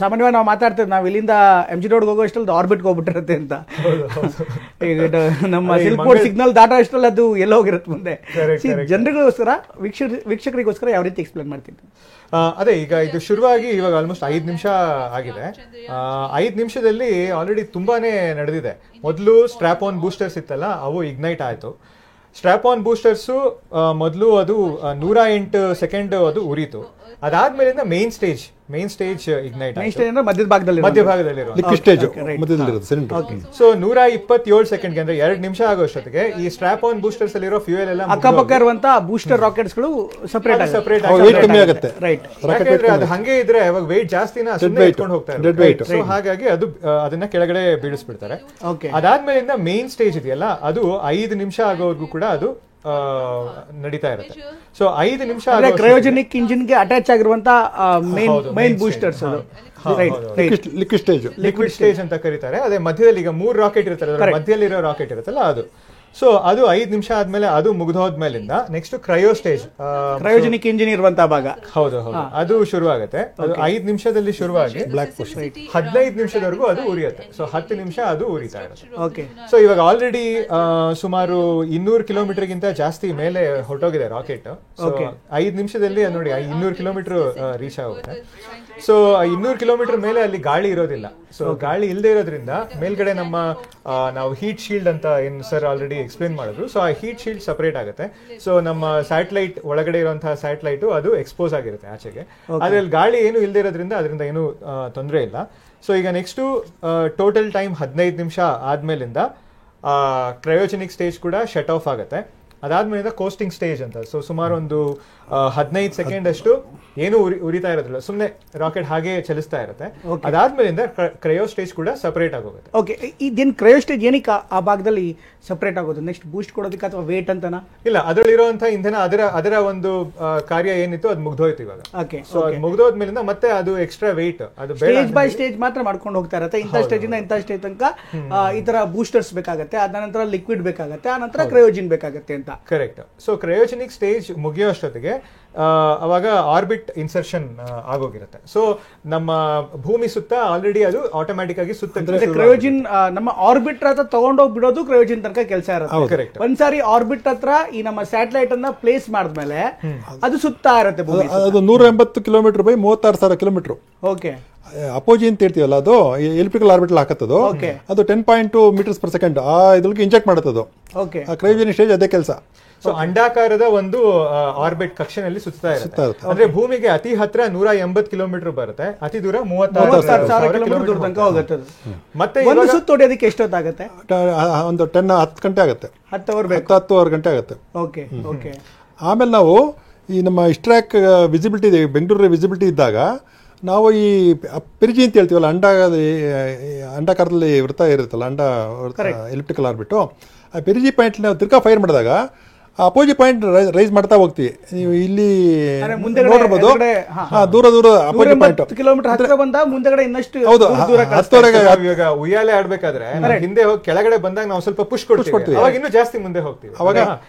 S2: ಸಾಮಾನ್ಯವಾಗಿ ನಾವು ಮಾತಾಡ್ತೇವೆ, ನಾವು ಇಲ್ಲಿಂದ MG ರೋಡ್ಗೆ ಹೋಗೋ ಅಷ್ಟಲ್ಲಿ ಆರ್ಬಿಟ್ಗೆ ಹೋಗ್ಬಿಟ್ಟಿರುತ್ತೆ ಅಂತ. ಈಗ ನಮ್ಮ ಸಿಲ್ಕ್ ಸಿಗ್ನಲ್ ದಾಟೋ ಅಷ್ಟರಲ್ಲಿ ಅದು ಎಲ್ಲ ಹೋಗಿರುತ್ತೆ ಮುಂದೆ. ಜನರಿಗೋಸ್ಕರ, ವೀಕ್ಷಕರಿಗೋಸ್ಕರ ಯಾವ ರೀತಿ ಎಕ್ಸ್ಪ್ಲೇನ್ ಮಾಡ್ತಿದ್ದೆ?
S6: ಅದೇ, ಈಗ ಇದು ಶುರುವಾಗಿ ಇವಾಗ ಆಲ್ಮೋಸ್ಟ್ 5 ನಿಮಿಷ ಆಗಿದೆ. 5 ನಿಮಿಷದಲ್ಲಿ ಆಲ್ರೆಡಿ ತುಂಬಾನೇ ನಡೆದಿದೆ. ಮೊದಲು ಸ್ಟ್ರಾಪ್ ಆನ್ ಬೂಸ್ಟರ್ಸ್ ಇತ್ತಲ್ಲ, ಅವು ಇಗ್ನೈಟ್ ಆಯಿತು. ಸ್ಟ್ರಾಪ್ ಆನ್ ಬೂಸ್ಟರ್ಸು ಮೊದಲು ಅದು 108 ಸೆಕೆಂಡ್ ಅದು ಉರಿತು. ಅದಾದ್ಮೇಲಿಂದ ಮೇನ್ ಸ್ಟೇಜ್ ಇಗ್ನೈಟ್ ಆಯ್ತು, ಮಧ್ಯಭಾಗದಲ್ಲಿರೋ ಸೊ 127 ಸೆಕೆಂಡ್ ಅಂದ್ರೆ 2 ನಿಮಿಷ ಆಗೋಷ್ಟೊತ್ತಿಗೆ ಈ ಸ್ಟ್ರಾಪ್ ಆನ್ ಬೂಸ್ಟರ್ಸ್ ಅಲ್ಲಿರೋ ಫ್ಯೂಯಲ್ ಎಲ್ಲ
S2: ಅಕ್ಕಪಕ್ಕ ಇರುವಂತಹ ಬೂಸ್ಟರ್ ರಾಕೆಟ್ಸ್ ಗಳು ಸಪರೇಟ್
S6: ಯಾಕಂದ್ರೆ ಅದು ಹಂಗೆ ಇದ್ರೆ ಅವಾಗ ವೆಯ್ಟ್ ಜಾಸ್ತಿನ ಇಟ್ಕೊಂಡು ಹೋಗ್ತಾರೆ. ಸೊ ಹಾಗಾಗಿ ಅದನ್ನ ಕೆಳಗಡೆ ಬೀಳಿಸ್ಬಿಡ್ತಾರೆ. ಅದಾದ್ಮೇಲಿಂದ ಮೇನ್ ಸ್ಟೇಜ್ ಇದೆಯಲ್ಲ, ಅದು 5 ನಿಮಿಷ ಆಗೋವರೆಗೂ ಕೂಡ ಅದು ನಡೀತಾ ಇರುತ್ತೆ. ಸೊ 5 ನಿಮಿಷ
S2: ಕ್ರಯೋಜೆನಿಕ್ ಇಂಜಿನ್ ಗೆ ಅಟ್ಯಾಚ್ ಆಗಿರುವಂತ ಮೈನ್ ಬೂಸ್ಟರ್ಸ್,
S6: ಲಿಕ್ವಿಡ್ ಸ್ಟೇಜ್ ಅಂತ ಕರೀತಾರೆ. ಅದೇ ಮಧ್ಯದಲ್ಲಿ ಈಗ 3 ರಾಕೆಟ್ ಇರುತ್ತಲ್ಲ, ಮಧ್ಯದಲ್ಲಿರೋ ರಾಕೆಟ್ ಇರುತ್ತಲ್ಲ ಅದು. ಸೊ ಅದು 5 ನಿಮಿಷ ಆದ್ಮೇಲೆ ಅದು ಮುಗಿದೋದ್ಮೇಲಿಂದ next cryo stage,
S2: cryogenic engine ಇರುವಂತಹ ಭಾಗ,
S6: ಹೌದು ಅದು ಶುರುವಾಗುತ್ತೆ. ಅದು 5 ನಿಮಿಷದಲ್ಲಿ ಶುರುವಾಗಿ 15 ನಿಮಿಷದವರೆಗೂ ಅದು ಉರಿಯುತ್ತೆ. ಸೊ 10 ನಿಮಿಷ ಅದು ಉರಿತಾ ಇರುತ್ತೆ. ಸೊ ಇವಾಗ ಆಲ್ರೆಡಿ ಸುಮಾರು 200 ಕಿಲೋಮೀಟರ್ ಗಿಂತ ಜಾಸ್ತಿ ಮೇಲೆ ಹೊರಟೋಗಿದೆ ರಾಕೆಟ್. ಸೊ 5 ನಿಮಿಷದಲ್ಲಿ ನೋಡಿ 200 ಕಿಲೋಮೀಟರ್ ರೀಚ್ ಆಗುತ್ತೆ. ಸೊ 200 ಕಿಲೋಮೀಟರ್ ಮೇಲೆ ಅಲ್ಲಿ ಗಾಳಿ ಇರೋದಿಲ್ಲ. ಸೊ ಗಾಳಿ ಇಲ್ಲದೆ ಇರೋದ್ರಿಂದ ಮೇಲ್ಗಡೆ ನಾವು ಹೀಟ್ ಶೀಲ್ಡ್ ಅಂತ ಏನು ಸರ್ ಆಲ್ರೆಡಿ ಎಕ್ಸ್ಪ್ಲೇನ್ ಮಾಡಿದ್ರು. ಸೊ ಆ ಹೀಟ್ ಶೀಲ್ಡ್ ಸಪರೇಟ್ ಆಗುತ್ತೆ. ಸೊ ನಮ್ಮ ಸ್ಯಾಟಲೈಟ್ ಒಳಗಡೆ ಇರುವಂತಹ ಸ್ಯಾಟಲೈಟ್ ಅದು ಎಕ್ಸ್ಪೋಸ್ ಆಗಿರುತ್ತೆ ಆಚೆಗೆ. ಅದ್ರಲ್ಲಿ ಗಾಳಿ ಏನು ಇಲ್ಲದೆ ಇರೋದ್ರಿಂದ ಅದರಿಂದ ಏನು ತೊಂದರೆ ಇಲ್ಲ. ಸೊ ಈಗ ನೆಕ್ಸ್ಟ್ ಟೋಟಲ್ ಟೈಮ್ 15 ನಿಮಿಷ ಆದ್ಮೇಲಿಂದ ಕ್ರಯೋಜೆನಿಕ್ ಸ್ಟೇಜ್ ಕೂಡ ಶಟ್ ಆಫ್ ಆಗುತ್ತೆ. ಅದಾದ್ಮೇಲೆ ಕೋಸ್ಟಿಂಗ್ ಸ್ಟೇಜ್ ಅಂತ. ಸೊ ಸುಮಾರು ಒಂದು 15 ಸೆಕೆಂಡ್ ಅಷ್ಟು ಏನು ಉರಿತಾ ಇರೋದಿಲ್ಲ, ಸುಮ್ಮನೆ ರಾಕೆಟ್ ಹಾಗೆ ಚಲಿಸ್ತಾ ಇರುತ್ತೆ. ಅದಾದ್ಮೇಲಿಂದ ಕ್ರಯೋ ಸ್ಟೇಜ್ ಕೂಡ ಸಪರೇಟ್ ಆಗೋಗುತ್ತೆ.
S2: ಓಕೆ, ಇದೇನು ಕ್ರಯೋ ಸ್ಟೇಜ್ ಏನಕ್ಕೆ ಆ ಭಾಗದಲ್ಲಿ ಸಪರೇಟ್ ಆಗೋದು? ನೆಕ್ಸ್ಟ್ ಬೂಸ್ಟ್ ಕೊಡೋದಕ್ಕೆ ಅಥವಾ ವೇಟ್ ಅಂತನಾ?
S6: ಇಲ್ಲ, ಅದರಲ್ಲಿರುವಂತಹ ಇಂಧನ ಅದರ ಒಂದು ಕಾರ್ಯ ಏನಿತ್ತು ಅದು ಮುಗ್ದೋಯ್ತು ಇವಾಗ. ಸೊ ಅದು ಮುಗ್ದೋದ್ಮೇಲಿಂದ ಮತ್ತೆ ಅದು ಎಕ್ಸ್ಟ್ರಾ ವೇಟ್ ಅದು
S2: ಸ್ಟೇಜ್ ಬೈ ಸ್ಟೇಜ್ ಮಾತ್ರ ಮಾಡ್ಕೊಂಡು ಹೋಗ್ತಾ ಇರುತ್ತೆ. ಇಂಥ ಸ್ಟೇಜ್ ಇಂದ ಇಂಥ ಸ್ಟೇಜ್ ತನಕ ಈ ತರ ಬೂಸ್ಟರ್ಸ್ ಬೇಕಾಗುತ್ತೆ, ಅದ ನಂತರ ಲಿಕ್ವಿಡ್ ಬೇಕಾಗುತ್ತೆ, ಆ ನಂತರ ಕ್ರಯೋಜಿನ್ ಬೇಕಾಗುತ್ತೆ ಅಂತ.
S6: ಕರೆಕ್ಟ್. ಸೊ ಕ್ರಯೋಜೆನಿಕ್ ಸ್ಟೇಜ್ ಮುಗಿಯೋ ಅಷ್ಟೊತ್ತಿಗೆ ಅವಾಗ ಆರ್ಬಿಟ್ ಇನ್ಸರ್ಷನ್ ಆಗೋಗಿರುತ್ತೆ. ಸೊ ನಮ್ಮ ಭೂಮಿ ಸುತ್ತ ಆಲ್ರೆಡಿ ಅದು ಆಟೋಮ್ಯಾಟಿಕ್ ಆಗಿ ಸುತ್ತ
S2: ಕ್ರಯೋಜಿನ್ ನಮ್ಮ ಆರ್ಬಿಟ್ ಹತ್ರ ತಗೊಂಡೋಗಿ ಬಿಡೋದು ಕ್ರಯೋಜಿನ್ ತನಕ ಕೆಲಸ ಇರುತ್ತೆ.
S6: ಕರೆಕ್ಟ್.
S2: ಒಂದ್ಸಾರಿ ಆರ್ಬಿಟ್ ಹತ್ರ ಈ ನಮ್ಮ ಸ್ಯಾಟಲೈಟ್ ಅನ್ನ ಪ್ಲೇಸ್ ಮಾಡಿದ್ಮೇಲೆ ಅದು ಸುತ್ತಾ ಇರುತ್ತೆ ಭೂಮಿ.
S3: ಅದು 180 ಕಿಲೋಮೀಟರ್ ಬೈ 36,000 ಕಿಲೋಮೀಟರ್.
S2: ಓಕೆ.
S3: ಅಪೋಜಿ ಅಂತ ಇರ್ತೀವಲ್ಲ, ಅದು ಎಲಿಪ್ಟಿಕಲ್ ಆರ್ಬಿಟಲ್ ಹಾಕತ್ತದು. ಅದು 10.2 ಮೀಟರ್ಸ್ ಪರ್ ಸೆಕೆಂಡ್ ಆ ಇದ್ರಿಗೆ ಇಂಜೆಕ್ಟ್ ಮಾಡುತ್ತದು.
S2: ಓಕೆ.
S3: ಕ್ರಯೋಜೆನಿಕ್ ಸ್ಟೇಜ್ ಅದೇ ಕೆಲಸ.
S6: ಸೊ ಅಂಡಾಕಾರದ ಒಂದು ಆರ್ಬಿಟ್ ಕಕ್ಷೆನಲ್ಲಿ ಸುತ್ತಾ ಇರುತ್ತೆ. ಅಂದ್ರೆ ಭೂಮಿಗೆ ಅತಿ ಹತ್ರ 180 ಕಿಲೋಮೀಟರ್ ಬರುತ್ತೆ, ಅತಿ ದೂರ 36,000 ಕಿಲೋಮೀಟರ್ ತನಕ ಹೋಗುತ್ತೆ. ಮತ್ತೆ ಒಂದು ಸುತ್ತು ಹೊಡೆಯೋದಕ್ಕೆ ಎಷ್ಟೊತ್ತಾಗುತ್ತೆ?
S3: ಒಂದು 10 ಗಂಟೆ ಆಗುತ್ತೆ, 10 ಗಂಟೆ ಆಗುತ್ತೆ.
S2: Okay okay.
S3: ಆಮೇಲೆ ನಾವು ಈ ನಮ್ಮ ಇಸ್ಟ್ರಾಕ್ ವಿಸಿಬಿಲಿಟಿ ಇದೆ, ಬೆಂಗಳೂರು ವಿಸಿಬಿಲಿಟಿ ಇದ್ದಾಗ ನಾವು ಈ ಪಿರಿಜಿ ಅಂತ ಹೇಳ್ತೀವಲ್ಲ, ಅಂಡಾಕಾರದಲ್ಲಿ ವೃತ್ತ ಇರುತ್ತಲ್ಲ, ಎಲಿಪ್ಟಿಕಲ್ ಆರ್ಬಿಟ್ಟು, ಆ ಪಿರಿಜಿ ಪಾಯಿಂಟ್ ನಾವು ತಿರ್ಗಾ ಫೈರ್ ಮಾಡಿದಾಗ ಅಪೋಸಿಟ್ ಪಾಯಿಂಟ್ ರೈಸ್ ಮಾಡ್ತಾ ಹೋಗ್ತೀವಿ. ನೀವು ಇಲ್ಲಿ ನೋಡಿರ್ಬೋದು, ದೂರ ದೂರ ಅಪೋಸಿಟ್ ಪಾಯಿಂಟ್
S2: ಕಿಲೋಮೀಟರ್ ಹತ್ರ ಬಂದ ಮುಂದೆಗಡೆ ಇನ್ನಷ್ಟು.
S3: ಹೌದು,
S6: 10ವರೆಗೆ ಇವಾಗ ಉಯ್ಯಾಲೆ ಆಡ್ಬೇಕಾದ್ರೆ ಹಿಂದೆ ಹೋಗಿ ಕೆಳಗಡೆ ಬಂದಾಗ ನಾವು ಸ್ವಲ್ಪ ಪುಷ್ ಕೊಡ್ತೀವಿ, ಅವಾಗ ಇನ್ನೂ ಜಾಸ್ತಿ ಮುಂದೆ ಹೋಗ್ತೀವಿ. ಅವಾಗ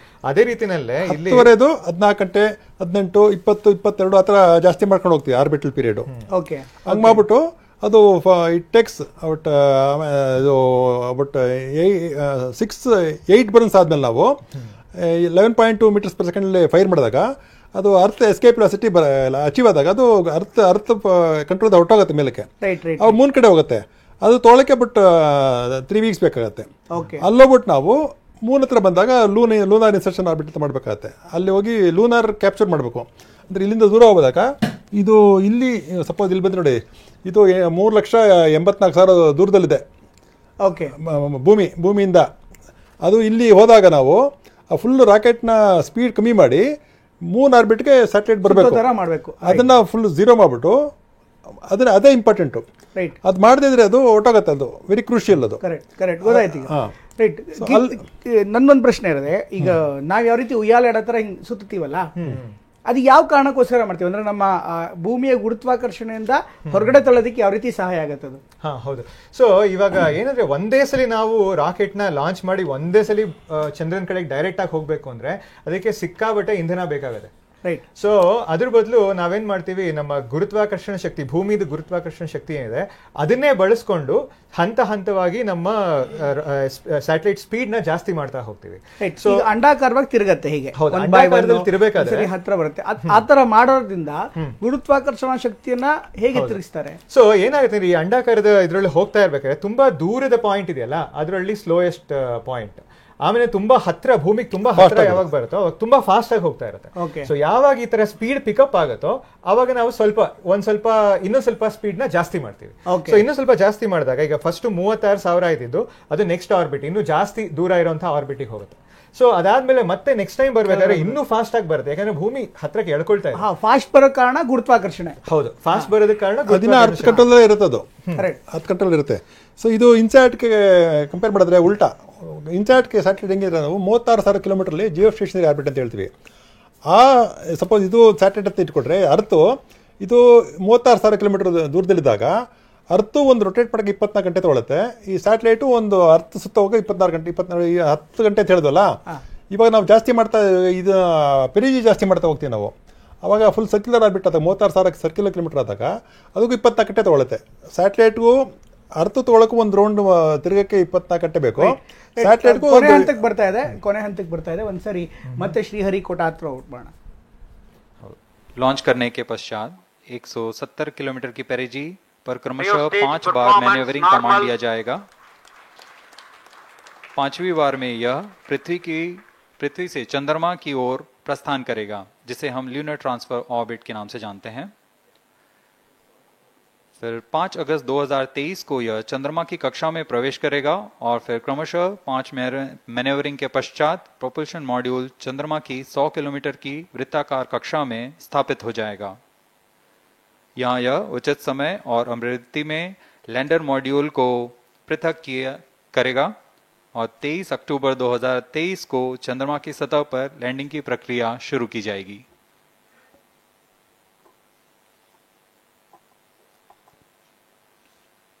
S6: ಅದೇ ರೀತಿನಲ್ಲೇ ಇಲ್ಲಿ
S3: 10ವರೆದು 14 ಗಂಟೆ 18 20 22 ಆ ಥರ ಜಾಸ್ತಿ ಮಾಡ್ಕೊಂಡು ಹೋಗ್ತೀವಿ ಆರ್ಬಿಟಲ್ ಪೀರಿಯಡ್.
S2: ಓಕೆ,
S3: ಹಂಗೆ ಮಾಡ್ಬಿಟ್ಟು ಅದು ಇಟ್ ಟೇಕ್ಸ್ ಬಟ್ ಇದು ಬಟ್ 8 ಬರ್ನ್ಸ್ ಆದ್ಮೇಲೆ ನಾವು 11.2 ಮೀಟರ್ಸ್ ಪರ್ ಸೆಕೆಂಡ್ ಫೈರ್ ಮಾಡಿದಾಗ ಅದು ಅರ್ತ್ ಎಸ್ಕೇಪ್ ವೆಲಾಸಿಟಿ ಅಚೀವ್ ಆದಾಗ ಅದು ಅರ್ತ್ ಕಂಟ್ರೋಲ್ ಹೊರಟೋಗುತ್ತೆ ಮೇಲಕ್ಕೆ, ಅವು ಮೂನ್ ಕಡೆ ಹೋಗುತ್ತೆ. ಅದು ತೊಗೊಳಕ್ಕೆ ಬಟ್ 3 ವೀಕ್ಸ್ ಬೇಕಾಗತ್ತೆ. ಅಲ್ಲೋಗ್ಬಿಟ್ಟು ನಾವು ಮೂನ್ ಹತ್ರ ಬಂದಾಗ ಲೂನಾರ್ ಇನ್ಸರ್ಷನ್ ಆರ್ಬಿಟ್ ಅಂತ ಮಾಡಬೇಕಾಗತ್ತೆ. ಅಲ್ಲಿ ಹೋಗಿ ಲೂನಾರ್ ಕ್ಯಾಪ್ಚರ್ ಮಾಡಬೇಕು. ಅಂದರೆ ಇಲ್ಲಿಂದ ದೂರ ಹೋಗೋದಾಗ ಇದು ಇಲ್ಲಿ ಸಪೋಸ್ ಇಲ್ಲಿ ಬಂದು ನೋಡಿ, ಇದು 3,84,000 ದೂರದಲ್ಲಿದೆ.
S2: ಓಕೆ,
S3: ಭೂಮಿಯಿಂದ. ಅದು ಇಲ್ಲಿ ಹೋದಾಗ ನಾವು ಫುಲ್ ರಾಕೆಟ್ನ ಸ್ಪೀಡ್ ಕಮ್ಮಿ ಮಾಡಿ ಮೂನ್ ಆರ್ಬಿಟ್ಗೆ ಸ್ಯಾಟಲೈಟ್ ಬರಬೇಕು. ಅದನ್ನ ಫುಲ್ ಝೀರೋ ಮಾಡಿಬಿಟ್ಟು ಅದೇ ಇಂಪಾರ್ಟೆಂಟು. ಅದು ಮಾಡದಿದ್ರೆ ಅದು ಹೊರಟೋಗತ್ತೆ. ಅದು ವೆರಿ ಕ್ರೂಷಿಯಲ್. ಅದು
S2: ಕರೆಕ್ಟ್ ಗೊತ್ತಾಯ್ತು. ರೈಟ್. ನನ್ನೊಂದು ಪ್ರಶ್ನೆ ಇರೋದೆ, ಈಗ ನಾವ್ ಯಾವ ರೀತಿ ಉಯ್ಯಾಲೆ ಆಡೋ ಥರ ಹಿಂಗೆ ಸುತ್ತೀವಲ್ಲ, ಅದು ಯಾವ ಕಾರಣಕ್ಕೋಸ್ಕರ ಮಾಡ್ತೀವಿ ಅಂದ್ರೆ ನಮ್ಮ ಭೂಮಿಯ ಗುರುತ್ವಾಕರ್ಷಣೆಯಿಂದ ಹೊರಗಡೆ ತಳ್ಳೋದಕ್ಕೆ ಯಾವ ರೀತಿ ಸಹಾಯ ಆಗತ್ತೆ ಅದು?
S6: ಹೌದು. ಸೊ ಇವಾಗ ಏನಂದ್ರೆ ಒಂದೇ ಸಲ ನಾವು ರಾಕೆಟ್ ನ ಲಾಂಚ್ ಮಾಡಿ ಒಂದೇ ಸಲ ಚಂದ್ರನ ಕಡೆಗೆ ಡೈರೆಕ್ಟ್ ಆಗಿ ಹೋಗ್ಬೇಕು ಅಂದ್ರೆ ಅದಕ್ಕೆ ಸಿಕ್ಕಾಬಟ್ಟೆ ಇಂಧನ ಬೇಕಾಗುತ್ತೆ.
S2: ರೈಟ್.
S6: ಸೊ ಅದ್ರ ಬದಲು ನಾವೇನ್ ಮಾಡ್ತೀವಿ, ನಮ್ಮ ಗುರುತ್ವಾಕರ್ಷಣ ಶಕ್ತಿ, ಭೂಮಿದ ಗುರುತ್ವಾಕರ್ಷಣ ಶಕ್ತಿ ಏನಿದೆ ಅದನ್ನೇ ಬಳಸ್ಕೊಂಡು ಹಂತ ಹಂತವಾಗಿ ನಮ್ಮ ಸ್ಯಾಟಲೈಟ್ ಸ್ಪೀಡ್ ನ ಜಾಸ್ತಿ ಮಾಡ್ತಾ ಹೋಗ್ತೀವಿ.
S2: ಸೊ ಅಂಡಾಕಾರವಾಗಿ ತಿರುಗತ್ತೆ ಹೀಗೆ,
S6: ತಿರುಗಬೇಕಾದ್ರೆ
S2: ಹತ್ರ ಬರುತ್ತೆ. ಆತರ ಮಾಡೋದ್ರಿಂದ ಗುರುತ್ವಾಕರ್ಷಣ ಶಕ್ತಿಯನ್ನ ಹೇಗೆ ತಿರುಗಿಸ್ತಾರೆ?
S6: ಸೊ ಏನಾಗುತ್ತೆ, ಈ ಅಂಡಾಕಾರದ ಇದ್ರಲ್ಲಿ ಹೋಗ್ತಾ ಇರ್ಬೇಕಾದ್ರೆ ತುಂಬಾ ದೂರದ ಪಾಯಿಂಟ್ ಇದೆಯಲ್ಲ, ಅದರಲ್ಲಿ ಸ್ಲೋಯೆಸ್ಟ್ ಪಾಯಿಂಟ್. ಆಮೇಲೆ ತುಂಬಾ ಹತ್ರ, ಭೂಮಿಗೆ ತುಂಬಾ ಹತ್ರ ಯಾವಾಗ ಬರುತ್ತೋ ಅವಾಗ ತುಂಬಾ ಫಾಸ್ಟ್ ಆಗಿ ಹೋಗ್ತಾ ಇರುತ್ತೆ. ಸೊ ಯಾವಾಗ ಈ ತರ ಸ್ಪೀಡ್ ಪಿಕಪ್ ಆಗುತ್ತೋ ಅವಾಗ ನಾವು ಇನ್ನೂ ಸ್ವಲ್ಪ ಸ್ಪೀಡ್ ನ ಜಾಸ್ತಿ ಮಾಡ್ತೀವಿ. ಸೊ ಇನ್ನೂ ಸ್ವಲ್ಪ ಜಾಸ್ತಿ ಮಾಡಿದಾಗ ಈಗ ಫಸ್ಟ್ 36,000 ಇದ್ದಿದ್ದು ಅದು ನೆಕ್ಸ್ಟ್ ಆರ್ಬಿಟ್ ಇನ್ನೂ ಜಾಸ್ತಿ ದೂರ ಇರುವಂತಹ ಆರ್ಬಿಟಿಗೆ ಹೋಗುತ್ತೆ. ಸೊ ಅದಾದ್ಮೇಲೆ ಮತ್ತೆ ನೆಕ್ಸ್ಟ್ ಟೈಮ್ ಬರ್ಬೇಕಾದ್ರೆ ಇನ್ನೂ ಫಾಸ್ಟ್ ಆಗಿ ಬರುತ್ತೆ, ಯಾಕಂದ್ರೆ ಭೂಮಿ ಹತ್ರಕ್ಕೆ ಎಳ್ಕೊಳ್ತಾ ಇದೆ.
S2: ಫಾಸ್ಟ್ ಬರೋ ಕಾರಣ ಗುರುತ್ವಾಕರ್ಷಣೆ.
S6: ಹೌದು, ಫಾಸ್ಟ್ ಬರೋದಕ್ಕೆ ಕಾರಣ
S3: ಅರ್ಥ ಕಂಟ್ರೋಲ್ ಇರುತ್ತೆ. ಅದು ಅರ್ಥ ಕಂಟ್ರೋಲ್ ಇರುತ್ತೆ. ಸೊ ಇದು ಇನ್ಸ್ಯಾಟ್ಗೆ ಕಂಪೇರ್ ಮಾಡಿದ್ರೆ ಉಲ್ಟಾ. ಇನ್ಸ್ಯಾಟ್ಗೆ ಸ್ಯಾಟಲೈಟ್ ಹೆಂಗಿದ್ರೆ ನಾವು 36,000 ಕಿಲೋಮೀಟರ್ಲಿ ಜಿಯೋ ಸ್ಟೇಷನರಿ ಆರ್ಬಿಟ್ ಅಂತ ಹೇಳ್ತೀವಿ. ಸಪೋಸ್ ಇದು ಸ್ಯಾಟಲೈಟ್ ಅಂತ ಇಟ್ಕೊಟ್ರೆ ಅರ್ತು ಇದು 36,000 ಕಿಲೋಮೀಟರ್ ದೂರದಲ್ಲಿದ್ದಾಗ ಅರ್ತು ಒಂದು ರೊಟೇಟ್ ಮಾಡೋಕ್ಕೆ 24 ಗಂಟೆ ತಗೊಳುತ್ತೆ. ಈ ಸ್ಯಾಟಲೈಟು ಒಂದು ಅರ್ಥ ಸುತ್ತ ಹೋಗಿ 24 ಗಂಟೆ 10 ಗಂಟೆ ಅಂತ ಹೇಳಿದ್ವಲ್ಲ. ಇವಾಗ ನಾವು ಜಾಸ್ತಿ ಮಾಡ್ತಾ ಇದು ಪಿರಿಜಿ ಜಾಸ್ತಿ ಮಾಡ್ತಾ ಹೋಗ್ತೀವಿ ನಾವು. ಅವಾಗ ಫುಲ್ ಸರ್ಕ್ಯುಲರ್ ಆರ್ಬಿಟ್ ಆದಾಗ 36,000 ಸರ್ಕ್ಯುಲರ್ ಕಿಲೋಮೀಟರ್ ಆದಾಗ ಅದಕ್ಕೂ 24 ಗಂಟೆ ತಗೊಳುತ್ತೆ. ಸ್ಯಾಟಲೈಟ್ಗೂ ಅರ್ಥ ತಗೊಳಕ್ಕೂ ಒಂದು ರೌಂಡ್ ತಿರುಗಕ್ಕೆ 24 ಗಂಟೆ ಬೇಕು. ಸ್ಯಾಟಲೈಟ್ಗೂ
S2: ಕೊನೆ ಹಂತಕ್ಕೆ ಬರ್ತಾ ಇದೆ. ಒಂದ್ಸರಿ ಮತ್ತೆ ಶ್ರೀಹರಿಕೋಟಾ ಹತ್ರ ಔಟ್ ಮಾಡೋಣ.
S8: लॉन्च करने के पश्चात 170 किलोमीटर की पेरिजी पर क्रमशः 5 बार मैन्यूवरिंग कमांड दिया जाएगा. 5वीं बार में यह पृथ्वी से चंद्रमा की ओर प्रस्थान करेगा, जिसे हम ल्यूनर ट्रांसफर ऑर्बिट के नाम से जानते हैं. फिर 5 अगस्त 2023 को यह चंद्रमा की कक्षा में प्रवेश करेगा और फिर क्रमशः 5 मैन्यूवरिंग के पश्चात प्रोपल्शन मॉड्यूल चंद्रमा की 100 किलोमीटर की वृत्ताकार कक्षा में स्थापित हो जाएगा. यहाँ यह उचित समय और अमृति में लैंडर मॉड्यूल को पृथक करेगा और 23 अक्टूबर 2023 को चंद्रमा की सतह पर लैंडिंग की प्रक्रिया शुरू की जाएगी.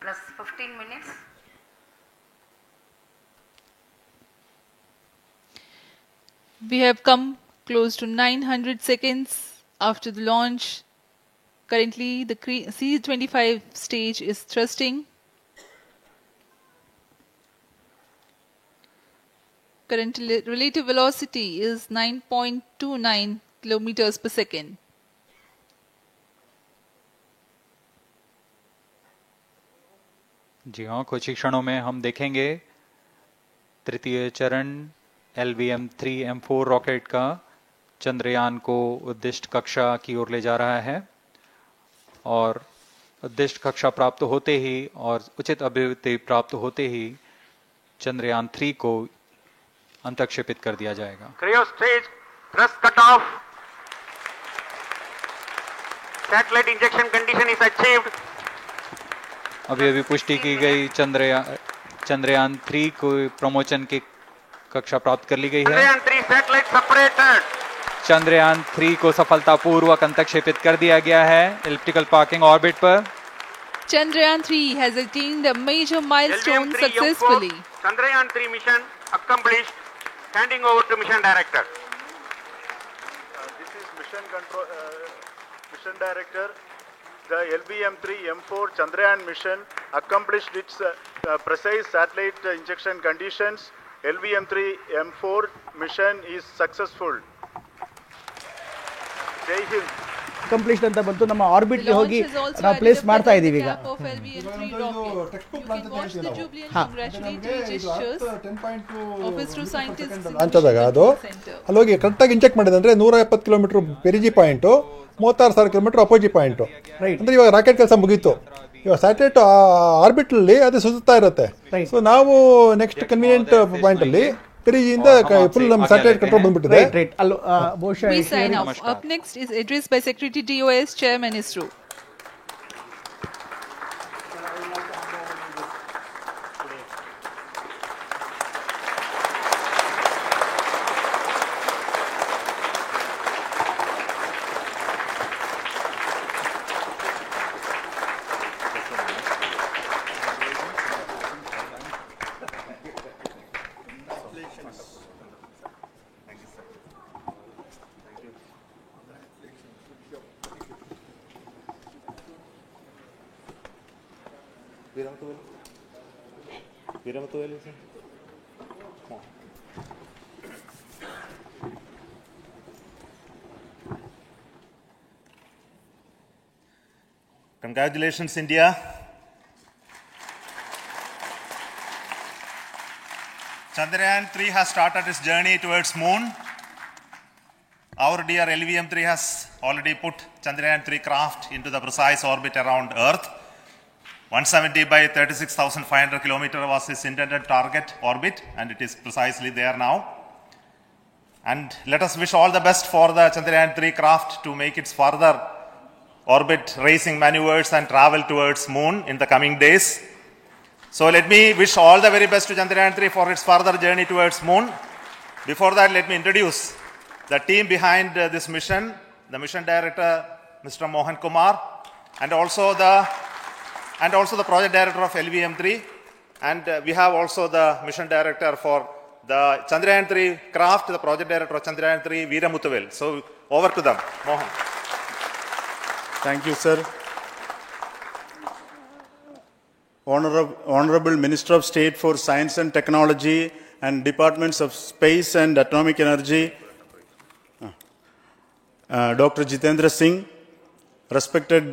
S9: Plus 15 minutes.
S7: We have come close to 900 seconds after the launch. Currently, the C-25 stage is thrusting. Current relative velocity is 9.29 kilometers per second.
S8: जी हाँ, कुछ ही क्षणों में हम देखेंगे तृतीय चरण LVM-3M4 रॉकेट का चंद्रयान को उद्दिष्ट कक्षा की ओर ले जा रहा है और उद्दिष्ट कक्षा प्राप्त होते ही और उचित अभिवृद्धि प्राप्त होते ही चंद्रयान-3 को अंतक्षेपित कर दिया जाएगा।
S11: Cryo stage thrust cutoff. Satellite injection condition is achieved.
S8: अभी पुष्टि की गई चंद्रयान-3 को प्रमोशन की कक्षा प्राप्त कर ली गई है।
S11: Chandrayaan-3 satellite separated.
S8: चंद्रयान-3 को सफलतापूर्वक अंतक्षेपित कर दिया गया है इलिप्टिकल पार्किंग ऑर्बिट पर।
S7: Chandrayaan-3 has attained a major milestone successfully.
S11: Chandrayaan-3 mission accomplished. Handing over to mission director.
S12: This is mission control, mission director. The LVM-3M4 Chandrayaan mission accomplished its precise satellite injection conditions. LVM-3M4 mission is successful. Jai Hind.
S2: Complete ಅಂತ ಬಂತು. ನಮ್ಮ orbit ಗೆ ಹೋಗಿ ನಾವು place ಮಾಡ್ತಾ ಇದೀವಿ ಈಗ.
S3: ಅಂತಾದಾಗ ಅದು ಅಲ್ಲಿ ಹೋಗಿ ಕರೆಕ್ಟಾಗಿ ಇಂಜೆಕ್ಟ್ ಮಾಡಿದೆ ಅಂದ್ರೆ 170 kilometre perigee point, 36,000 kilometre ಅಪೋಜಿ point. ಅಂದ್ರೆ ಇವಾಗ ರಾಕೆಟ್ ಕೆಲಸ ಮುಗೀತು. ಇವಾಗ ಸ್ಯಾಟಲೈಟ್ ಆರ್ಬಿಟ್ ಅಲ್ಲಿ ಅದು ಸುತ್ತಾ ಇರುತ್ತೆ. ಸೊ ನಾವು ನೆಕ್ಸ್ಟ್ ಕನ್ವೀನಿಯಂಟ್ ಪಾಯಿಂಟ್ ಅಲ್ಲಿ ಪೆರಿಜಿಯಿಂದ ಫುಲ್ ನಮ್ಮ ಸ್ಯಾಟಲೈಟ್ ಕಂಟ್ರೋಲ್ ಬಂದ್ಬಿಟ್ಟಿದೆ.
S7: We sign off. Up next is address by Secretary DOS, Chairman ISRO.
S12: Congratulations, India. Chandrayaan-3 has started its journey towards moon. Our dear LVM-3 has already put Chandrayaan-3 craft into the precise orbit around Earth. 170 by 36,500 kilometers was its intended target orbit, and it is precisely there now. And let us wish all the best for the Chandrayaan-3 craft to make its further orbit racing maneuvers and travel towards moon in the coming days. So let me wish all the very best to Chandrayaan-3 for its further journey towards moon. Before that, let me introduce the team behind this mission, the mission director, Mr. Mohan Kumar, and also the project director of LVM-3, and we have also the mission director for the Chandrayaan-3 craft, the project director of Chandrayaan-3, Veeramuthuvel. So over to them, Mohan.
S13: Thank you, sir. Honorable Minister of State for Science and Technology and Departments of Space and Atomic Energy, Dr. Jitendra Singh, respected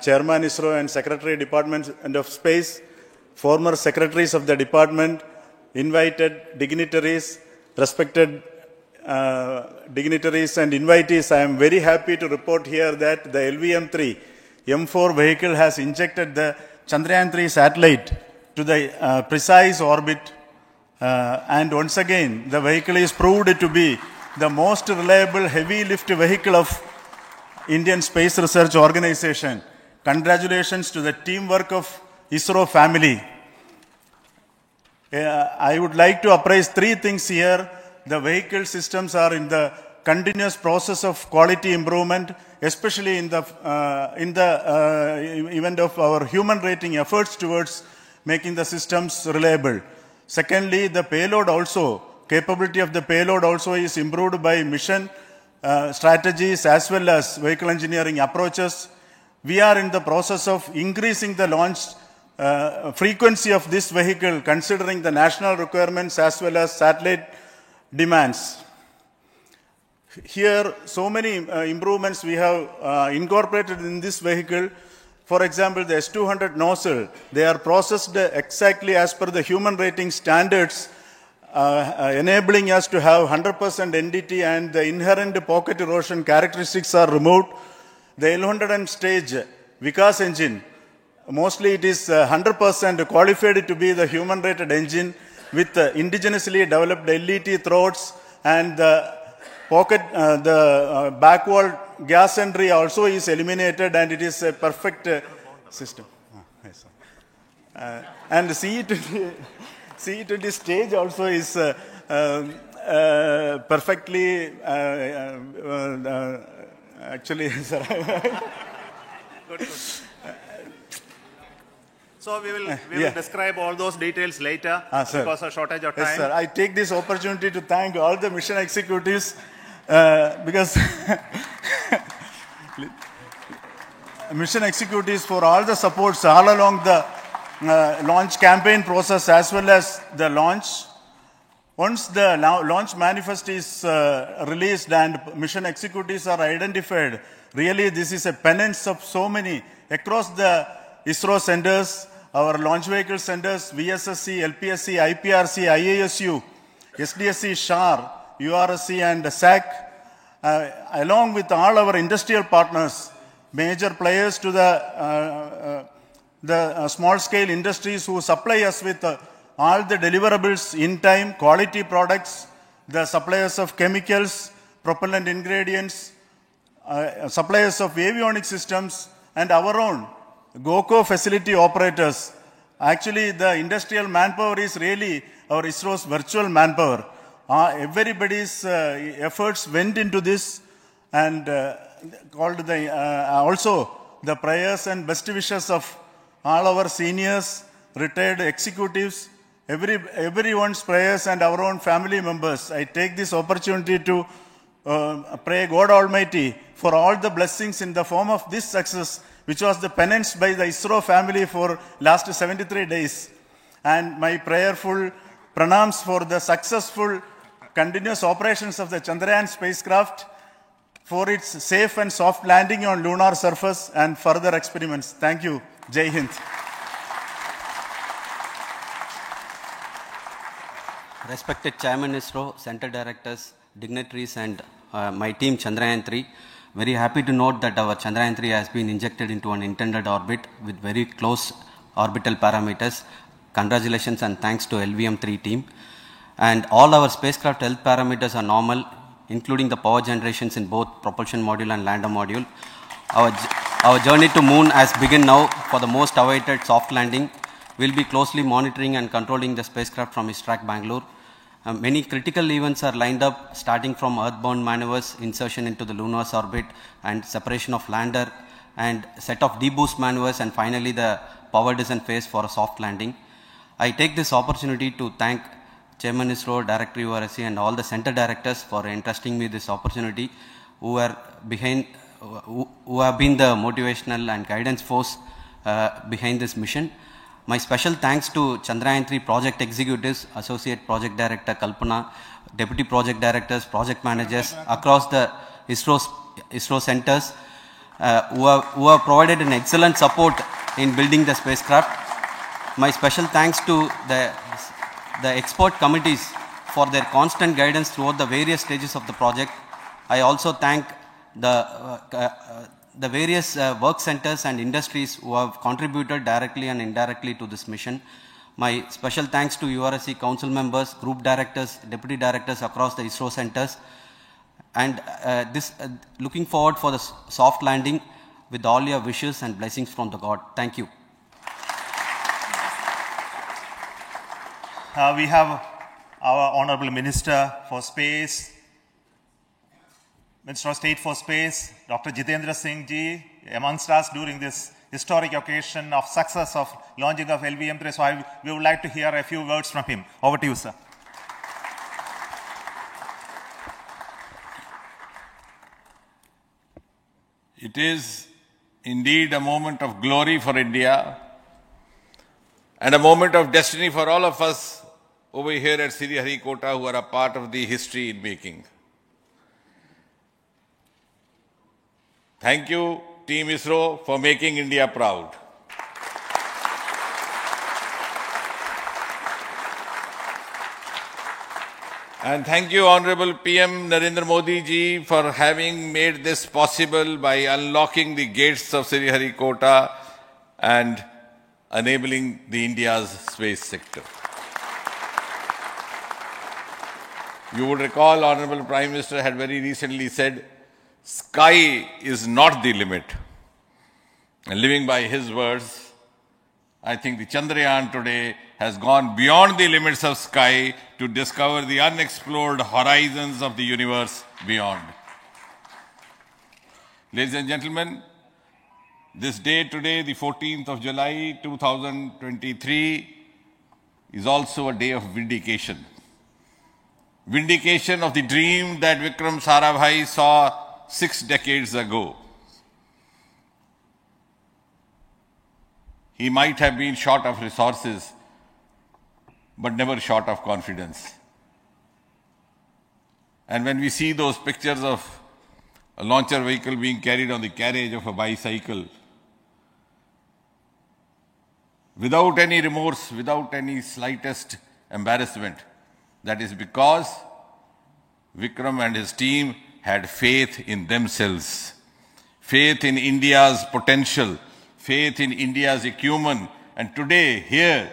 S13: Chairman ISRO and Secretary Department of Space, former secretaries of the department, invited dignitaries, respected dignitaries and invitees, I am very happy to report here that the LVM-3 M4 vehicle has injected the Chandrayaan-3 satellite to the precise orbit, and once again the vehicle is proved to be the most reliable heavy lift vehicle of Indian Space Research Organization. Congratulations to the teamwork of ISRO family. I would like to appraise three things here. The vehicle systems are in the continuous process of quality improvement, especially in the event of our human rating efforts towards making the systems reliable. Secondly, the payload also, capability of the payload also is improved by mission strategies as well as vehicle engineering approaches. We are in the process of increasing the launch frequency of this vehicle considering the national requirements as well as satellite demands. Here, so many improvements we have incorporated in this vehicle. For example, the S200 nozzle, they are processed exactly as per the human rating standards enabling us to have 100% NDT and the inherent pocket erosion characteristics are removed. The L100 stage Vikas engine, mostly it is 100% qualified to be the human-rated engine with indigenously developed LET throats, and the pocket, back wall gas entry also is eliminated, and it is a perfect system. And CE20 stage also is perfectly, actually, sir.
S12: Good. So we will describe all those details later because of shortage of time.
S13: Yes, sir. I take this opportunity to thank all the mission executives because mission executives for all the supports all along the launch campaign process as well as the launch. Once the launch manifest is released and mission executives are identified, really this is a penance of so many across the ISRO centers, our launch vehicle centers, VSSC, LPSC, IPRC, IASU, SDSC, SHAR, URSC and SAC, along with all our industrial partners, major players to the small-scale industries who supply us with all the deliverables in time, quality products, the suppliers of chemicals, propellant ingredients, suppliers of avionics systems, and our own GOCO facility operators. Actually, the industrial manpower is really our ISRO's virtual manpower. Everybody's efforts went into this, and also the prayers and best wishes of all our seniors, retired executives, everyone's prayers and our own family members. I take this opportunity to pray God Almighty for all the blessings in the form of this success, which was the penance by the ISRO family for last 73 days. And my prayerful pranams for the successful continuous operations of the Chandrayaan spacecraft, for its safe and soft landing on lunar surface and further experiments. Thank you. Jai Hind.
S14: Respected Chairman ISRO, Center Directors, dignitaries and my team Chandrayaan-3, very happy to note that our Chandrayaan-3 has been injected into an intended orbit with very close orbital parameters. Congratulations and thanks to LVM-3 team. And all our spacecraft health parameters are normal, including the power generations in both propulsion module and lander module. Our journey to moon has begun now for the most awaited soft landing. We'll be closely monitoring and controlling the spacecraft from ISRAC Bangalore. Many critical events are lined up, starting from earthbound maneuvers, insertion into the lunar orbit, and separation of lander, and set of deboost maneuvers, and finally the power descent phase for a soft landing. I take this opportunity to thank Chairman ISRO, Director URSC, and all the center directors for entrusting me this opportunity, who have been the motivational and guidance force behind this mission. My special thanks to Chandrayaan-3 project executives, Associate Project Director Kalpana, Deputy Project Directors, Project Managers across the ISRO centers who have provided an excellent support in building the spacecraft. My special thanks to the expert committees for their constant guidance throughout the various stages of the project. I also thank the various work centers and industries who have contributed directly and indirectly to this mission. My special thanks to URSC council members, group directors, deputy directors across the ISRO centers, and looking forward for the soft landing with all your wishes and blessings from the God. Thank you.
S12: We have our Honorable Minister for Space, Minister of State for Space, Dr. Jitendra Singh ji, amongst us during this historic occasion of success of launching of LVM-3. So we would like to hear a few words from him. Over to you, sir.
S15: It is indeed a moment of glory for India and a moment of destiny for all of us over here at Sriharikota who are a part of the history in making. Thank you, Team ISRO, for making India proud. And thank you, Honorable PM Narendra Modi ji, for having made this possible by unlocking the gates of Sriharikota and enabling the India's space sector. You would recall, Honorable Prime Minister had very recently said, sky is not the limit. And living by his words, I think the Chandrayaan today has gone beyond the limits of sky to discover the unexplored horizons of the universe beyond. Ladies and gentlemen, this day today, the 14th of July 2023, is also a day of vindication. Vindication of the dream that Vikram Sarabhai saw 6 decades ago. He might have been short of resources, but never short of confidence. And when we see those pictures of a launcher vehicle being carried on the carriage of a bicycle, without any remorse, without any slightest embarrassment, that is because Vikram and his team had faith in themselves, faith in India's potential, faith in India's acumen. And today, here,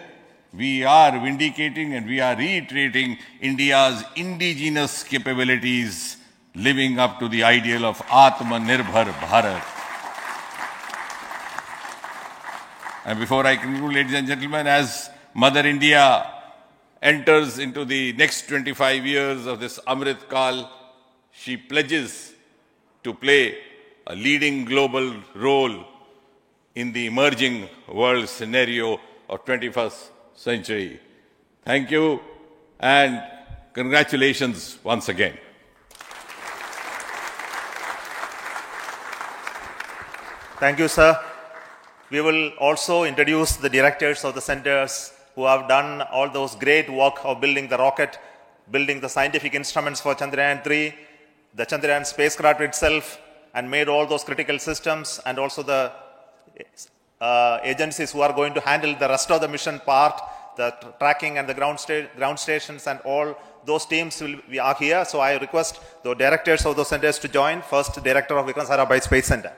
S15: we are vindicating and we are reiterating India's indigenous capabilities, living up to the ideal of Atmanirbhar Bharat. And before I conclude, ladies and gentlemen, as Mother India enters into the next 25 years of this Amrit Kal, she pledges to play a leading global role in the emerging world scenario of 21st century. Thank you and congratulations once again.
S12: Thank you, sir. We will also introduce the directors of the centers who have done all those great work of building the rocket, building the scientific instruments for Chandrayaan-3, the Chandrayaan spacecraft itself, and made all those critical systems, and also the agencies who are going to handle the rest of the mission part, the tracking and the ground stations, and all those teams are here. So I request the directors of those centers to join. First, Director of Vikram Sarabhai Space Center.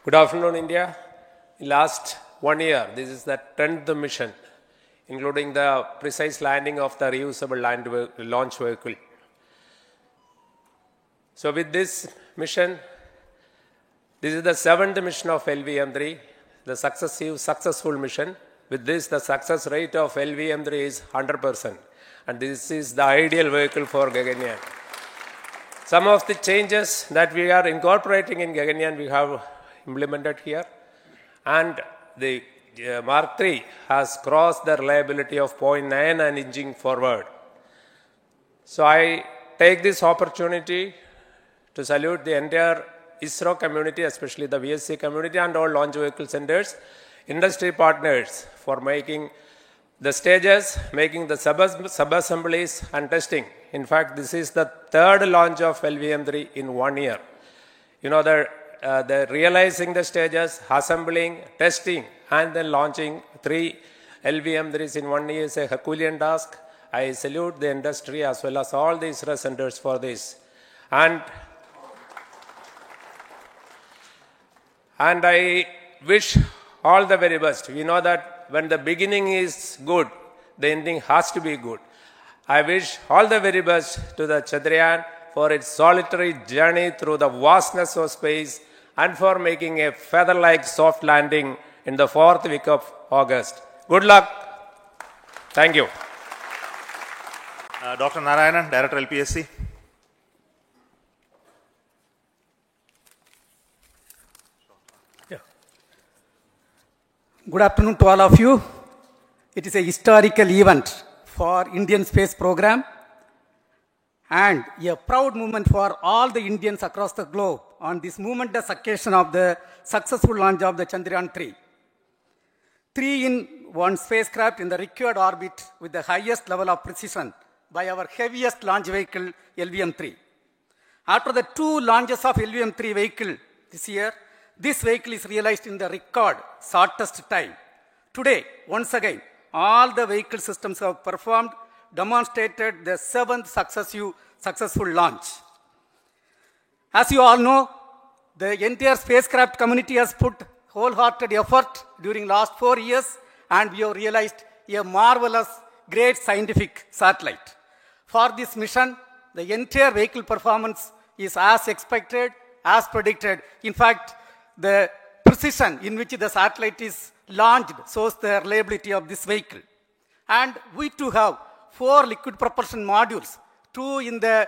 S16: Good afternoon, India. In last 1 year, this is the 10th mission, including the precise landing of the reusable launch vehicle. So with this mission, this is the 7th mission of LVM-3, the successful mission. With this, the success rate of LVM-3 is 100%. And this is the ideal vehicle for Gaganyaan. Some of the changes that we are incorporating in Gaganyaan, we have implemented here. And the Mark III has crossed the reliability of 0.9 and inching forward. So I take this opportunity to salute the entire ISRO community, especially the VSC community and all launch vehicle centers, industry partners for making the stages, making the sub-assemblies and testing. In fact, this is the 3rd launch of LVM-3 in 1 year. You know, the realizing the stages, assembling, testing, and then launching 3 LVM-3s in 1 year is a Herculean task. I salute the industry as well as all the ISRO centers for this. And I wish all the very best. We know that when the beginning is good, the ending has to be good. I wish all the very best to the Chandrayaan for its solitary journey through the vastness of space and for making a feather-like soft landing in the 4th week of August. Good luck. Thank you.
S12: Dr. Narayanan, Director LPSC.
S17: Good afternoon to all of you. It is a historical event for Indian space program and a proud moment for all the Indians across the globe on this momentous occasion of the successful launch of the Chandrayaan-3. 3-in-1 spacecraft in the required orbit with the highest level of precision by our heaviest launch vehicle, LVM-3. After the 2 launches of LVM-3 vehicle this year, this vehicle is realized in the record shortest time. Today, once again, all the vehicle systems have performed, demonstrated the 7th successful launch. As you all know, the entire spacecraft community has put wholehearted effort during last 4 years, and we have realized a marvelous, great scientific satellite. For this mission, the entire vehicle performance is as expected, as predicted. In fact, the precision in which the satellite is launched shows the reliability of this vehicle. And we too have 4 liquid propulsion modules, 2 in the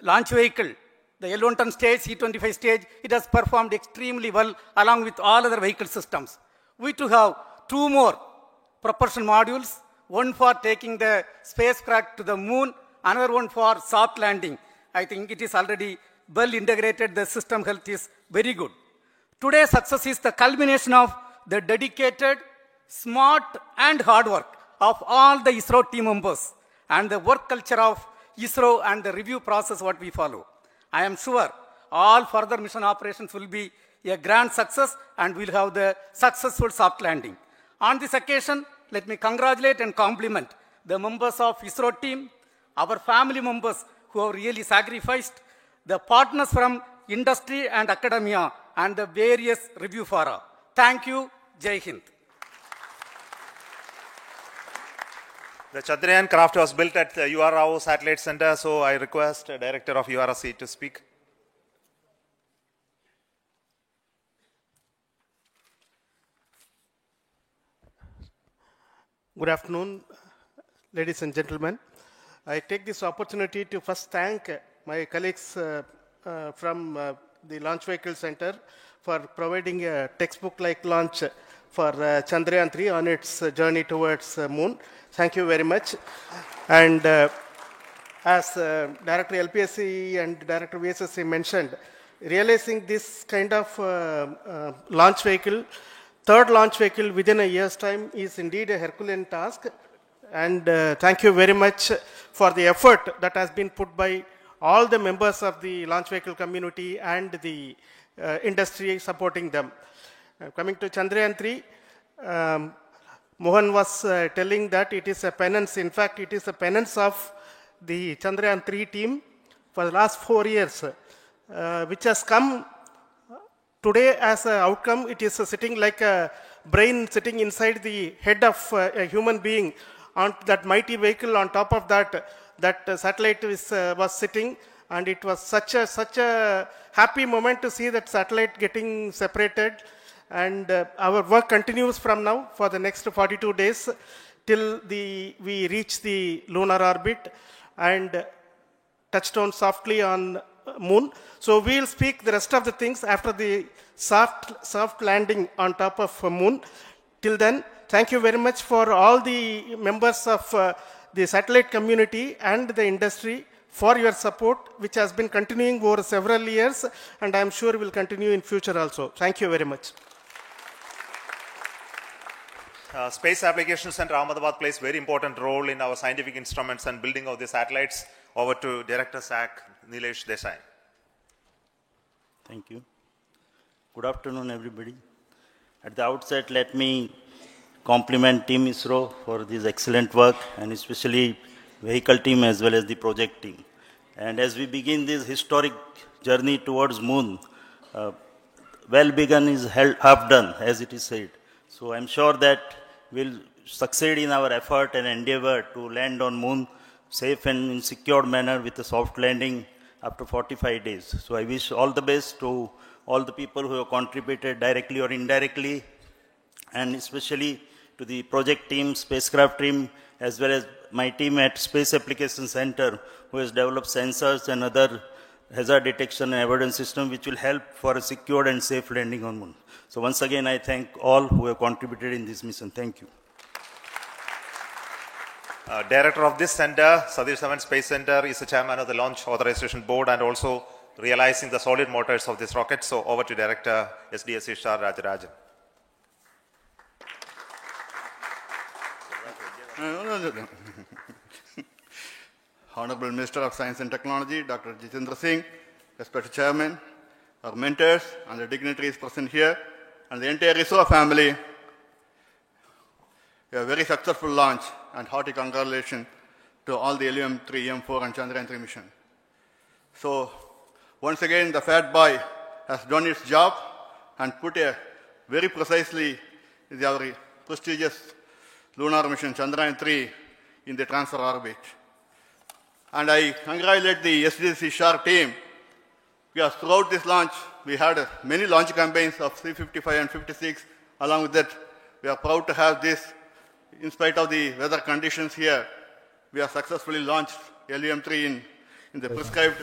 S17: launch vehicle. The L110 stage, C25 stage, it has performed extremely well along with all other vehicle systems. We too have 2 more propulsion modules, one for taking the spacecraft to the moon, another one for soft landing. I think it is already well integrated, the system health is very good. Today's success is the culmination of the dedicated, smart and hard work of all the ISRO team members and the work culture of ISRO and the review process what we follow. I am sure all further mission operations will be a grand success and we'll have the successful soft landing. On this occasion, let me congratulate and compliment the members of ISRO team, our family members who have really sacrificed, the partners from industry and academia, and the various review fora. Thank you. Jai Hind.
S12: The Chandrayaan craft was built at the UR Rao Satellite Center, so I request the Director of URC to speak.
S18: Good afternoon, ladies and gentlemen. I take this opportunity to first thank my colleagues from the Launch Vehicle Center for providing a textbook-like launch for Chandrayaan-3 on its journey towards moon. Thank you very much. And as Director LPSC and Director VSSC mentioned, realizing this kind of launch vehicle, third launch vehicle within a year's time is indeed a Herculean task. And thank you very much for the effort that has been put by all the members of the launch vehicle community and the industry supporting them. Coming to Chandrayaan-3, Mohan was telling that it is a penance. In fact, it is a penance of the Chandrayaan-3 team for the last 4 years, which has come today as an outcome. It is sitting like a brain sitting inside the head of a human being on that mighty vehicle. On top of that, that satellite was sitting, and it was such a happy moment to see that satellite getting separated. And our work continues from now for the next 42 days till we reach the lunar orbit and touchdown softly on moon. So we'll speak the rest of the things after the soft landing on top of moon. Till then, thank you very much for all the members of the satellite community and the industry for your support, which has been continuing over several years, and I'm sure will continue in future also. Thank you very much.
S12: Space Applications Center Ahmedabad plays very important role in our scientific instruments and building of the satellites. Over to Director SAC, Nilesh Desai.
S19: Thank you. Good afternoon, everybody. At the outset, let me compliment Team ISRO for this excellent work, and especially vehicle team as well as the project team. And as we begin this historic journey towards moon, well begun is half done, as it is said. So I'm sure that we'll succeed in our effort and endeavor to land on moon safe and in secured manner with a soft landing after 45 days. So I wish all the best to all the people who have contributed directly or indirectly, and especially to the project team, spacecraft team, as well as my team at Space Application Center, who has developed sensors and other hazard detection and avoidance system which will help for a secured and safe landing on moon. So once again, I thank all who have contributed in this mission. Thank you.
S12: Director of this center, Satish Dhawan Space Center, is the chairman of the Launch Authorization Board and also realizing the solid motors of this rocket. So over to Director SDSC Shah Rajarajan.
S20: Honorable Minister of Science and Technology, Dr. Jitendra Singh, respected Chairman, our mentors and the dignitaries present here, and the entire ISRO family. a very successful launch, and hearty congratulations to all the LVM-3, M4 and Chandrayaan-3 mission. So once again, the fat boy has done its job and put a very precisely our prestigious lunar mission Chandrayaan-3 in the transfer orbit. And I congratulate the SDC SHAR team, because throughout this launch, we had many launch campaigns of 355 and 56. Along with that, we are proud to have this. In spite of the weather conditions here, we have successfully launched LVM-3 in the prescribed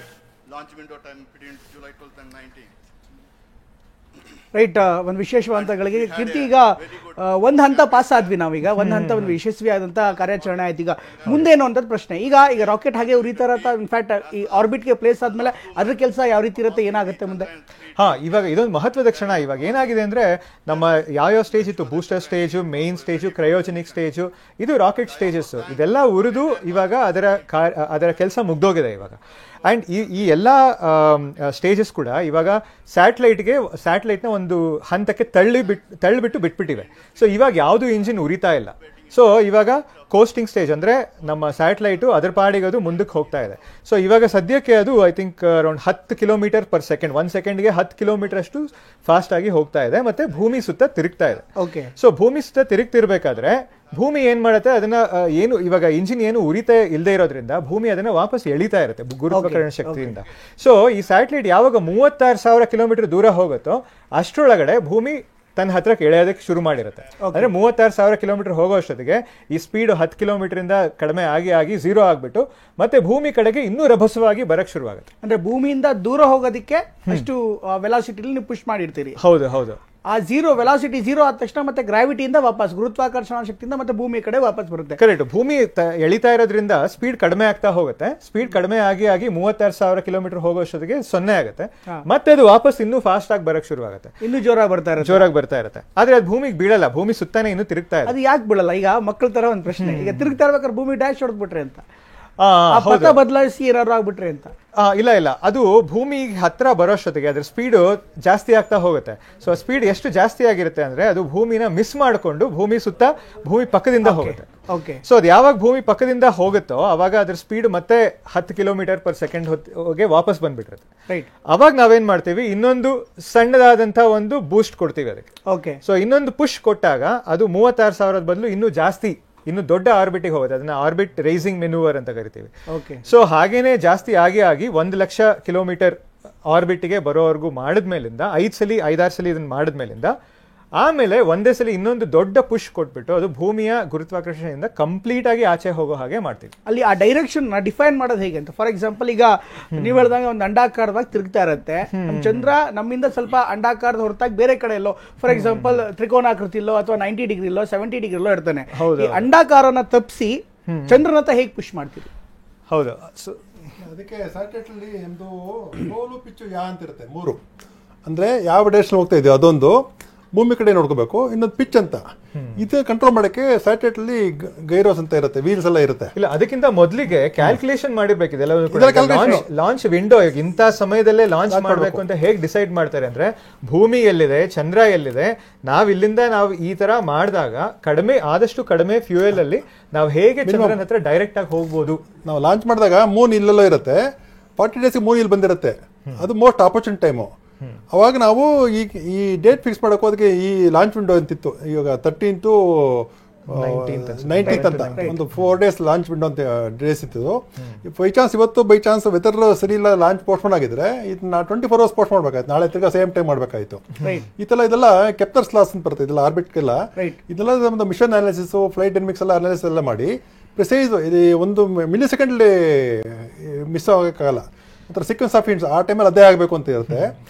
S20: launch window time between July 12th and 19th.
S2: Right. ಒಂದು ವಿಶೇಷವಾದಂತಗಳಿಗೆ ಕೀರ್ತಿ, ಈಗ ಒಂದು ಹಂತ pass ಆದ್ವಿ ನಾವೀಗ, ಒಂದು ಹಂತ ಒಂದು ಯಶಸ್ವಿ ಆದಂತ ಕಾರ್ಯಾಚರಣೆ ಆಯ್ತು. ಈಗ ಮುಂದೇನು ಅಂತ ಪ್ರಶ್ನೆ. ಈಗ ರಾಕೆಟ್ ಹಾಗೆ ಉರಿತಾರ, ಇನ್ಫ್ಯಾಕ್ಟ್ ಈ ಆರ್ಬಿಟ್ಗೆ ಪ್ಲೇಸ್ ಆದ್ಮೇಲೆ ಅದ್ರ ಕೆಲಸ ಯಾವ ರೀತಿ ಇರುತ್ತೆ, ಏನಾಗುತ್ತೆ ಮುಂದೆ?
S6: ಇವಾಗ ಇದೊಂದು ಮಹತ್ವದ ಕ್ಷಣ. ಇವಾಗ ಏನಾಗಿದೆ ಅಂದ್ರೆ, ನಮ್ಮ ಯಾವ ಸ್ಟೇಜ್ ಇತ್ತು, booster stage, main stage, cryogenic stage, ಇದು ರಾಕೆಟ್ ಸ್ಟೇಜಸ್, ಇದೆಲ್ಲ ಉರಿದು ಇವಾಗ ಅದರ ಕೆಲಸ ಮುಗ್ದೋಗಿದೆ ಇವಾಗ. ಆ್ಯಂಡ್ ಈ ಎಲ್ಲ ಸ್ಟೇಜಸ್ ಕೂಡ ಇವಾಗ ಸ್ಯಾಟಲೈಟ್ನ ಒಂದು ಹಂತಕ್ಕೆ ತಳ್ಳಿಬಿಟ್ಟು ಬಿಟ್ಬಿಟ್ಟಿವೆ. ಸೊ ಇವಾಗ ಯಾವುದು ಇಂಜಿನ್ ಉರಿತಾ ಇಲ್ಲ. ಸೊ ಇವಾಗ ಕೋಸ್ಟಿಂಗ್ ಸ್ಟೇಜ್ ಅಂದರೆ ನಮ್ಮ ಸ್ಯಾಟಲೈಟು ಅದ್ರ ಪಾಡಿಗೆ ಅದು ಮುಂದಕ್ಕೆ ಹೋಗ್ತಾ ಇದೆ. ಸೊ ಇವಾಗ ಸದ್ಯಕ್ಕೆ ಅದು I think around 10 kilometre per second, 1 ಸೆಕೆಂಡ್ಗೆ 10 kilometre ಅಷ್ಟು ಫಾಸ್ಟ್ ಆಗಿ ಹೋಗ್ತಾ ಇದೆ, ಮತ್ತೆ ಭೂಮಿ ಸುತ್ತ ತಿರುಗ್ತಾ ಇದೆ.
S2: ಓಕೆ.
S6: ಸೊ ಭೂಮಿ ಸುತ್ತ ತಿರುಗ್ತಿರ್ಬೇಕಾದ್ರೆ ಭೂಮಿ ಏನ್ ಮಾಡುತ್ತೆ, ಅದನ್ನ ಏನು ಇವಾಗ ಇಂಜಿನ್ ಏನು ಉರಿತಾ ಇಲ್ಲದೆ ಇರೋದ್ರಿಂದ ಭೂಮಿ ಅದನ್ನ ವಾಪಸ್ ಎಳಿತಾ ಇರುತ್ತೆ ಗುರುತ್ವಾಕರ್ಷಣ ಶಕ್ತಿಯಿಂದ. ಸೊ ಈ ಸ್ಯಾಟಲೈಟ್ ಯಾವಾಗ 36,000 ಕಿಲೋಮೀಟರ್ ದೂರ ಹೋಗುತ್ತೋ ಅಷ್ಟರೊಳಗಡೆ ಭೂಮಿ ತನ್ನ ಹತ್ರಕ್ಕೆ ಎಳೆಯೋದಕ್ಕೆ ಶುರು ಮಾಡಿರುತ್ತೆ. ಅಂದ್ರೆ 36,000 ಕಿಲೋಮೀಟರ್ ಹೋಗೋ ಅಷ್ಟೊತ್ತಿಗೆ ಈ ಸ್ಪೀಡ್ 10 ಕಿಲೋಮೀಟರ್ ಇಂದ ಕಡಿಮೆ ಆಗಿ 0 ಆಗ್ಬಿಟ್ಟು ಮತ್ತೆ ಭೂಮಿ ಕಡೆಗೆ ಇನ್ನೂ ರಭಸವಾಗಿ ಬರಕ್ ಶುರುವಾಗುತ್ತೆ.
S2: ಅಂದ್ರೆ ಭೂಮಿಯಿಂದ ದೂರ ಹೋಗೋದಕ್ಕೆ ಅಷ್ಟು ವೆಲಾಸಿಟಿಲಿ ನೀವು ಪುಷ್ ಮಾಡಿರ್ತೀರಿ.
S6: ಹೌದು.
S2: ಆ ವೆಲಾಸಿಟಿ 0 ಆದ ತಕ್ಷಣ ಮತ್ತೆ ಗ್ರಾವಿಟಿಯಿಂದ ವಾಪಸ್ ಗುರುತ್ವಾಕರ್ಷಣ ಶಕ್ತಿಯಿಂದ ಮತ್ತೆ ಭೂಮಿ ಕಡೆ ವಾಪಸ್ ಬರುತ್ತೆ.
S6: ಕರೆಕ್ಟ್. ಭೂಮಿ ಎಳಿತಾ ಇರೋದ್ರಿಂದ ಸ್ಪೀಡ್ ಕಡಿಮೆ ಆಗ್ತಾ ಹೋಗುತ್ತೆ. ಸ್ಪೀಡ್ ಕಡಿಮೆ ಆಗಿ 36,000 ಕಿಲೋಮೀಟರ್ ಹೋಗೋಷ್ಟೊತ್ತಿಗೆ 0 ಆಗುತ್ತೆ. ಮತ್ತೆ ಅದು ವಾಪಸ್ ಇನ್ನೂ ಫಾಸ್ಟ್ ಆಗಿ ಬರಕ್ ಶುರು ಆಗುತ್ತೆ,
S2: ಇನ್ನೂ ಜೋರಾಗಿ ಬರ್ತಾ ಇರುತ್ತೆ.
S6: ಆದ್ರೆ ಅದು ಭೂಮಿಗೆ ಬೀಳಲ್ಲ, ಭೂಮಿ ಸುತ್ತಾನೆ ಇನ್ನೂ ತಿರುಗ್ತಾ ಇದೆ.
S2: ಅದು ಯಾಕೆ ಬೀಳಲ್ಲ? ಈಗ ಮಕ್ಕಳ ತರ ಒಂದು ಪ್ರಶ್ನೆ, ಈಗ ತಿರುಗ್ತಾ ಇರ್ಬೇಕಾದ್ರೆ ಭೂಮಿ ಡ್ಯಾಶ್ ಹೊಡೆದ್ಬಿಟ್ರೆ ಅಂತ, ಪಥ ಬದಲಾಯಿಸಿ ಏನಾದ್ರು ಆಗ್ಬಿಟ್ರೆ ಅಂತ.
S6: ಇಲ್ಲ, ಅದು ಭೂಮಿಗೆ ಹತ್ರ ಬರೋಷ್ಟೊತ್ತಿಗೆ ಅದ್ರ ಸ್ಪೀಡು ಜಾಸ್ತಿ ಆಗ್ತಾ ಹೋಗುತ್ತೆ. ಸೊ ಸ್ಪೀಡ್ ಎಷ್ಟು ಜಾಸ್ತಿ ಆಗಿರುತ್ತೆ ಅಂದ್ರೆ ಅದು ಭೂಮಿನ ಮಿಸ್ ಮಾಡಿಕೊಂಡು ಭೂಮಿ ಪಕ್ಕದಿಂದ ಹೋಗುತ್ತೆ. ಸೊ ಅದು ಯಾವಾಗ ಭೂಮಿ ಪಕ್ಕದಿಂದ ಹೋಗುತ್ತೋ ಅವಾಗ ಅದ್ರ ಸ್ಪೀಡ್ ಮತ್ತೆ 10 ಕಿಲೋಮೀಟರ್ ಪರ್ ಸೆಕೆಂಡ್ ಹೊತ್ತಿಗೆ ವಾಪಸ್ ಬಂದ್ಬಿಟ್ಟಿರುತ್ತೆ. ಅವಾಗ ನಾವೇನ್ ಮಾಡ್ತೀವಿ, ಇನ್ನೊಂದು ಸಣ್ಣದಾದಂತ ಒಂದು ಬೂಸ್ಟ್ ಕೊಡ್ತೀವಿ ಅದಕ್ಕೆ. ಸೊ ಇನ್ನೊಂದು ಪುಷ್ ಕೊಟ್ಟಾಗ ಅದು 36,000 ಬದಲು ಇನ್ನು ದೊಡ್ಡ ಆರ್ಬಿಟಿಗೆ ಹೋಗುತ್ತೆ. ಅದನ್ನ ಆರ್ಬಿಟ್ ರೈಸಿಂಗ್ ಮೆನೂವರ್ ಅಂತ ಕರಿತೀವಿ. ಸೊ ಹಾಗೇನೆ ಜಾಸ್ತಿ ಆಗಿ 1,00,000 ಕಿಲೋಮೀಟರ್ ಆರ್ಬಿಟ್ಗೆ ಬರೋವರೆಗೂ ಮಾಡಿದ್ಮೇಲಿಂದ 5-6 ಸಲ ಇದನ್ನ ಮಾಡಿದ್ಮೇಲಿಂದ ಆಮೇಲೆ ಒಂದೇ ಸಲ ಇನ್ನೊಂದು ದೊಡ್ಡ ಪುಷ್ ಕೊಟ್ಬಿಟ್ಟು ಅದು ಭೂಮಿಯ ಗುರುತ್ವಾಕರ್ಷಣೆಯಿಂದ ಕಂಪ್ಲೀಟ್ ಆಗಿ ಆಚೆ ಹೋಗೋ ಹಾಗೆ ಮಾಡ್ತೀವಿ.
S2: ಅಲ್ಲಿ ಆ ಡೈರೆಕ್ಷನ್ ಡಿಫೈನ್ ಮಾಡೋದು ಹೇಗೆ ಅಂತ? ಫಾರ್ ಎಕ್ಸಾಂಪಲ್, ಈಗ ನೀವು ಹೇಳ್ದಂಗೆ ಒಂದು ಅಂಡಾಕಾರವಾಗಿ ತಿರುಗ್ತಾ ಇರುತ್ತೆ. ಚಂದ್ರ ನಮ್ಮಿಂದ ಸ್ವಲ್ಪ ಅಂಡಾಕಾರದ ಹೊರತಾಗಿ ಬೇರೆ ಕಡೆ ಎಲ್ಲೋ, ಫಾರ್ ಎಕ್ಸಾಂಪಲ್ ತ್ರಿಕೋನಾಕೃತಿಲೋ ಅಥವಾ 90 ಡಿಗ್ರಿಲೋ 70 ಡಿಗ್ರಿಲೋ ಇರ್ತಾನೆ. ಈ ಅಂಡಾಕಾರನ ತಪ್ಪಿಸಿ ಚಂದ್ರನತ್ತ ಹೇಗೆ ಪುಷ್ ಮಾಡ್ತೀವಿ?
S6: ಹೌದು.
S3: ಅದಕ್ಕೆ ಸ್ಯಾಟಲೈಟ್ ಅಲ್ಲಿ ಒಂದು ಗೋಲು ಪಿಚ್ಚು ಅಂತ ಇರುತ್ತೆ, 3 ಅಂದ್ರೆ ಯಾವ ಡೈರೆಕ್ಷನ್ ಹೋಗ್ತಾ ಇದೆಯೋ ಅದೊಂದು ಭೂಮಿ ಕಡೆ ನೋಡ್ಕೋಬೇಕು. ಇನ್ನೊಂದು ಪಿಚ್ ಅಂತ, ಇದು ಕಂಟ್ರೋಲ್ ಮಾಡಕ್ಕೆ ಸ್ಯಾಟಲೈಟ್ ಅಲ್ಲಿ ಗೈರೋಸ್ ಅಂತ ಇರುತ್ತೆ, ವೀಲ್ಸ್ ಎಲ್ಲ ಇರುತ್ತೆ.
S6: ಇಲ್ಲ, ಅದಕ್ಕಿಂತ ಮೊದಲಿಗೆ ಕ್ಯಾಲ್ಕುಲೇಷನ್ ಮಾಡಿರ್ಬೇಕಿದೆ. ಲಾಂಚ್ ವಿಂಡೋ ಇಂಥ ಸಮಯದಲ್ಲೇ ಲಾಂಚ್ ಮಾಡಬೇಕು ಅಂತ ಹೇಗೆ ಡಿಸೈಡ್ ಮಾಡ್ತಾರೆ ಅಂದ್ರೆ, ಭೂಮಿ ಎಲ್ಲಿದೆ, ಚಂದ್ರ ಎಲ್ಲಿದೆ, ಇಲ್ಲಿಂದ ನಾವು ಈ ತರ ಮಾಡಿದಾಗ ಆದಷ್ಟು ಕಡಿಮೆ ಫ್ಯೂಯಲ್ ಅಲ್ಲಿ ನಾವು ಹೇಗೆ ಚಂದ್ರನ ಹತ್ರ ಡೈರೆಕ್ಟ್ ಆಗಿ ಹೋಗ್ಬೋದು.
S3: ನಾವು ಲಾಂಚ್ ಮಾಡಿದಾಗ ಮೂನ್ ಇಲ್ಲೆಲ್ಲ ಇರುತ್ತೆ, 40 ಡೇಸ್ ಮೂನ್ ಇಲ್ಲಿ ಬಂದಿರುತ್ತೆ, ಅದು ಮೋಸ್ಟ್ ಆಪರ್ಚುನಿಟಿ ಟೈಮು. ಅವಾಗ ನಾವು ಈ ಡೇಟ್ ಫಿಕ್ಸ್ ಮಾಡೋಕೆ ಅದಕ್ಕೆ ಈ ಲಾಂಚ್ ವಿಂಡೋ ಅಂತಿತ್ತು. ಇವಾಗ 13 to 19th ಅಂತ ಒಂದು 4 days ಲಾಂಚ್ ವಿಂಡೋ ಅಂತ ಡೇಸ್ ಇತ್ತು. ಬೈ ಚಾನ್ಸ್ ಇವತ್ತು ಬೈ ಚಾನ್ಸ್ ವೆದರ್ ಸರಿ ಇಲ್ಲ, ಲಾಂಚ್ ಪೋಸ್ಟ್ಪೋನ್ ಆಗಿದ್ರೆ ಇದನ್ನ 24 hours ಪೋಸ್ಟ್ ಮಾಡ್ಬೇಕಾಯ್ತು, ನಾಳೆ ತಿರ್ಗಾ ಸೇಮ್ ಟೈಮ್ ಮಾಡ್ಬೇಕಾಯ್ತು. ಇದೆಲ್ಲ ಕೆಪ್ಟರ್ಸ್ ಲಾಸ್ ಅಂತ ಬರ್ತದೆ, ಇದೆಲ್ಲ ಆರ್ಬಿಟ್ಗೆಲ್ಲ. ಇದೆಲ್ಲ ನಮ್ದು ಮಿಷನ್ ಅನಾಲಿಸಿಸ್, ಫ್ಲೈಟ್ ಡೈನಮಿಕ್ಸ್ ಎಲ್ಲ ಅನಾಲಿಸಿಸ್ ಎಲ್ಲ ಮಾಡಿ ಪ್ರಿಸೈಸ್ ಇದು 1 ಮಿಲಿ ಸೆಕೆಂಡ್ ಮಿಸ್ ಆಗೋಕ್ಕಾಗಲ್ಲ. ಒಂಥರ ಸೀಕ್ವೆನ್ಸ್ ಆಫ್ ಇಂಟ್ಸ್ ಆ ಟೈಮಲ್ಲಿ ಅದೇ ಆಗಬೇಕು ಅಂತ ಇರುತ್ತೆ.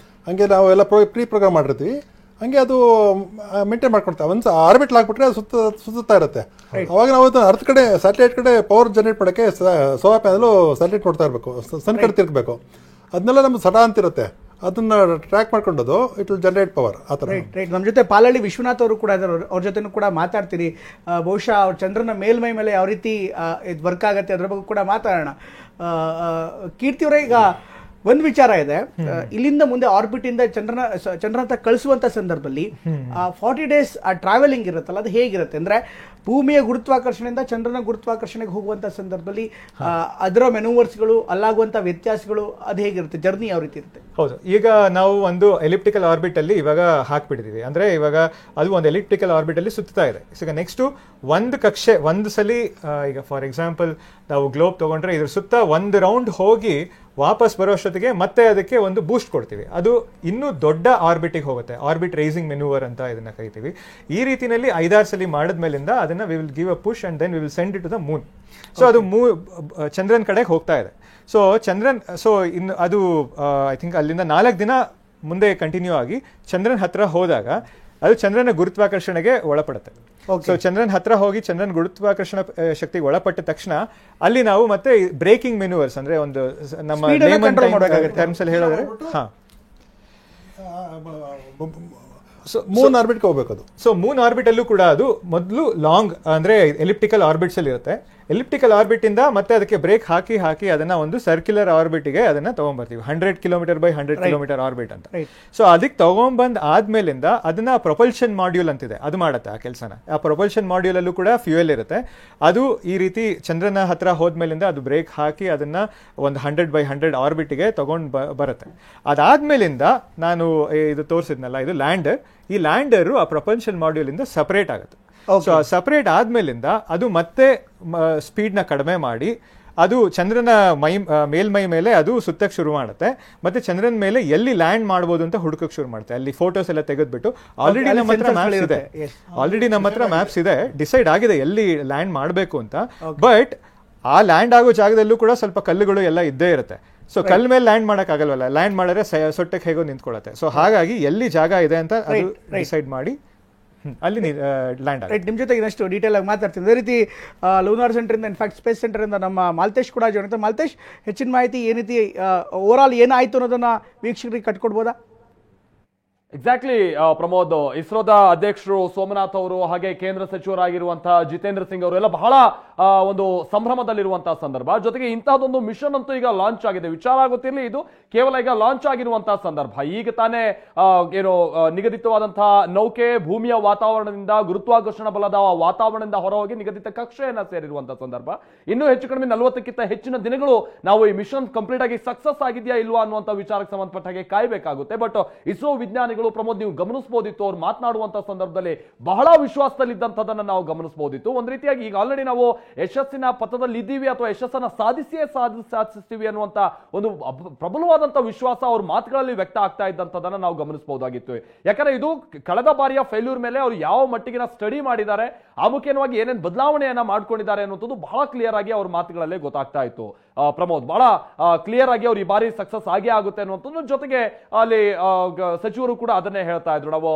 S3: ಹಂಗೆ ನಾವು ಎಲ್ಲ ಪ್ರೀ ಪ್ರೋಗ್ರಾಮ್ ಮಾಡಿರ್ತೀವಿ, ಹಂಗೆ ಅದು ಮೇಂಟೈನ್ ಮಾಡ್ಕೊಳ್ತಾ ಒಂದು ಆರ್ಬಿಟ್ ಹಾಕ್ಬಿಟ್ರೆ ಅದು ಸುತ್ತಾ ಇರುತ್ತೆ. ಅವಾಗ ನಾವು ಅರ್ಥ ಕಡೆ ಸ್ಯಾಟಲೈಟ್ ಕಡೆ ಪವರ್ ಜನರೇಟ್ ಮಾಡೋಕ್ಕೆ ಸೋಲಾರ್ ಪ್ಯಾನಲ್ ಸ್ಯಾಟಲೈಟ್ ನೋಡ್ತಾ ಇರಬೇಕು, ಸನ್ ಕಡೆ ತಿರ್ಗಬೇಕು. ಅದನ್ನೆಲ್ಲ ನಮ್ಗೆ ಸಡಾ ಅಂತಿರುತ್ತೆ, ಅದನ್ನ ಟ್ರ್ಯಾಕ್ ಮಾಡ್ಕೊಂಡದು ಇಟ್ ವಿಲ್ ಜನರೇಟ್ ಪವರ್. ಆ ಥರ
S2: ನಮ್ಮ ಜೊತೆ ಪಾಲಳ್ಳಿ ವಿಶ್ವನಾಥ್ ಅವರು ಕೂಡ ಇದ್ದಾರೆ, ಅವ್ರ ಜೊತೆನೂ ಕೂಡ ಮಾತಾಡ್ತೀರಿ. ಬಹುಶಃ ಅವ್ರ ಚಂದ್ರನ ಮೇಲ್ಮೈ ಮೇಲೆ ಯಾವ ರೀತಿ ಇದು ವರ್ಕ್ ಆಗುತ್ತೆ ಅದ್ರ ಬಗ್ಗೆ ಕೂಡ ಮಾತಾಡೋಣ. ಕೀರ್ತಿ ಅವರೇ, ಈಗ ಒಂದು ವಿಚಾರ ಇದೆ, ಇಲ್ಲಿಂದ ಮುಂದೆ ಆರ್ಬಿಟ್ ಇಂದ ಚಂದ್ರನ ಹತ್ರ ಕಳಿಸುವಂತ ಸಂದರ್ಭದಲ್ಲಿ 40 ಡೇಸ್ ಆ ಟ್ರಾವೆಲಿಂಗ್ ಇರುತ್ತಲ್ಲ, ಅದು ಹೇಗಿರುತ್ತೆ ಅಂದ್ರೆ ಭೂಮಿಯ ಗುರುತ್ವಾಕರ್ಷಣೆಯಿಂದ ಚಂದ್ರನ ಗುರುತ್ವಾಕರ್ಷಣೆಗೆ ಹೋಗುವಂತ ಸಂದರ್ಭದಲ್ಲಿ ಅದರ ಮೆನೂವರ್ಸ್ಗಳು, ಅಲ್ಲಾಗುವಂತ ವ್ಯತ್ಯಾಸಗಳು, ಅದು ಹೇಗಿರುತ್ತೆ, ಜರ್ನಿ ಯಾವ ರೀತಿ ಇರುತ್ತೆ?
S6: ಹೌದು, ಈಗ ನಾವು ಒಂದು ಎಲಿಪ್ಟಿಕಲ್ ಆರ್ಬಿಟ್ ಅಲ್ಲಿ ಇವಾಗ ಹಾಕ್ಬಿಟ್ಟಿದೀವಿ. ಅಂದ್ರೆ ಇವಾಗ ಅದು ಒಂದು ಎಲಿಪ್ಟಿಕಲ್ ಆರ್ಬಿಟ್ ಅಲ್ಲಿ ಸುತ್ತಾ ಇದೆ. ಈಗ ನೆಕ್ಸ್ಟ್ ಒಂದು ಕಕ್ಷೆ ಒಂದು ಸಲಿ, ಈಗ ಫಾರ್ ಎಕ್ಸಾಂಪಲ್ ನಾವು ಗ್ಲೋಬ್ ತಗೊಂಡ್ರೆ ಇದ್ರ ಸುತ್ತ ಒಂದು ರೌಂಡ್ ಹೋಗಿ ವಾಪಸ್ ಬರೋಷ್ಟೊತ್ತಿಗೆ ಮತ್ತೆ ಅದಕ್ಕೆ ಒಂದು ಬೂಸ್ಟ್ ಕೊಡ್ತೀವಿ. ಅದು ಇನ್ನೂ ದೊಡ್ಡ ಆರ್ಬಿಟಿಗೆ ಹೋಗುತ್ತೆ. ಆರ್ಬಿಟ್ ರೈಸಿಂಗ್ ಮೆನೂವರ್ ಅಂತ ಇದನ್ನ ಕರಿತೀವಿ. ಈ ರೀತಿಯಲ್ಲಿ 5-6 ಸಲ ಮಾಡಿದ್ಮೇಲಿಂದ ಅದನ್ನ we will give a push and then we will send it to the moon. So ಅದು ಚಂದ್ರನ್ ಕಡೆಗೆ ಹೋಗ್ತಾ ಇದೆ. ಸೊ ಇನ್ನು ಅದು ಐ ಥಿಂಕ್ ಅಲ್ಲಿಂದ 4 ದಿನ ಮುಂದೆ ಕಂಟಿನ್ಯೂ ಆಗಿ ಚಂದ್ರನ್ ಹತ್ರ ಹೋದಾಗ ಅದು ಚಂದ್ರನ ಗುರುತ್ವಾಕರ್ಷಣೆಗೆ ಒಳಪಡುತ್ತೆ. ಸೊ ಚಂದ್ರನ್ ಹತ್ರ ಹೋಗಿ ಚಂದ್ರನ್ ಗುರುತ್ವಾಕರ್ಷಣ ಶಕ್ತಿಗೆ ಒಳಪಟ್ಟ ತಕ್ಷಣ ಅಲ್ಲಿ ನಾವು ಮತ್ತೆ ಬ್ರೇಕಿಂಗ್ ಮೆನ್ಯೂವರ್ಸ್, ಅಂದ್ರೆ ಒಂದು ನಮ್ಮ ಟರ್ಮ್ಸ್ ಅಲ್ಲಿ ಹೇಳಿದ್ರೆ
S3: ಮೂನ್ ಆರ್ಬಿಟ್ ಹೋಗ್ಬೇಕು ಅದು.
S6: ಸೊ ಮೂನ್ ಆರ್ಬಿಟ್ ಅಲ್ಲೂ ಕೂಡ ಅದು ಮೊದಲು ಲಾಂಗ್ ಅಂದ್ರೆ ಎಲಿಪ್ಟಿಕಲ್ ಆರ್ಬಿಟ್ಸ್ ಅಲ್ಲಿ ಇರುತ್ತೆ. ಎಲಿಪ್ಟಿಕಲ್ ಆರ್ಬಿಟ್ ಇಂದ ಮತ್ತೆ ಅದಕ್ಕೆ ಬ್ರೇಕ್ ಹಾಕಿ ಅದನ್ನ ಒಂದು ಸರ್ಕ್ಯುಲರ್ ಆರ್ಬಿಟ್ಗೆ ಅದನ್ನ ತಗೊಂಡ್ಬರ್ತೀವಿ. 100 ಕಿಲೋಮೀಟರ್ ಬೈ 100 ಕಿಲೋಮೀಟರ್ ಆರ್ಬಿಟ್ ಅಂತ. ಸೊ ಅದಕ್ಕೆ ತಗೊಂಡ್ಬಂದ್ ಆದ್ಮೇಲಿಂದ ಅದನ್ನ ಪ್ರೊಪಲ್ಷನ್ ಮಾಡ್ಯೂಲ್ ಅಂತಿದೆ, ಅದು ಮಾಡುತ್ತೆ ಆ ಕೆಲಸನ. ಆ ಪ್ರೊಪಲ್ಷನ್ ಮಾಡ್ಯೂಲ್ ಅಲ್ಲೂ ಕೂಡ ಫ್ಯೂಯಲ್ ಇರುತ್ತೆ. ಅದು ಈ ರೀತಿ ಚಂದ್ರನ ಹತ್ರ ಹೋದ್ಮೇಲಿಂದ ಅದು ಬ್ರೇಕ್ ಹಾಕಿ ಅದನ್ನ ಒಂದು 100 ಬೈ 100 ಆರ್ಬಿಟ್ಗೆ ತಗೊಂಡ್ ಬರುತ್ತೆ. ಅದಾದ್ಮೇಲಿಂದ ನಾನು ಇದು ತೋರಿಸಿದ್ನಲ್ಲ, ಇದು ಲ್ಯಾಂಡರ್. ಈ ಲ್ಯಾಂಡರ್ ಆ ಪ್ರೊಪಲ್ಷನ್ ಮಾಡ್ಯೂಲ್ ಇಂದ ಸಪರೇಟ್ ಆಗುತ್ತೆ. ಸೊ ಸಪರೇಟ್ ಆದ್ಮೇಲಿಂದ ಅದು ಮತ್ತೆ ಸ್ಪೀಡ್ ನ ಕಡಿಮೆ ಮಾಡಿ ಅದು ಚಂದ್ರನ ಮೇಲ್ಮೈ ಮೇಲೆ ಅದು ಸುತ್ತಕ್ಕೆ ಶುರು ಮಾಡುತ್ತೆ. ಮತ್ತೆ ಚಂದ್ರನ ಮೇಲೆ ಎಲ್ಲಿ ಲ್ಯಾಂಡ್ ಮಾಡಬಹುದು ಅಂತ ಹುಡುಕಕ್ಕೆ ಶುರು ಮಾಡುತ್ತೆ. ಅಲ್ಲಿ ಫೋಟೋಸ್ ಎಲ್ಲ ತೆಗೆದ್ಬಿಟ್ಟು ಆಲ್ರೆಡಿ ನಮ್ಮ ಹತ್ರ ಮ್ಯಾಪ್ಸ್ ಇದೆ, ಡಿಸೈಡ್ ಆಗಿದೆ ಎಲ್ಲಿ ಲ್ಯಾಂಡ್ ಮಾಡಬೇಕು ಅಂತ. ಬಟ್ ಆ ಲ್ಯಾಂಡ್ ಆಗೋ ಜಾಗದಲ್ಲೂ ಕೂಡ ಸ್ವಲ್ಪ ಕಲ್ಲುಗಳು ಎಲ್ಲ ಇದ್ದೇ ಇರುತ್ತೆ. ಸೊ ಕಲ್ ಮೇಲೆ ಲ್ಯಾಂಡ್ ಮಾಡಕ್ ಆಗಲ್ವಲ್ಲ, ಲ್ಯಾಂಡ್ ಮಾಡಿದ್ರೆ ಸೊಟ್ಟಕ್ಕೆ ಹೇಗೋ ನಿಂತ್ಕೊಳ್ಳುತ್ತೆ. ಸೊ ಹಾಗಾಗಿ ಎಲ್ಲಿ ಜಾಗ ಇದೆ ಅಂತ ಅದು ಡಿಸೈಡ್ ಮಾಡಿ ಅಲ್ಲಿ ಲ್ಯಾಂಡ್ ಆಗುತ್ತೆ.
S2: ನಿಮ್ಮ ಜೊತೆಗೆ ಇನ್ನಷ್ಟು ಡೀಟೇಲ್ ಆಗಿ ಮಾತಾಡ್ತೀನಿ. ಅದೇ ರೀತಿ ಲೂನಾರ್ ಸೆಂಟರ್ ಇಂದ, ಇನ್ಫ್ಯಾಕ್ಟ್ ಸ್ಪೇಸ್ ಸೆಂಟರ್ ಇಂದ ನಮ್ಮ ಮಾಲ್ತೇಶ್ ಕೂಡ ಜೊತೆ. ಮಾಲ್ತೇಶ್, ಹೆಚ್ಚಿನ ಮಾಹಿತಿ ಏನ್ ರೀತಿ ಓವರ್ ಆಲ್ ಏನಾಯ್ತು ಅನ್ನೋದನ್ನ ವೀಕ್ಷಕರಿಗೆ ಕಟ್ಕೊಡ್ಬೋದಾ?
S1: ಎಕ್ಸಾಕ್ಟ್ಲಿ ಪ್ರಮೋದ್, ಇಸ್ರೋದ ಅಧ್ಯಕ್ಷರು ಸೋಮನಾಥ್ ಅವರು ಹಾಗೆ ಕೇಂದ್ರ ಸಚಿವರಾಗಿರುವಂತಹ ಜಿತೇಂದ್ರ ಸಿಂಗ್ ಅವರು ಎಲ್ಲ ಬಹಳ ಒಂದು ಸಂಭ್ರಮದಲ್ಲಿರುವಂತಹ ಸಂದರ್ಭ. ಜೊತೆಗೆ ಇಂತಹದೊಂದು ಮಿಷನ್ ಅಂತೂ ಈಗ ಲಾಂಚ್ ಆಗಿದೆ. ವಿಚಾರ ಆಗುತ್ತಿರಲಿ, ಇದು ಕೇವಲ ಈಗ ಲಾಂಚ್ ಆಗಿರುವಂತಹ ಸಂದರ್ಭ. ಈಗ ತಾನೇ ಏನು ನಿಗದಿತವಾದಂತಹ ನೌಕೆ ಭೂಮಿಯ ವಾತಾವರಣದಿಂದ, ಗುರುತ್ವಾಕರ್ಷಣ ಬಲದ ವಾತಾವರಣದಿಂದ ಹೊರಹೋಗಿ ನಿಗದಿತ ಕಕ್ಷೆಯನ್ನ ಸೇರಿರುವಂತಹ ಸಂದರ್ಭ. ಇನ್ನೂ ಹೆಚ್ಚು ಕಡಿಮೆ 40ಕ್ಕಿಂತ ಹೆಚ್ಚಿನ ದಿನಗಳು ನಾವು ಈ ಮಿಷನ್ ಕಂಪ್ಲೀಟ್ ಆಗಿ ಸಕ್ಸಸ್ ಆಗಿದೆಯಾ ಇಲ್ವಾ ಅನ್ನುವಂಥ ವಿಚಾರಕ್ಕೆ ಸಂಬಂಧಪಟ್ಟ ಹಾಗೆ ಕಾಯಬೇಕಾಗುತ್ತೆ. ಬಟ್ ಇಸ್ರೋ ವಿಜ್ಞಾನಿಗಳು, ಪ್ರಮೋದ್, ನೀವು ಗಮನಿಸಬಹುದಿತ್ತು, ಅವ್ರು ಮಾತನಾಡುವಂತಹ ಸಂದರ್ಭದಲ್ಲಿ ಬಹಳ ವಿಶ್ವಾಸದಲ್ಲಿದ್ದಂಥದನ್ನ ನಾವು ಗಮನಿಸಬಹುದಿತ್ತು. ಒಂದ್ ರೀತಿಯಾಗಿ ಈಗ ಆಲ್ರೆಡಿ ನಾವು ಯಶಸ್ಸಿನ ಪಥದಲ್ಲಿ ಇದ್ದೀವಿ ಅಥವಾ ಯಶಸ್ಸನ್ನ ಸಾಧಿಸ್ತೀವಿ ಅನ್ನುವಂತ ಒಂದು ಪ್ರಬಲವಾದಂತ ವಿಶ್ವಾಸ ಅವ್ರ ಮಾತುಗಳಲ್ಲಿ ವ್ಯಕ್ತ ಆಗ್ತಾ ಇದ್ದಂಥದನ್ನ ನಾವು ಗಮನಿಸಬಹುದಾಗಿತ್ತು. ಯಾಕಂದ್ರೆ ಇದು ಕಳೆದ ಬಾರಿಯ ಫೇಲ್ಯೂರ್ ಮೇಲೆ ಅವರು ಯಾವ ಮಟ್ಟಿಗಿನ ಸ್ಟಡಿ ಮಾಡಿದ್ದಾರೆ, ಆ ಮುಖ್ಯವಾಗಿ ಏನೇನು ಬದಲಾವಣೆಯನ್ನ ಮಾಡ್ಕೊಂಡಿದ್ದಾರೆ ಅನ್ನುವಂಥದ್ದು ಬಹಳ ಕ್ಲಿಯರ್ ಆಗಿ ಅವ್ರ ಮಾತುಗಳಲ್ಲೇ ಗೊತ್ತಾಗ್ತಾ ಇತ್ತು. ಪ್ರಮೋದ್, ಬಹಳ ಕ್ಲಿಯರ್ ಆಗಿ ಅವ್ರು ಈ ಬಾರಿ ಸಕ್ಸಸ್ ಆಗೇ ಆಗುತ್ತೆ ಅನ್ನುವಂಥದ್ದು. ಜೊತೆಗೆ ಅಲ್ಲಿ ಸಚಿವರು ಕೂಡ ಅದನ್ನೇ ಹೇಳ್ತಾ ಇದ್ರು, ನಾವು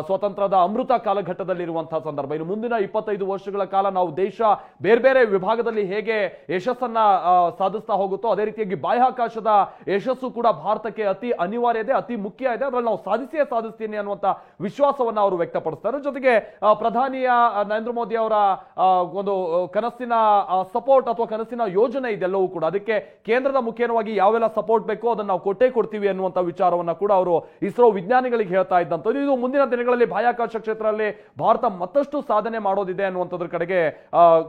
S1: ಸ್ವಾತಂತ್ರ್ಯದ ಅಮೃತ ಕಾಲಘಟ್ಟದಲ್ಲಿರುವಂತಹ ಸಂದರ್ಭ. ಇನ್ನು ಮುಂದಿನ 25 ವರ್ಷಗಳ ಕಾಲ ನಾವು ದೇಶ ಬೇರೆ ಬೇರೆ ವಿಭಾಗದಲ್ಲಿ ಹೇಗೆ ಯಶಸ್ಸನ್ನ ಸಾಧಿಸ್ತಾ ಹೋಗುತ್ತೋ ಅದೇ ರೀತಿಯಾಗಿ ಬಾಹ್ಯಾಕಾಶದ ಯಶಸ್ಸು ಕೂಡ ಭಾರತಕ್ಕೆ ಅತಿ ಅನಿವಾರ್ಯ ಇದೆ, ಅತಿ ಮುಖ್ಯ ಇದೆ. ಅದ್ರಲ್ಲಿ ನಾವು ಸಾಧಿಸ್ತೀನಿ ಅನ್ನುವಂತ ವಿಶ್ವಾಸವನ್ನ ಅವರು ವ್ಯಕ್ತಪಡಿಸ್ತಾರೆ. ಜೊತೆಗೆ ಪ್ರಧಾನಿಯ ನರೇಂದ್ರ ಮೋದಿ ಅವರ ಒಂದು ಕನಸಿನ ಸಪೋರ್ಟ್ ಅಥವಾ ಕನಸಿನ ಯೋಜನೆ ಇದೆಲ್ಲವೂ ಕೂಡ, ಅದಕ್ಕೆ ಕೇಂದ್ರದ ಮುಖ್ಯವಾಗಿ ಯಾವೆಲ್ಲ ಸಪೋರ್ಟ್ ಬೇಕೋ ಅದನ್ನ ನಾವು ಕೊಟ್ಟೇ ಕೊಡ್ತೀವಿ ಅನ್ನುವಂತ ವಿಚಾರವನ್ನ ಕೂಡ ಅವರು ಇಸ್ರೋ ವಿಜ್ಞಾನಿಗಳಿಗೆ ಹೇಳ್ತಾ ಇದ್ದಂಥದ್ದು. ಇದು ಮುಂದಿನ ದಿನಗಳಲ್ಲಿ ಬಾಹ್ಯಾಕಾಶ ಕ್ಷೇತ್ರದಲ್ಲಿ ಭಾರತ ಮತ್ತಷ್ಟು ಸಾಧನೆ ಮಾಡೋದಿದೆ ಅನ್ನುವಂಥದ್ರ ಕಡೆಗೆ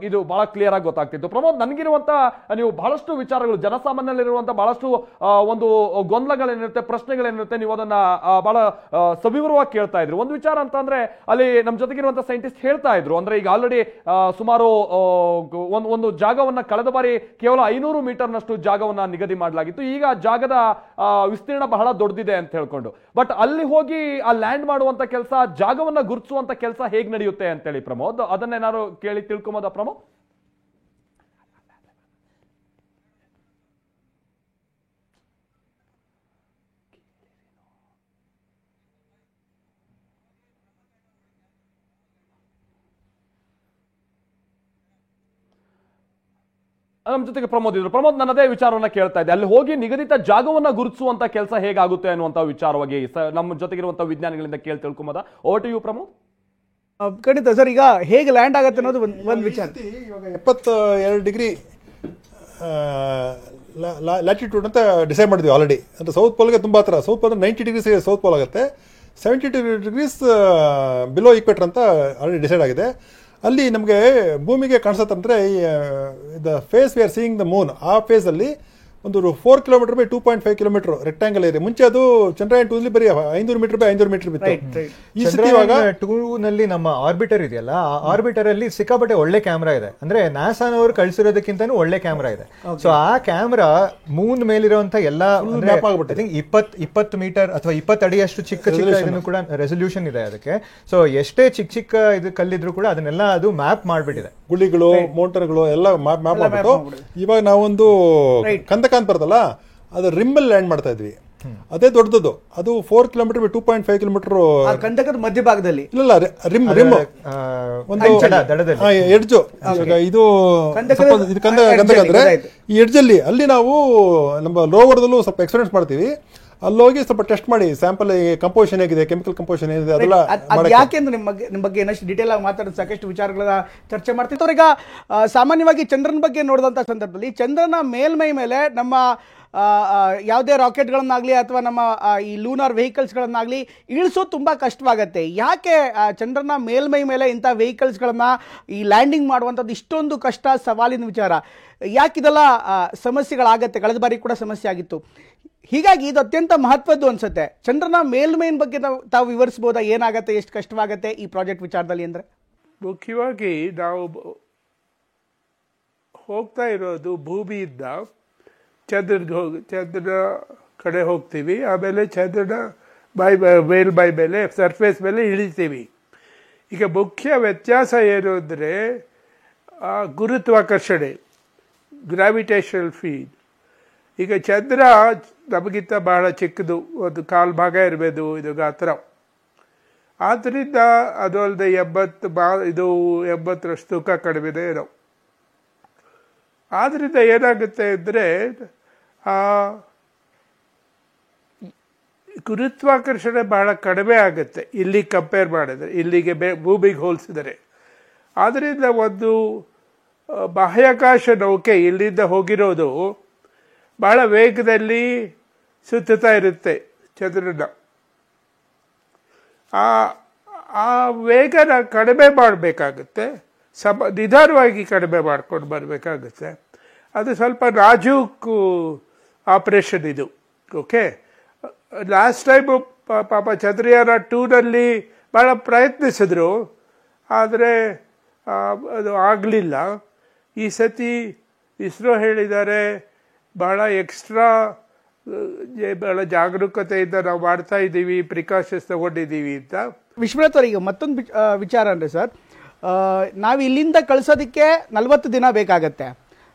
S1: ಇದು ಬಹಳ ಕ್ಲಿಯರ್ ಆಗಿ ಗೊತ್ತಾಗ್ತಿತ್ತು. ಪ್ರಮೋದ್, ನನಗಿರುವಂತ ನೀವು ಬಹಳಷ್ಟು ವಿಚಾರಗಳು, ಜನಸಾಮಾನ್ಯರಲ್ಲಿರುವಂತ ಬಹಳಷ್ಟು ಒಂದು ಗೊಂದಲಗಳೇನಿರುತ್ತೆ, ಪ್ರಶ್ನೆಗಳೇನಿರುತ್ತೆ, ನೀವು ಅದನ್ನ ಬಹಳ ಸವಿವರವಾಗಿ ಕೇಳ್ತಾ ಇದ್ರು. ಒಂದು ವಿಚಾರ ಅಂತ ಅಂದ್ರೆ ಅಲ್ಲಿ ನಮ್ಮ ಜೊತೆಗಿರುವಂತ ಸೈಂಟಿಸ್ಟ್ ಹೇಳ್ತಾ ಇದ್ರು, ಅಂದ್ರೆ ಈಗ ಆಲ್ರೆಡಿ ಸುಮಾರು ಒಂದು ಜಾಗವನ್ನ ಕಳೆದ ಬಾರಿ ಕೇವಲ 500 ಮೀಟರ್ನಷ್ಟು ಜಾಗವನ್ನ ನಿಗದಿ ಮಾಡಲಾಗಿತ್ತು. ಈಗ ಜಾಗದ ವಿಸ್ತೀರ್ಣ ಬಹಳ ದೊಡ್ಡದಿದೆ ಅಂತ ಹೇಳ್ಕೊಂಡು, ಬಟ್ ಅಲ್ಲಿ ಹೋಗಿ ಆ ಲ್ಯಾಂಡ್ ಮಾಡುವಂತ ಕೆಲಸ, ಜಾಗವನ್ನ ಗುರುತಿಸುವಂತ ಕೆಲಸ ಹೇಗ್ ನಡೆಯುತ್ತೆ ಅಂತೇಳಿ ಪ್ರಮೋದ್, ಅದನ್ನೇನಾದ್ರು ಕೇಳಿ ತಿಳ್ಕೊಂಬೋದಾ ಪ್ರಮೋದ್? ನಮ್ಮ ಜೊತೆಗೆ ಪ್ರಮೋದ್ ಇದ್ರು. ಪ್ರಮೋದ್, ನಾನು ಅದೇ ವಿಚಾರವನ್ನ ಕೇಳ್ತಾ ಇದ್ದೆ, ಅಲ್ಲಿ ಹೋಗಿ ನಿಗದಿತ ಜಾಗವನ್ನ ಗುರುತಿಸುವಂತ ಕೆಲಸ ಹೇಗಾಗುತ್ತೆ ಅನ್ನುವಂತ ವಿಚಾರವಾಗಿ ನಮ್ಮ ಜೊತೆಗಿರುವಂತಹ ವಿಜ್ಞಾನಿಗಳಿಂದ ಕೇಳಿ ತಿಳ್ಕೊಂಬೋದಾ? Over to you Pramod.
S2: ಖಂಡಿತ ಸರ್, ಈಗ ಹೇಗೆ ಲ್ಯಾಂಡ್ ಆಗುತ್ತೆ ಅನ್ನೋದು ಒಂದು ವಿಚಾರ.
S3: ಇವಾಗ 72 ಡಿಗ್ರಿ ಲ್ಯಾಟಿಟ್ಯೂಡ್ ಅಂತ ಡಿಸೈಡ್ ಮಾಡಿದ್ವಿ ಆಲ್ರೆಡಿ. ಅಂದರೆ ಸೌತ್ ಪೋಲ್ಗೆ ತುಂಬ ಹತ್ರ. South pole 90 degrees south pole ಆಗುತ್ತೆ, 72 ಡಿಗ್ರೀಸ್ ಬಿಲೋ ಈಕ್ವೇಟರ್ ಅಂತ ಆಲ್ರೆಡಿ ಡಿಸೈಡ್ ಆಗಿದೆ. ಅಲ್ಲಿ ನಮಗೆ ಭೂಮಿಗೆ ಕಾಣಿಸುತ್ತಂದರೆ the face we are seeing the moon, ಆ ಫೇಸಲ್ಲಿ ಒಂದು 4 kilometre by 2.5 kilometre rectangle area. ಮುಂಚೆ ಅದು ಚಂದ್ರಯಾನ್ 2 ಬರೀ 500 ಮೀಟರ್ ಬೈ 500 ಮೀಟರ್ ಬಿತ್ತು.
S6: ಈ ಸತಿ ಇವಾಗ 2 ನಲ್ಲಿ ನಮ್ಮ ಆರ್ಬಿಟರ್ ಇದೆಯಲ್ಲ, ಆ ಆರ್ಬಿಟರ್ ಅಲ್ಲಿ ಸಿಕ್ಕಾಪಟ್ಟೆ ಒಳ್ಳೆ ಕ್ಯಾಮ್ರಾ ಇದೆ. ಅಂದ್ರೆ ನಾಸಾನವರು ಕಳಿಸಿರೋದಕ್ಕಿಂತಾನು ಒಳ್ಳೆ ಕ್ಯಾಮ್ರಾ ಇದೆ. ಸೊ ಆ ಕ್ಯಾಮ್ರಾ ಮೂನ್ ಮೇಲಿರುವಂತ ಎಲ್ಲಾ 20 ಮೀಟರ್ ಅಥವಾ 20 ಅಡಿಯಷ್ಟು ಚಿಕ್ಕ ಇದನ್ನು ಕೂಡ ರೆಸಲ್ಯೂಷನ್ ಇದೆ ಅದಕ್ಕೆ. ಸೊ ಎಷ್ಟೇ ಚಿಕ್ಕ ಇದು ಕಲ್ಲಿದ್ರು ಕೂಡ ಅದನ್ನೆಲ್ಲ ಅದು ಮ್ಯಾಪ್ ಮಾಡ್ಬಿಟ್ಟಿದೆ.
S3: ಗುಳಿಗಳು, ಮೌಂಟನ್ಗಳು ಎಲ್ಲ ಮ್ಯಾಪ್ ಮಾಡ್ಬಿಟ್ಟು ಇವಾಗ ನಾವೊಂದು ಕಂದಕ ಅಂತ ಬರ್ತಲ್ಲ, ಅದು ರಿಮ್ಮಲ್ಲಿ ಲ್ಯಾಂಡ್ ಮಾಡ್ತಾ ಇದ್ವಿ. ಅದೇ ದೊಡ್ಡದು, ಅದು 4 ಕಿಲೋಮೀಟರ್ 2.5 ಕಿಲೋಮೀಟರ್
S2: ಕಂದಕದ ಮಧ್ಯಭಾಗದಲ್ಲಿ.
S3: ಇಲ್ಲ, ರಿಮ್ ಒಂದು ಎಡ್ಜು. ಇದು ಕಂದಕ ಅಂದ್ರೆ ಈ ಎಡ್ಜಲ್ಲಿ ಅಲ್ಲಿ ನಾವು ನಮ್ಮ ರೋವರ್ದಲ್ಲೂ ಸ್ವಲ್ಪ ಎಕ್ಸ್ಪೀರಿಯನ್ಸ್ ಮಾಡ್ತೀವಿ. ಅಲ್ಲೋಗಿ ಸ್ವಲ್ಪ ಟೆಸ್ಟ್ ಮಾಡಿ ಸ್ಯಾಂಪಲ್ ಕಂಪೋಸಿಷನ್ ಹೇಗಿದೆ, ಕೆಮಿಕಲ್ ಕಂಪೋಸಿಷನ್ ಏನಿದೆ ಅದೆಲ್ಲ.
S2: ಯಾಕೆಂದ್ರೆ ನಿಮ್ಮ ಬಗ್ಗೆ ಇನ್ನಷ್ಟು ಡೀಟೇಲ್ ಆಗಿ ಮಾತಾಡೋದು ಸಾಕಷ್ಟು ವಿಚಾರಗಳ ಚರ್ಚೆ ಮಾಡ್ತಿತ್ತು. ಈಗ ಸಾಮಾನ್ಯವಾಗಿ ಚಂದ್ರನ ಬಗ್ಗೆ ನೋಡಿದಂಥ ಸಂದರ್ಭದಲ್ಲಿ ಚಂದ್ರನ ಮೇಲ್ಮೈ ಮೇಲೆ ನಮ್ಮ ಯಾವುದೇ ರಾಕೆಟ್ಗಳನ್ನಾಗಲಿ ಅಥವಾ ನಮ್ಮ ಈ ಲೂನಾರ್ ವೆಹಿಕಲ್ಸ್ಗಳನ್ನಾಗಲಿ ಇಳಿಸೋದು ತುಂಬ ಕಷ್ಟವಾಗತ್ತೆ. ಯಾಕೆ ಚಂದ್ರನ ಮೇಲ್ಮೈ ಮೇಲೆ ಇಂಥ ವೆಹಿಕಲ್ಸ್ಗಳನ್ನು ಈ ಲ್ಯಾಂಡಿಂಗ್ ಮಾಡುವಂಥದ್ದು ಇಷ್ಟೊಂದು ಕಷ್ಟ, ಸವಾಲಿನ ವಿಚಾರ? ಯಾಕಿದೆಲ್ಲ ಸಮಸ್ಯೆಗಳಾಗತ್ತೆ? ಕಳೆದ ಬಾರಿ ಕೂಡ ಸಮಸ್ಯೆ ಆಗಿತ್ತು. ಹೀಗಾಗಿ ಇದು ಅತ್ಯಂತ ಮಹತ್ವದ್ದು ಅನ್ಸುತ್ತೆ. ಚಂದ್ರನ ಮೇಲ್ಮೈನ ಬಗ್ಗೆ ತಾವು ವಿವರಿಸಬಹುದಾ? ಏನಾಗತ್ತೆ, ಎಷ್ಟು ಕಷ್ಟವಾಗತ್ತೆ ಈ ಪ್ರಾಜೆಕ್ಟ್ ವಿಚಾರದಲ್ಲಿ? ಅಂದರೆ
S21: ಮುಖ್ಯವಾಗಿ ನಾವು ಹೋಗ್ತಾ ಇರೋದು ಭೂಮಿಯಿಂದ ಚಂದ್ರನ ಕಡೆ ಹೋಗ್ತೀವಿ, ಆಮೇಲೆ ಚಂದ್ರನ ಮೇಲ್ಮೈ ಮೇಲೆ ಸರ್ಫೇಸ್ ಮೇಲೆ ಇಳಿತೀವಿ. ಈಗ ಮುಖ್ಯ ವ್ಯತ್ಯಾಸ ಏನು ಅಂದರೆ ಗುರುತ್ವಾಕರ್ಷಣೆ, ಗ್ರಾವಿಟೇಷನಲ್ ಫೀಲ್ಡ್. ಈಗ ಚಂದ್ರ ನಮಗಿಂತ ಬಹಳ ಚಿಕ್ಕದು, ಒಂದು ಕಾಲು ಭಾಗ ಇರಬೇಕು ಇದು ಗಾತ್ರ. ಆದ್ದರಿಂದ ಅದು ಅಲ್ಲದೆ 80ರಷ್ಟು ತೂಕ ಕಡಿಮೆನೇ ಇರೋ. ಆದ್ದರಿಂದ ಏನಾಗುತ್ತೆ ಅಂದರೆ ಗುರುತ್ವಾಕರ್ಷಣೆ ಬಹಳ ಕಡಿಮೆ ಆಗುತ್ತೆ ಇಲ್ಲಿ ಕಂಪೇರ್ ಮಾಡಿದರೆ, ಇಲ್ಲಿಗೆ ಭೂಮಿಗೆ ಹೋಲಿಸಿದರೆ. ಆದ್ದರಿಂದ ಒಂದು ಬಾಹ್ಯಾಕಾಶ ನೌಕೆ ಇಲ್ಲಿಂದ ಹೋಗಿರೋದು ಬಹಳ ವೇಗದಲ್ಲಿ ಸುತ್ತುತ್ತಾ ಇರುತ್ತೆ ಚಂದ್ರನ. ಆ ವೇಗನ ಕಡಿಮೆ ಮಾಡಬೇಕಾಗುತ್ತೆ, ನಿಧಾನವಾಗಿ ಕಡಿಮೆ ಮಾಡ್ಕೊಂಡು ಬರಬೇಕಾಗುತ್ತೆ. ಅದು ಸ್ವಲ್ಪ ನಾಜೂಕು ಆಪರೇಷನ್ ಇದು. ಓಕೆ, ಲಾಸ್ಟ್ ಟೈಮು ಪಾಪ ಚಂದ್ರಯಾನ 2ನಲ್ಲಿ ಭಾಳ ಪ್ರಯತ್ನಿಸಿದ್ರು, ಆದರೆ ಅದು ಆಗಲಿಲ್ಲ. ಈ ಸತಿ ಇಸ್ರೋ ಹೇಳಿದ್ದಾರೆ ಬಹಳ ಎಕ್ಸ್ಟ್ರಾ ಬಹಳ ಜಾಗರೂಕತೆಯಿಂದ ನಾವು ಮಾಡ್ತಾ ಇದ್ದೀವಿ, ಪ್ರಿಕಾಷನ್ಸ್ ತಗೊಂಡಿದ್ದೀವಿ ಅಂತ.
S2: ವಿಶ್ವನಾಥ್ ಅವರಿಗೆ ಮತ್ತೊಂದು ವಿಚಾರ ಅಂದರೆ ಸರ್, ನಾವು ಇಲ್ಲಿಂದ ಕಳಿಸೋದಕ್ಕೆ 40 ದಿನ ಬೇಕಾಗತ್ತೆ.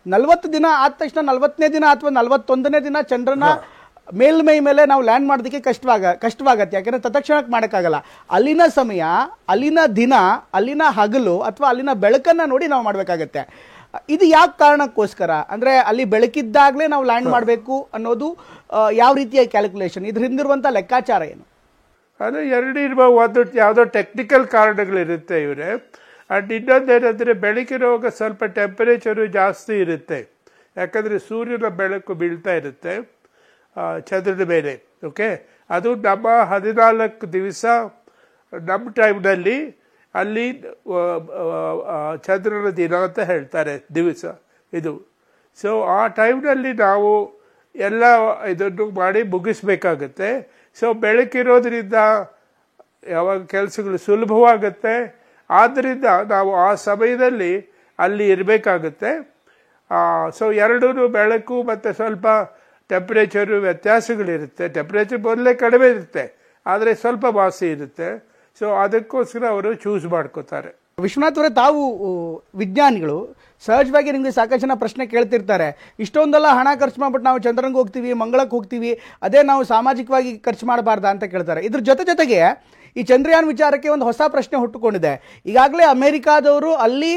S2: 40 ದಿನ ಆದ ತಕ್ಷಣ 40ನೇ ದಿನ ಅಥವಾ 41ನೇ ದಿನ ಚಂದ್ರನ ಮೇಲ್ಮೈ ಮೇಲೆ ನಾವು ಲ್ಯಾಂಡ್ ಮಾಡೋದಕ್ಕೆ ಕಷ್ಟವಾಗತ್ತೆ. ಯಾಕೆಂದರೆ ತತ್ಕ್ಷಣಕ್ಕೆ ಮಾಡೋಕ್ಕಾಗಲ್ಲ. ಅಲ್ಲಿನ ಸಮಯ, ಅಲ್ಲಿನ ದಿನ, ಅಲ್ಲಿನ ಹಗಲು ಅಥವಾ ಅಲ್ಲಿನ ಬೆಳಕನ್ನು ನೋಡಿ ನಾವು ಮಾಡಬೇಕಾಗತ್ತೆ. ಇದು ಯಾವ ಕಾರಣಕ್ಕೋಸ್ಕರ? ಅಂದರೆ ಅಲ್ಲಿ ಬೆಳಕಿದ್ದಾಗಲೇ ನಾವು ಲ್ಯಾಂಡ್ ಮಾಡಬೇಕು ಅನ್ನೋದು ಯಾವ ರೀತಿಯ ಕ್ಯಾಲ್ಕುಲೇಷನ್? ಇದ್ರ ಹಿಂದಿರುವಂಥ ಲೆಕ್ಕಾಚಾರ ಏನು?
S21: ಅದು ಎರಡು ಇರ್ಬೋದು. ಒಂದು ಯಾವುದೋ ಟೆಕ್ನಿಕಲ್ ಕಾರಣಗಳಿರುತ್ತೆ ಇವರೇ. ಆ್ಯಂಡ್ ಇನ್ನೊಂದೇನೆಂದರೆ ಬೆಳಕಿರುವಾಗ ಸ್ವಲ್ಪ ಟೆಂಪರೇಚರು ಜಾಸ್ತಿ ಇರುತ್ತೆ, ಯಾಕಂದರೆ ಸೂರ್ಯನ ಬೆಳಕು ಬೀಳ್ತಾ ಇರುತ್ತೆ ಚಂದ್ರನ ಮೇಲೆ. ಓಕೆ, ಅದು ನಮ್ಮ 14 ದಿವಸ ನಮ್ಮ ಟೈಮ್ನಲ್ಲಿ ಅಲ್ಲಿ ಚಂದ್ರನ ದಿನ ಅಂತ ಹೇಳ್ತಾರೆ, ದಿವಸ ಇದು. ಸೊ ಆ ಟೈಮ್ನಲ್ಲಿ ನಾವು ಎಲ್ಲ ಇದನ್ನು ಮಾಡಿ ಮುಗಿಸ್ಬೇಕಾಗತ್ತೆ. ಸೊ ಬೆಳಕಿರೋದ್ರಿಂದ ಯಾವಾಗ ಕೆಲಸಗಳು ಸುಲಭವಾಗುತ್ತೆ. ಆದ್ದರಿಂದ ನಾವು ಆ ಸಮಯದಲ್ಲಿ ಅಲ್ಲಿ ಇರಬೇಕಾಗುತ್ತೆ. ಸೊ ಎರಡೂ ಬೆಳಕು ಮತ್ತು ಸ್ವಲ್ಪ ಟೆಂಪ್ರೇಚರು ವ್ಯತ್ಯಾಸಗಳಿರುತ್ತೆ. ಟೆಂಪ್ರೇಚರ್ ಮೊದಲೇ ಕಡಿಮೆ ಇರುತ್ತೆ, ಆದರೆ ಸ್ವಲ್ಪ ವಾಸಿ ಇರುತ್ತೆ. ಸೊ ಅದಕ್ಕೋಸ್ಕರ ಅವರು ಚೂಸ್ ಮಾಡ್ಕೋತಾರೆ.
S2: ವಿಶ್ವನಾಥ್ ಅವರೇ, ತಾವು ವಿಜ್ಞಾನಿಗಳು, ಸಹಜವಾಗಿ ನಿಮಗೆ ಸಾಕಷ್ಟು ಜನ ಪ್ರಶ್ನೆ ಕೇಳ್ತಿರ್ತಾರೆ, ಇಷ್ಟೊಂದೆಲ್ಲ ಹಣ ಖರ್ಚು ಮಾಡ್ಬಿಟ್ಟು ನಾವು ಚಂದ್ರನಿಗೆ ಹೋಗ್ತೀವಿ, ಮಂಗಳಕ್ಕೆ ಹೋಗ್ತೀವಿ, ಅದೇ ನಾವು ಸಾಮಾಜಿಕವಾಗಿ ಖರ್ಚು ಮಾಡಬಾರ್ದಾ ಅಂತ ಕೇಳ್ತಾರೆ. ಇದ್ರ ಜೊತೆಗೆ ಈ ಚಂದ್ರಯಾನ್ ವಿಚಾರಕ್ಕೆ ಒಂದು ಹೊಸ ಪ್ರಶ್ನೆ ಹುಟ್ಟುಕೊಂಡಿದೆ. ಈಗಾಗಲೇ ಅಮೆರಿಕಾದವರು ಅಲ್ಲಿ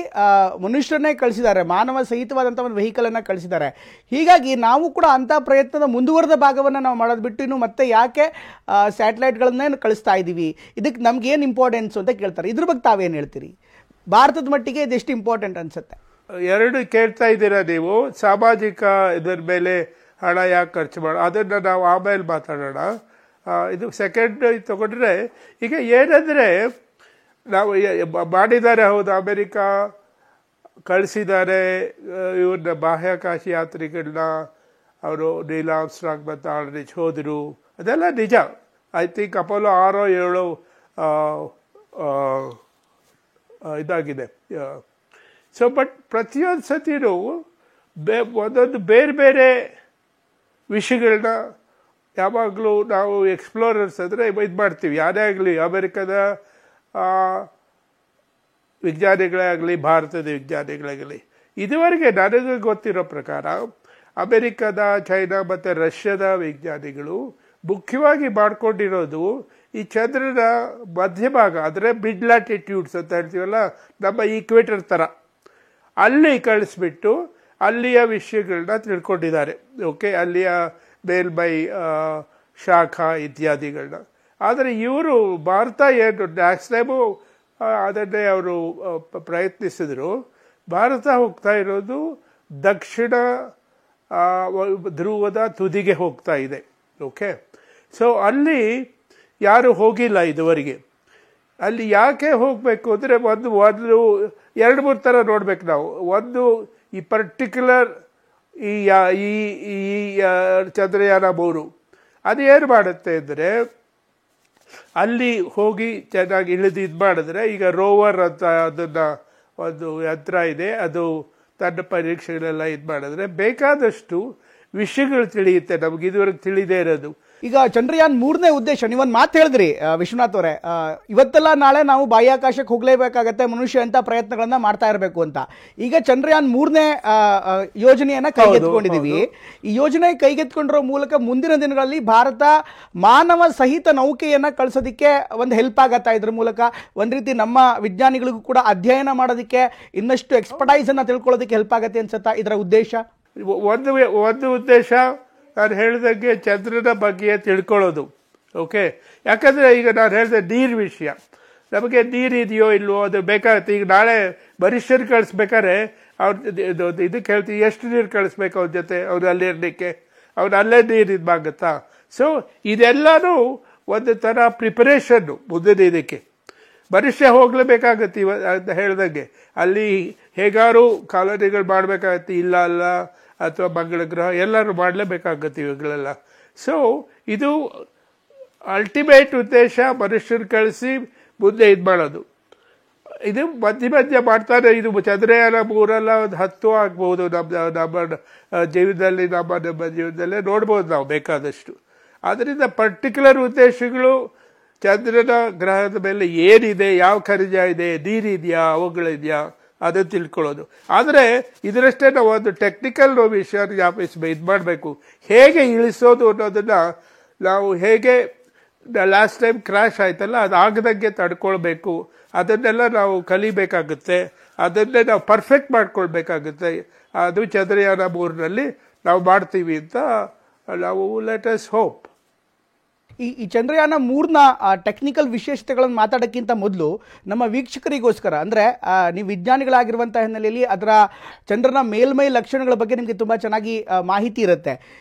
S2: ಮನುಷ್ಯರನ್ನೇ ಕಳಿಸಿದ್ದಾರೆ, ಮಾನವ ಸಹಿತವಾದಂಥ ಒಂದು ವೆಹಿಕಲನ್ನು ಕಳಿಸಿದ್ದಾರೆ. ಹೀಗಾಗಿ ನಾವು ಕೂಡ ಅಂಥ ಪ್ರಯತ್ನದ ಮುಂದುವರೆದ ಭಾಗವನ್ನು ನಾವು ಮಾಡೋದು ಬಿಟ್ಟು ಇನ್ನು ಮತ್ತೆ ಯಾಕೆ ಸ್ಯಾಟಲೈಟ್ಗಳನ್ನೇ ಕಳಿಸ್ತಾ ಇದ್ದೀವಿ, ಇದಕ್ಕೆ ನಮ್ಗೇನು ಇಂಪಾರ್ಟೆನ್ಸು ಅಂತ ಕೇಳ್ತಾರೆ. ಇದ್ರ ಬಗ್ಗೆ ತಾವೇನು ಹೇಳ್ತೀರಿ? ಭಾರತದ ಮಟ್ಟಿಗೆ ಇದೆಷ್ಟು ಇಂಪಾರ್ಟೆಂಟ್ ಅನ್ಸುತ್ತೆ?
S21: ಎರಡು ಕೇಳ್ತಾ ಇದ್ದೀರಾ ನೀವು, ಸಾಮಾಜಿಕ ಇದರ ಮೇಲೆ ಹಣ ಯಾಕೆ ಖರ್ಚು ಅದನ್ನು ನಾವು ಆಮೇಲೆ ಮಾತಾಡೋಣ. ಇದು ಸೆಕೆಂಡ್ ತಗೊಂಡ್ರೆ ಈಗ ಏನಂದರೆ ನಾವು ಮಾಡಿದ್ದಾರೆ, ಹೌದು, ಅಮೆರಿಕ ಕಳಿಸಿದ್ದಾರೆ ಇವ್ರನ್ನ ಬಾಹ್ಯಾಕಾಶ ಯಾತ್ರಿಗಳನ್ನ, ಅವರು ನೀಲ್ ಆರ್ಮ್ಸ್ಟ್ರಾಂಗ್ ಮತ್ತು ಆಲ್ಡ್ರಿಚ್ ಹೋದರು, ಅದೆಲ್ಲ ನಿಜ. ಐ ಥಿಂಕ್ ಅಪೋಲೋ 6 7 ಇದಾಗಿದೆ. ಸೊ ಬಟ್ ಪ್ರತಿಯೊಂದು ಸತಿನೂ ಒಂದೊಂದು ಬೇರೆ ಬೇರೆ ವಿಷಯಗಳನ್ನ ಯಾವಾಗಲೂ ನಾವು ಎಕ್ಸ್ಪ್ಲೋರರ್ಸ್ ಅಂದರೆ ಇದು ಮಾಡ್ತೀವಿ. ಯಾರೇ ಆಗಲಿ, ಅಮೆರಿಕದ ವಿಜ್ಞಾನಿಗಳೇ ಆಗಲಿ, ಭಾರತದ ವಿಜ್ಞಾನಿಗಳಾಗಲಿ, ಇದುವರೆಗೆ ನನಗೆ ಗೊತ್ತಿರೋ ಪ್ರಕಾರ ಅಮೆರಿಕದ, ಚೈನಾ ಮತ್ತು ರಷ್ಯಾದ ವಿಜ್ಞಾನಿಗಳು ಮುಖ್ಯವಾಗಿ ಮಾಡ್ಕೊಂಡಿರೋದು ಈ ಚಂದ್ರನ ಮಧ್ಯಭಾಗ, ಅಂದರೆ ಮಿಡ್ ಲ್ಯಾಟಿಟ್ಯೂಡ್ಸ್ ಅಂತ ಹೇಳ್ತೀವಲ್ಲ, ನಮ್ಮ ಈಕ್ವೇಟರ್ ಥರ, ಅಲ್ಲಿ ಕಳಿಸ್ಬಿಟ್ಟು ಅಲ್ಲಿಯ ವಿಷಯಗಳನ್ನ ತಿಳ್ಕೊಂಡಿದ್ದಾರೆ. ಓಕೆ, ಅಲ್ಲಿಯ ಮೇಲ್ಮೈ ಶಾಖ ಇತ್ಯಾದಿಗಳನ್ನ. ಆದರೆ ಇವರು ಭಾರತ ಏನು ನೆಕ್ಸ್ಟ್ ಟೈಮು ಅದನ್ನೇ ಅವರು ಪ್ರಯತ್ನಿಸಿದ್ರು. ಭಾರತ ಹೋಗ್ತಾ ಇರೋದು ದಕ್ಷಿಣ ಧ್ರುವದ ತುದಿಗೆ ಹೋಗ್ತಾ ಇದೆ. ಓಕೆ, ಸೊ ಅಲ್ಲಿ ಯಾರು ಹೋಗಿಲ್ಲ ಇದುವರೆಗೆ. ಅಲ್ಲಿ ಯಾಕೆ ಹೋಗಬೇಕು ಅಂದರೆ ಒಂದು 2-3 ಥರ ನೋಡ್ಬೇಕು ನಾವು. ಒಂದು, ಈ ಪರ್ಟಿಕ್ಯುಲರ್ ಈ ಚಂದ್ರಯಾನ 3 ಅದು ಏನು ಮಾಡುತ್ತೆ ಅಂದರೆ, ಅಲ್ಲಿ ಹೋಗಿ ಚೆನ್ನಾಗಿ ಇಳಿದು ಇದು ಮಾಡಿದ್ರೆ, ಈಗ ರೋವರ್ ಅಂತ ಅದನ್ನು ಒಂದು ಯಂತ್ರ ಇದೆ, ಅದು ತನ್ನ ಪರೀಕ್ಷೆಗಳೆಲ್ಲ ಇದು ಮಾಡಿದ್ರೆ ಬೇಕಾದಷ್ಟು ವಿಷಯಗಳು ತಿಳಿಯುತ್ತೆ ನಮ್ಗೆ ಇದುವರೆಗೆ ತಿಳಿದೇ ಇರೋದು.
S2: ಈಗ ಚಂದ್ರಯಾನ್ 3ನೇ ಉದ್ದೇಶ, ನೀವೊಂದು ಮಾತು ಹೇಳಿದ್ರಿ ವಿಶ್ವನಾಥ್ ಅವರೇ, ಇವತ್ತೆಲ್ಲ ನಾಳೆ ನಾವು ಬಾಹ್ಯಾಕಾಶಕ್ಕೆ ಹೋಗಲೇಬೇಕಾಗತ್ತೆ, ಮನುಷ್ಯ ಅಂತ ಪ್ರಯತ್ನಗಳನ್ನ ಮಾಡ್ತಾ ಇರಬೇಕು ಅಂತ. ಈಗ ಚಂದ್ರಯಾನ್ 3ನೇ ಯೋಜನೆಯನ್ನ ಕೈಗೆತ್ತಿಕೊಂಡಿದೀವಿ. ಈ ಯೋಜನೆ ಕೈಗೆತ್ತಿಕೊಂಡಿರೋ ಮೂಲಕ ಮುಂದಿನ ದಿನಗಳಲ್ಲಿ ಭಾರತ ಮಾನವ ಸಹಿತ ನೌಕೆಯನ್ನ ಕಳಿಸೋದಕ್ಕೆ ಒಂದು ಹೆಲ್ಪ್ ಆಗತ್ತಾ? ಇದ್ರ ಮೂಲಕ ಒಂದ್ ರೀತಿ ನಮ್ಮ ವಿಜ್ಞಾನಿಗಳಿಗೂ ಕೂಡ ಅಧ್ಯಯನ ಮಾಡೋದಕ್ಕೆ, ಇನ್ನಷ್ಟು ಎಕ್ಸ್ಪರ್ಟೈಸ್ ಅನ್ನ ತಿಳ್ಕೊಳ್ಳೋದಕ್ಕೆ ಹೆಲ್ಪ್ ಆಗತ್ತೆ ಅನ್ಸುತ್ತಾ ಇದರ ಉದ್ದೇಶ?
S21: ಒಂದು ಉದ್ದೇಶ ನಾನು ಹೇಳಿದಂಗೆ ಚಂದ್ರನ ಬಗ್ಗೆ ತಿಳ್ಕೊಳ್ಳೋದು. ಓಕೆ, ಯಾಕಂದರೆ ಈಗ ನಾನು ಹೇಳಿದೆ ನೀರು ವಿಷಯ, ನಮಗೆ ನೀರು ಇದೆಯೋ ಇಲ್ವೋ ಅದು ಬೇಕಾಗುತ್ತೆ. ಈಗ ನಾಳೆ ಮನುಷ್ಯರು ಕಳಿಸ್ಬೇಕಾದ್ರೆ ಇದಕ್ಕೆ ಹೇಳ್ತೀವಿ, ಎಷ್ಟು ನೀರು ಕಳಿಸ್ಬೇಕು ಅವ್ರ ಜೊತೆ, ಅವ್ರು ಅಲ್ಲಿ ಇರಲಿಕ್ಕೆ, ಅವ್ರು ಅಲ್ಲೇ ನೀರು ಇದಾಗುತ್ತಾ? ಸೊ ಇದೆಲ್ಲನೂ ಒಂದು ಥರ ಪ್ರಿಪರೇಷನ್ನು ಮುಂದಿನ ಇದಕ್ಕೆ. ಮನುಷ್ಯ ಹೋಗಲೇಬೇಕಾಗತ್ತೆ ಅಂತ ಹೇಳ್ದಂಗೆ, ಅಲ್ಲಿ ಹೇಗಾರು ಕಾಲೋನಿಗಳು ಮಾಡಬೇಕಾಗತ್ತೆ, ಇಲ್ಲ ಅಲ್ಲ ಅಥವಾ ಮಂಗಳ ಗ್ರಹ ಎಲ್ಲರೂ ಮಾಡಲೇಬೇಕಾಗತ್ತೆ ಇವುಗಳೆಲ್ಲ. ಸೊ ಇದು ಅಲ್ಟಿಮೇಟ್ ಉದ್ದೇಶ, ಮನುಷ್ಯರು ಕಳಿಸಿ ಮುಂದೆ ಇದು ಮಾಡೋದು. ಇದು ಮಧ್ಯ ಮಾಡ್ತಾರೆ. ಇದು ಚಂದ್ರಯಾನ 3 ಒಂದು 10 ಆಗ್ಬೋದು ನಮ್ಮ ಜೀವನದಲ್ಲಿ, ನಮ್ಮ ಜೀವನದಲ್ಲೇ ನೋಡ್ಬೋದು ನಾವು ಬೇಕಾದಷ್ಟು. ಆದ್ದರಿಂದ ಪರ್ಟಿಕ್ಯುಲರ್ ಉದ್ದೇಶಗಳು ಚಂದ್ರನ ಗ್ರಹದ ಮೇಲೆ ಏನಿದೆ, ಯಾವ ಖನಿಜ ಇದೆ, ನೀರಿದೆಯಾ, ಅವುಗಳಿದೆಯಾ, ಅದನ್ನು ತಿಳ್ಕೊಳ್ಳೋದು. ಆದರೆ ಇದರಷ್ಟೇ ನಾವು ಒಂದು ಟೆಕ್ನಿಕಲ್ ವಿಷಯ ಇದು ಮಾಡಬೇಕು. ಹೇಗೆ ಇಳಿಸೋದು ಅನ್ನೋದನ್ನು ನಾವು ಹೇಗೆ ಲಾಸ್ಟ್ ಟೈಮ್ ಕ್ರ್ಯಾಶ್ ಆಯ್ತಲ್ಲ, ಅದು ಆಗದಂಗೆ ತಡ್ಕೊಳ್ಬೇಕು, ಅದನ್ನೆಲ್ಲ ನಾವು ಕಲಿಬೇಕಾಗುತ್ತೆ. ಅದನ್ನೇ ನಾವು ಪರ್ಫೆಕ್ಟ್ ಮಾಡ್ಕೊಳ್ಬೇಕಾಗುತ್ತೆ. ಅದು ಚಂದ್ರಯಾನ 3ನಲ್ಲಿ ನಾವು ಮಾಡ್ತೀವಿ ಅಂತ ನಾವು ಲೆಟ್ ಅಸ್ ಹೋಪ್.
S2: ಈ ಚಂದ್ರಯಾನ 3ನ ಟೆಕ್ನಿಕಲ್ ವಿಶೇಷತೆಗಳನ್ನು ಮಾತಾಡೋಕ್ಕಿಂತ ಮೊದಲು ನಮ್ಮ ವೀಕ್ಷಕರಿಗೋಸ್ಕರ, ಅಂದರೆ ನೀವು ವಿಜ್ಞಾನಿಗಳಾಗಿರುವಂಥ ಹಿನ್ನೆಲೆಯಲ್ಲಿ ಅದರ ಚಂದ್ರನ ಮೇಲ್ಮೈ ಲಕ್ಷಣಗಳ ಬಗ್ಗೆ ನಿಮಗೆ ತುಂಬ ಚೆನ್ನಾಗಿ ಮಾಹಿತಿ ಇರುತ್ತೆ.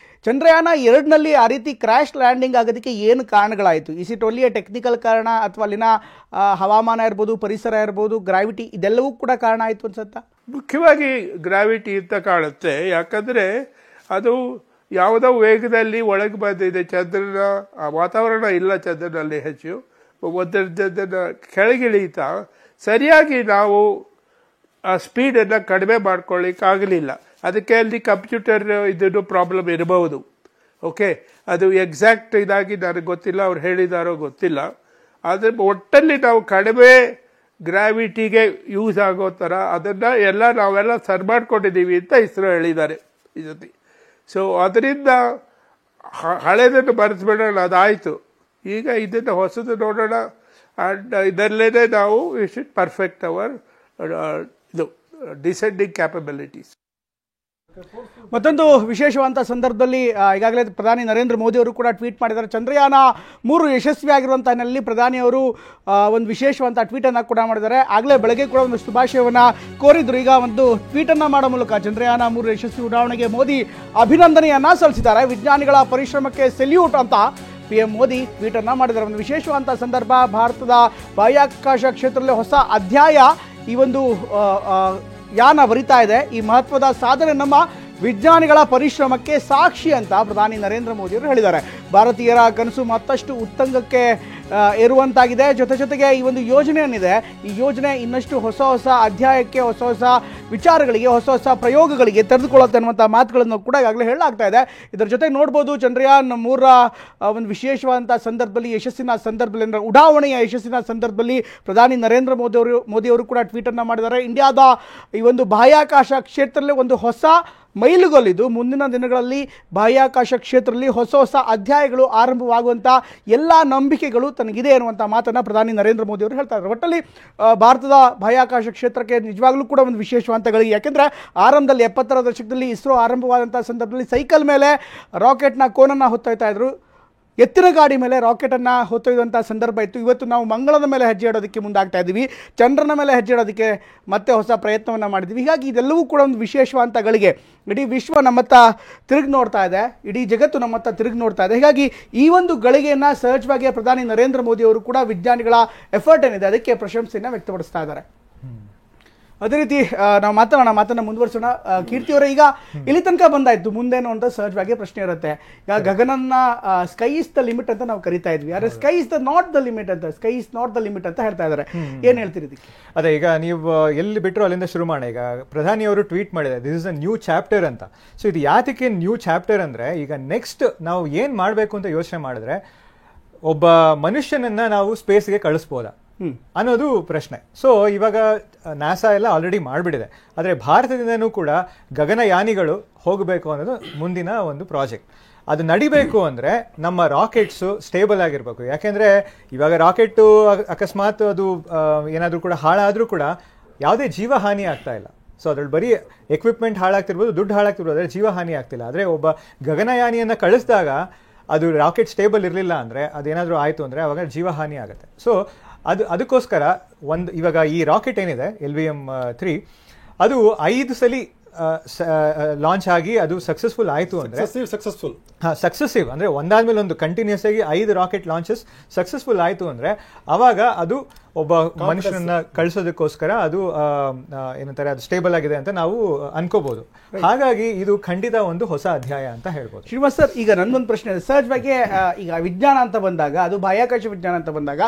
S2: ಚಂದ್ರಯಾನ 2ನಲ್ಲಿ ಆ ರೀತಿ ಕ್ರ್ಯಾಶ್ ಲ್ಯಾಂಡಿಂಗ್ ಆಗೋದಕ್ಕೆ ಏನು ಕಾರಣಗಳಾಯಿತು? ಇಸ್ ಇಟ್ ಓನ್ಲಿ ಟೆಕ್ನಿಕಲ್ ಕಾರಣ ಅಥವಾ ಅಲ್ಲಿನ ಹವಾಮಾನ ಇರ್ಬೋದು, ಪರಿಸರ ಇರ್ಬೋದು, ಗ್ರಾವಿಟಿ, ಇದೆಲ್ಲವೂ ಕೂಡ ಕಾರಣ ಆಯಿತು ಅನ್ಸುತ್ತಾ?
S21: ಮುಖ್ಯವಾಗಿ ಗ್ರಾವಿಟಿ ಅಂತ ಕಾಣುತ್ತೆ. ಯಾಕಂದರೆ ಅದು ಯಾವುದೋ ವೇಗದಲ್ಲಿ ಒಳಗೆ ಬಂದಿದೆ. ಚಂದ್ರನ ವಾತಾವರಣ ಇಲ್ಲ ಚಂದ್ರನಲ್ಲಿ ಹೆಚ್ಚು, ಒಂದರ ಕೆಳಗಿಳಿತಾ ಸರಿಯಾಗಿ ನಾವು ಆ ಸ್ಪೀಡನ್ನು ಕಡಿಮೆ ಮಾಡ್ಕೊಳ್ಳಿಕ್ಕಾಗಲಿಲ್ಲ. ಅದಕ್ಕೆ ಅಲ್ಲಿ ಕಂಪ್ಯೂಟರ್ ಇದನ್ನು ಪ್ರಾಬ್ಲಮ್ ಇರಬಹುದು. ಓಕೆ, ಅದು ಎಕ್ಸಾಕ್ಟ್ ಇದಾಗಿ ನನಗೆ ಗೊತ್ತಿಲ್ಲ, ಅವ್ರು ಹೇಳಿದಾರೋ ಗೊತ್ತಿಲ್ಲ. ಆದರೆ ಒಟ್ಟಲ್ಲಿ ನಾವು ಕಡಿಮೆ ಗ್ರಾವಿಟಿಗೆ ಯೂಸ್ ಆಗೋ ಥರ ಅದನ್ನು ನಾವೆಲ್ಲ ಸರಿ ಮಾಡ್ಕೊಂಡಿದ್ದೀವಿ ಅಂತ ಇಸ್ರೋ ಹೇಳಿದ್ದಾರೆ ಈ ಜೊತೆ. ಸೊ ಅದರಿಂದ ಹಳೆದನ್ನು ಬರೆಸ್ಬಿಡೋಣ, ಅದಾಯಿತು. ಈಗ ಇದನ್ನು ಹೊಸದು ನೋಡೋಣ. ಆ್ಯಂಡ್ ಇದರಲ್ಲೇ ನಾವು ವಿ ಶುಡ್ ಪರ್ಫೆಕ್ಟ್ ಅವರ್ ಇದು ಡಿಸೆಂಡಿಂಗ್ ಕ್ಯಾಪಬಿಲಿಟೀಸ್.
S2: ಮತ್ತೊಂದು ವಿಶೇಷವಾದಂಥ ಸಂದರ್ಭದಲ್ಲಿ ಈಗಾಗಲೇ ಪ್ರಧಾನಿ ನರೇಂದ್ರ ಮೋದಿ ಅವರು ಕೂಡ ಟ್ವೀಟ್ ಮಾಡಿದ್ದಾರೆ. ಚಂದ್ರಯಾನ 3 ಯಶಸ್ವಿಯಾಗಿರುವಂಥ ಹಿನ್ನೆಲೆಯಲ್ಲಿ ಪ್ರಧಾನಿಯವರು ಒಂದು ವಿಶೇಷವಾದಂಥ ಟ್ವೀಟನ್ನು ಕೂಡ ಮಾಡಿದ್ದಾರೆ. ಆಗಲೇ ಬೆಳಗ್ಗೆ ಕೂಡ ಒಂದು ಶುಭಾಶಯವನ್ನು ಕೋರಿದ್ರು. ಈಗ ಒಂದು ಟ್ವೀಟನ್ನು ಮಾಡೋ ಮೂಲಕ ಚಂದ್ರಯಾನ 3 ಯಶಸ್ವಿ ಉಡಾವಣೆಗೆ ಮೋದಿ ಅಭಿನಂದನೆಯನ್ನು ಸಲ್ಲಿಸಿದ್ದಾರೆ. ವಿಜ್ಞಾನಿಗಳ ಪರಿಶ್ರಮಕ್ಕೆ ಸೆಲ್ಯೂಟ್ ಅಂತ PM ಮೋದಿ ಟ್ವೀಟನ್ನು ಮಾಡಿದ್ದಾರೆ. ಒಂದು ವಿಶೇಷವಾದಂಥ ಸಂದರ್ಭ. ಭಾರತದ ಬಾಹ್ಯಾಕಾಶ ಕ್ಷೇತ್ರದಲ್ಲಿ ಹೊಸ ಅಧ್ಯಾಯ ಈ ಒಂದು ಯಾನ ಬರಿತಾ ಇದೆ. ಈ ಮಹತ್ವದ ಸಾಧನೆ ನಮ್ಮ ವಿಜ್ಞಾನಿಗಳ ಪರಿಶ್ರಮಕ್ಕೆ ಸಾಕ್ಷಿ ಅಂತ ಪ್ರಧಾನಿ ನರೇಂದ್ರ ಮೋದಿ ಅವರು ಹೇಳಿದ್ದಾರೆ. ಭಾರತೀಯರ ಕನಸು ಮತ್ತಷ್ಟು ಉತ್ತುಂಗಕ್ಕೆ ಏರುವಂತಾಗಿದೆ. ಜೊತೆಗೆ ಈ ಒಂದು ಯೋಜನೆ ಏನಿದೆ, ಈ ಯೋಜನೆ ಇನ್ನಷ್ಟು ಹೊಸ ಅಧ್ಯಾಯಕ್ಕೆ, ಹೊಸ ವಿಚಾರಗಳಿಗೆ, ಹೊಸ ಪ್ರಯೋಗಗಳಿಗೆ ತೆರೆದುಕೊಳ್ಳುತ್ತೆ ಅನ್ನುವಂಥ ಮಾತುಗಳನ್ನು ಕೂಡ ಈಗಾಗಲೇ ಹೇಳಲಾಗ್ತಾ ಇದೆ. ಇದರ ಜೊತೆಗೆ ನೋಡ್ಬೋದು ಚಂದ್ರಯಾನ್ 3 ಒಂದು ವಿಶೇಷವಾದಂಥ ಸಂದರ್ಭದಲ್ಲಿ, ಯಶಸ್ಸಿನ ಸಂದರ್ಭದಲ್ಲಿ, ಅಂದರೆ ಉಡಾವಣೆಯ ಯಶಸ್ಸಿನ ಸಂದರ್ಭದಲ್ಲಿ ಪ್ರಧಾನಿ ನರೇಂದ್ರ ಮೋದಿ ಅವರು ಕೂಡ ಟ್ವೀಟನ್ನು ಮಾಡಿದ್ದಾರೆ. ಇಂಡಿಯಾದ ಈ ಒಂದು ಬಾಹ್ಯಾಕಾಶ ಕ್ಷೇತ್ರದಲ್ಲಿ ಒಂದು ಹೊಸ ಮೈಲುಗಲ್ಲಿದ್ದು ಮುಂದಿನ ದಿನಗಳಲ್ಲಿ ಬಾಹ್ಯಾಕಾಶ ಕ್ಷೇತ್ರದಲ್ಲಿ ಹೊಸ ಅಧ್ಯಾಯಗಳು ಆರಂಭವಾಗುವಂಥ ಎಲ್ಲ ನಂಬಿಕೆಗಳು ತನಗಿದೆ ಅನ್ನುವಂಥ ಮಾತನ್ನು ಪ್ರಧಾನಿ ನರೇಂದ್ರ ಮೋದಿ ಅವರು ಹೇಳ್ತಾ ಇದ್ದಾರೆ. ಒಟ್ಟಲ್ಲಿ ಭಾರತದ ಬಾಹ್ಯಾಕಾಶ ಕ್ಷೇತ್ರಕ್ಕೆ ನಿಜವಾಗ್ಲೂ ಕೂಡ ಒಂದು ವಿಶೇಷವಾದಂಥಗಳಿಗೆ, ಯಾಕೆಂದರೆ ಆರಂಭದಲ್ಲಿ 70ರ ದಶಕದಲ್ಲಿ ಇಸ್ರೋ ಆರಂಭವಾದಂಥ ಸಂದರ್ಭದಲ್ಲಿ ಸೈಕಲ್ ಮೇಲೆ ರಾಕೆಟ್ನ ಕೋನನ್ನು ಹೊತ್ತೊಯ್ತಾ ಇದ್ರು, ಎತ್ತಿನ ಗಾಡಿ ಮೇಲೆ ರಾಕೆಟನ್ನು ಹೊತ್ತೊಯ್ಯುವಂಥ ಸಂದರ್ಭ ಇತ್ತು. ಇವತ್ತು ನಾವು ಮಂಗಳದ ಮೇಲೆ ಹೆಜ್ಜೆ ಇಡೋದಕ್ಕೆ ಮುಂದಾಗ್ತಾ ಇದ್ದೀವಿ, ಚಂದ್ರನ ಮೇಲೆ ಹೆಜ್ಜೆ ಇಡೋದಕ್ಕೆ ಮತ್ತೆ ಹೊಸ ಪ್ರಯತ್ನವನ್ನು ಮಾಡಿದ್ವಿ. ಹೀಗಾಗಿ ಇದೆಲ್ಲವೂ ಕೂಡ ಒಂದು ವಿಶೇಷವಾದಂಥಗಳಿಗೆ ಇಡೀ ವಿಶ್ವ ನಮ್ಮತ್ತ ತಿರುಗಿ ನೋಡ್ತಾ ಇದೆ, ಇಡೀ ಜಗತ್ತು ನಮ್ಮತ್ತ ತಿರುಗಿ ನೋಡ್ತಾ ಇದೆ. ಹೀಗಾಗಿ ಈ ಒಂದು ಗಳಿಗೆಯನ್ನು ಸಹಜವಾಗಿ ಪ್ರಧಾನಿ ನರೇಂದ್ರ ಮೋದಿ ಅವರು ಕೂಡ ವಿಜ್ಞಾನಿಗಳ ಎಫರ್ಟ್ ಏನಿದೆ ಅದಕ್ಕೆ ಪ್ರಶಂಸೆಯನ್ನು ವ್ಯಕ್ತಪಡಿಸ್ತಾ ಇದ್ದಾರೆ. ಅದೇ ರೀತಿ ನಾವು ಮಾತನ್ನು ಮುಂದುವರಿಸೋಣ. ಕೀರ್ತಿಯವರೇ, ಈಗ ಇಲ್ಲಿ ತನಕ ಬಂದಾಯ್ತು, ಮುಂದೇನು ಅಂತ ಸಹಜವಾಗಿ ಪ್ರಶ್ನೆ ಇರುತ್ತೆ. ಈಗ ಗಗನನ್ನ ಸ್ಕೈ ಇಸ್ ದ ಲಿಮಿಟ್ ಅಂತ ನಾವು ಕರಿತಾ ಇದ್ವಿ, ಆದರೆ sky is not the limit ಅಂತ ಹೇಳ್ತಾ ಇದ್ದಾರೆ. ಏನ್ ಹೇಳ್ತೀರಿ ಇದಕ್ಕೆ?
S6: ಅದೇ, ಈಗ ನೀವು ಎಲ್ಲಿ ಬಿಟ್ಟರು ಅಲ್ಲಿಂದ ಶುರು ಮಾಡೋಣ. ಈಗ ಪ್ರಧಾನಿ ಅವರು ಟ್ವೀಟ್ ಮಾಡಿದ್ದಾರೆ, this is a new chapter ಅಂತ. ಸೊ ಇದು ಯಾತಕ್ಕೆ ನ್ಯೂ ಚಾಪ್ಟರ್ ಅಂದ್ರೆ, ಈಗ ನೆಕ್ಸ್ಟ್ ನಾವು ಏನ್ ಮಾಡಬೇಕು ಅಂತ ಯೋಚನೆ ಮಾಡಿದ್ರೆ, ಒಬ್ಬ ಮನುಷ್ಯನನ್ನ ನಾವು ಸ್ಪೇಸ್ಗೆ ಕಳಿಸ್ಬೋದಾ ಅನ್ನೋದು ಪ್ರಶ್ನೆ. ಸೊ ಇವಾಗ ನಾಸಾ ಎಲ್ಲ ಆಲ್ರೆಡಿ ಮಾಡಿಬಿಟ್ಟಿದೆ, ಆದರೆ ಭಾರತದಿಂದನೂ ಕೂಡ ಗಗನಯಾನಿಗಳು ಹೋಗಬೇಕು ಅನ್ನೋದು ಮುಂದಿನ ಒಂದು ಪ್ರಾಜೆಕ್ಟ್. ಅದು ನಡಿಬೇಕು ಅಂದರೆ ನಮ್ಮ ರಾಕೆಟ್ಸು ಸ್ಟೇಬಲ್ ಆಗಿರಬೇಕು. ಯಾಕೆಂದರೆ ಇವಾಗ ರಾಕೆಟ್ಟು ಅಕಸ್ಮಾತ್ ಅದು ಏನಾದರೂ ಕೂಡ ಹಾಳಾದರೂ ಕೂಡ ಯಾವುದೇ ಜೀವಹಾನಿ ಆಗ್ತಾ ಇಲ್ಲ. ಸೊ ಅದ್ರಲ್ಲಿ ಬರೀ ಎಕ್ವಿಪ್ಮೆಂಟ್ ಹಾಳಾಗ್ತಿರ್ಬೋದು, ದುಡ್ಡು ಹಾಳಾಗ್ತಿರ್ಬೋದು, ಆದರೆ ಜೀವಹಾನಿ ಆಗ್ತಿಲ್ಲ. ಆದರೆ ಒಬ್ಬ ಗಗನಯಾನಿಯನ್ನು ಕಳಿಸಿದಾಗ ಅದು ರಾಕೆಟ್ ಸ್ಟೇಬಲ್ ಇರಲಿಲ್ಲ ಅಂದರೆ, ಅದೇನಾದರೂ ಆಯಿತು ಅಂದರೆ ಅವಾಗ ಜೀವಹಾನಿ ಆಗುತ್ತೆ. ಸೊ ಅದಕ್ಕೋಸ್ಕರ ಇವಾಗ ಈ ರಾಕೆಟ್ ಏನಿದೆ LVM-3 ಅದು 5 ಸಲ ಲಾಂಚ್ ಆಗಿ ಅದು ಸಕ್ಸಸ್ಫುಲ್ ಆಯಿತು ಅಂದರೆ, ಸಕ್ಸೆಸಿವ್ ಅಂದರೆ ಒಂದಾದ್ಮೇಲೆ ಒಂದು ಕಂಟಿನ್ಯೂಸ್ ಆಗಿ 5 ರಾಕೆಟ್ ಲಾಂಚಸ್ ಸಕ್ಸಸ್ಫುಲ್ ಆಯಿತು ಅಂದರೆ ಅವಾಗ ಅದು ಒಬ್ಬ ಮನುಷ್ಯನನ್ನ ಕಳಿಸೋದಕ್ಕೋಸ್ಕರ ಅದು ಏನಂತಾರೆ, ಅದು ಸ್ಟೇಬಲ್ ಆಗಿದೆ ಅಂತ ನಾವು ಅನ್ಕೋಬಹುದು. ಹಾಗಾಗಿ ಇದು ಖಂಡಿತ ಒಂದು ಹೊಸ ಅಧ್ಯಾಯ ಅಂತ ಹೇಳ್ಬೋದು.
S2: ಶ್ರೀನಿವಾಸ್ ಸರ್, ಈಗ ನನ್ನೊಂದು ಪ್ರಶ್ನೆ ಇದೆ. ಸಹಜವಾಗಿ ಈಗ ವಿಜ್ಞಾನ ಅಂತ ಬಂದಾಗ, ಅದು ಬಾಹ್ಯಾಕಾಶ ವಿಜ್ಞಾನ ಅಂತ ಬಂದಾಗ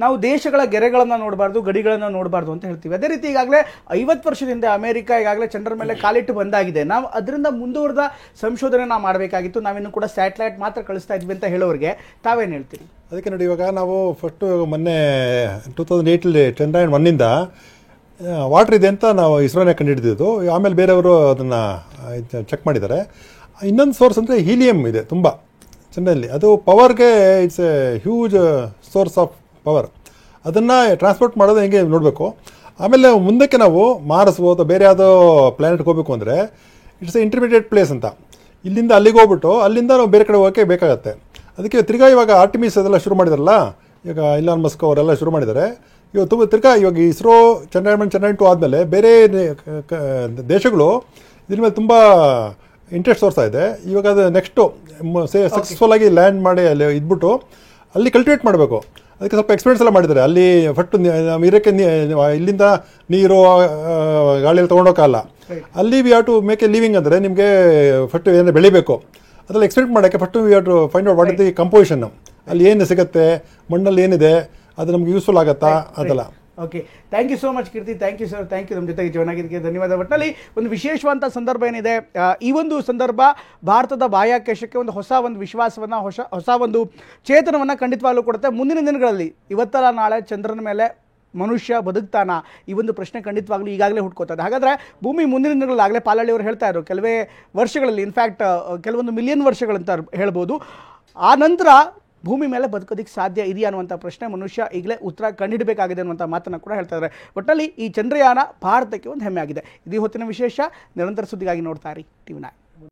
S2: ನಾವು ದೇಶಗಳ ಗೆರೆಗಳನ್ನು ನೋಡಬಾರ್ದು, ಗಡಿಗಳನ್ನು ನೋಡಬಾರ್ದು ಅಂತ ಹೇಳ್ತೀವಿ. ಅದೇ ರೀತಿ ಈಗಾಗಲೇ 50 ವರ್ಷದಿಂದ ಅಮೆರಿಕ ಈಗಾಗಲೇ ಚಂದ್ರ ಮೇಲೆ ಕಾಲಿಟ್ಟು ಬಂದಾಗಿದೆ. ನಾವು ಅದರಿಂದ ಮುಂದುವರೆದ ಸಂಶೋಧನೆ ನಾವು ಮಾಡಬೇಕಾಗಿತ್ತು. ನಾವಿನ್ನು ಕೂಡ ಸ್ಯಾಟಲೈಟ್ ಮಾತ್ರ ಕಳಿಸ್ತಾ ಇದ್ವಿ ಅಂತ ಹೇಳೋರಿಗೆ ತಾವೇನು ಹೇಳ್ತೀರಿ?
S3: ಅದಕ್ಕೆ ನೋಡಿ, ಇವಾಗ ನಾವು ಫಸ್ಟು ಮೊನ್ನೆ 2008 ಚಂದ್ರಯಾನ್ 1 ವಾಟರ್ ಇದೆ ಅಂತ ನಾವು ಇಸ್ರೋನೇ ಕಂಡುಹಿಡಿದಿದ್ದು. ಆಮೇಲೆ ಬೇರೆಯವರು ಅದನ್ನು ಚೆಕ್ ಮಾಡಿದ್ದಾರೆ. ಇನ್ನೊಂದು ಸೋರ್ಸ್ ಅಂದರೆ ಹೀಲಿಯಂ ಇದೆ ತುಂಬ ಚಂದ್ರನಲ್ಲಿ. ಅದು ಪವರ್ಗೆ it's a huge source of power. ಅದನ್ನು ಟ್ರಾನ್ಸ್ಪೋರ್ಟ್ ಮಾಡೋದು ಹೆಂಗೆ ನೋಡಬೇಕು. ಆಮೇಲೆ ಮುಂದಕ್ಕೆ ನಾವು ಮಾರಸ್ಬೋ ಅಥವಾ ಬೇರೆ ಯಾವುದೋ ಪ್ಲ್ಯಾನೆಟ್ಗೆ ಹೋಗಬೇಕು ಅಂದರೆ ಇಟ್ಸ್ ಎ ಇಂಟರ್ಮೀಡಿಯೇಟ್ ಪ್ಲೇಸ್ ಅಂತ. ಇಲ್ಲಿಂದ ಅಲ್ಲಿಗೆ ಹೋಗ್ಬಿಟ್ಟು ಅಲ್ಲಿಂದ ನಾವು ಬೇರೆ ಕಡೆ ಹೋಗೋಕ್ಕೆ ಬೇಕಾಗತ್ತೆ. ಅದಕ್ಕೆ ತಿರ್ಗಾ ಇವಾಗ ಆರ್ಟಿಮಿಸ್ ಅದೆಲ್ಲ ಶುರು ಮಾಡಿದಾರಲ್ಲ, ಈಗ ಇಲಾನ್ ಮಸ್ಕ್ ಅವರೆಲ್ಲ ಶುರು ಮಾಡಿದ್ದಾರೆ. ಇವಾಗ ತಿರ್ಗಾ ಇವಾಗ ಇಸ್ರೋ ಚಂದ್ರಯಾನ್ 2 ಆದಮೇಲೆ ಬೇರೆ ದೇಶಗಳು ಇದ್ರ ಮೇಲೆ ತುಂಬ ಇಂಟ್ರೆಸ್ಟ್ ತೋರಿಸ್ತಾ ಇದೆ. ಇವಾಗ ಅದು ನೆಕ್ಸ್ಟು ಸಕ್ಸಸ್ಫುಲ್ ಆಗಿ ಲ್ಯಾಂಡ್ ಮಾಡಿ ಅಲ್ಲಿ ಇದ್ಬಿಟ್ಟು ಅಲ್ಲಿ ಕಲ್ಟಿವೇಟ್ ಮಾಡಬೇಕು. ಅದಕ್ಕೆ ಸ್ವಲ್ಪ ಎಕ್ಸ್ಪೀರಿಯನ್ಸ್ ಎಲ್ಲ ಮಾಡಿದ್ದಾರೆ. ಅಲ್ಲಿ ಫಸ್ಟ್ ಇರೋಕ್ಕೆ ಇಲ್ಲಿಂದ ನೀರು ಗಾಳಿಯಲ್ಲಿ ತೊಗೊಂಡೋಗಲ್ಲ. ಅಲ್ಲಿ we have to make a living ಅಂದರೆ ನಿಮಗೆ ಫಸ್ಟ್ ಏನಾದ್ರು ಬೆಳಿಬೇಕು. ಅದರಲ್ಲಿ ಎಕ್ಸ್ಪೆಕ್ಟ್ ಮಾಡೋಕ್ಕೆ first we have to find out what is the composition, ಅಲ್ಲಿ ಏನು ಸಿಗುತ್ತೆ, ಮಣ್ಣಲ್ಲಿ ಏನಿದೆ, ಅದು ನಮ್ಗೆ ಯೂಸ್ಫುಲ್ ಆಗುತ್ತಾ ಅದೆಲ್ಲ.
S2: Okay, thank you so much Keerthi. Thank you sir, thank you. ನಮ್ಮ ಜೊತೆಗೆ ಜಾಯ್ನ್ ಆಗಿದ್ದಕ್ಕೆ ಧನ್ಯವಾದ. ಒಟ್ಟಿನಲ್ಲಿ ಒಂದು ವಿಶೇಷವಾದಂಥ ಸಂದರ್ಭ ಏನಿದೆ, ಈ ಒಂದು ಸಂದರ್ಭ ಭಾರತದ ಬಾಹ್ಯಾಕಾಶಕ್ಕೆ ಒಂದು ಹೊಸ ಒಂದು ವಿಶ್ವಾಸವನ್ನು, ಹೊಸ ಒಂದು ಚೇತನವನ್ನು ಖಂಡಿತವಾಗ್ಲೂ ಕೊಡುತ್ತೆ. ಮುಂದಿನ ದಿನಗಳಲ್ಲಿ ಇವತ್ತಲ್ಲ ನಾಳೆ ಚಂದ್ರನ ಮೇಲೆ ಮನುಷ್ಯ ಬದುಕ್ತಾನ, ಈ ಒಂದು ಪ್ರಶ್ನೆ ಖಂಡಿತವಾಗ್ಲೂ ಈಗಾಗಲೇ ಹುಡ್ಕೋತದೆ. ಹಾಗಾದರೆ ಭೂಮಿ ಮುಂದಿನ ದಿನಗಳಲ್ಲಿ ಆಗಲೇ ಪಾಲಳ್ಳಿ ಅವರು ಹೇಳ್ತಾ ಇದ್ರು, ಕೆಲವೇ ವರ್ಷಗಳಲ್ಲಿ, ಇನ್ಫ್ಯಾಕ್ಟ್ ಕೆಲವೊಂದು ಮಿಲಿಯನ್ ವರ್ಷಗಳಂತ ಹೇಳ್ಬೋದು, ಆ ನಂತರ ಭೂಮಿ ಮೇಲೆ ಬದುಕೋದಕ್ಕೆ ಸಾಧ್ಯ ಇದೆಯಾ ಅನ್ನುವಂಥ ಪ್ರಶ್ನೆ ಮನುಷ್ಯ ಈಗಲೇ ಉತ್ತರ ಕಂಡುಹಿಡಬೇಕಾಗಿದೆ ಅನ್ನುವಂಥ ಮಾತನ್ನು ಕೂಡ ಹೇಳ್ತಾ ಇದ್ದಾರೆ. ಒಟ್ಟಲ್ಲಿ ಈ ಚಂದ್ರಯಾನ ಭಾರತಕ್ಕೆ ಒಂದು ಹೆಮ್ಮೆ ಆಗಿದೆ. ಇದು ಹೊತ್ತಿನ ವಿಶೇಷ. ನಿರಂತರ ಸುದ್ದಿಗಾಗಿ ನೋಡ್ತಾ ಇರಿ TV9.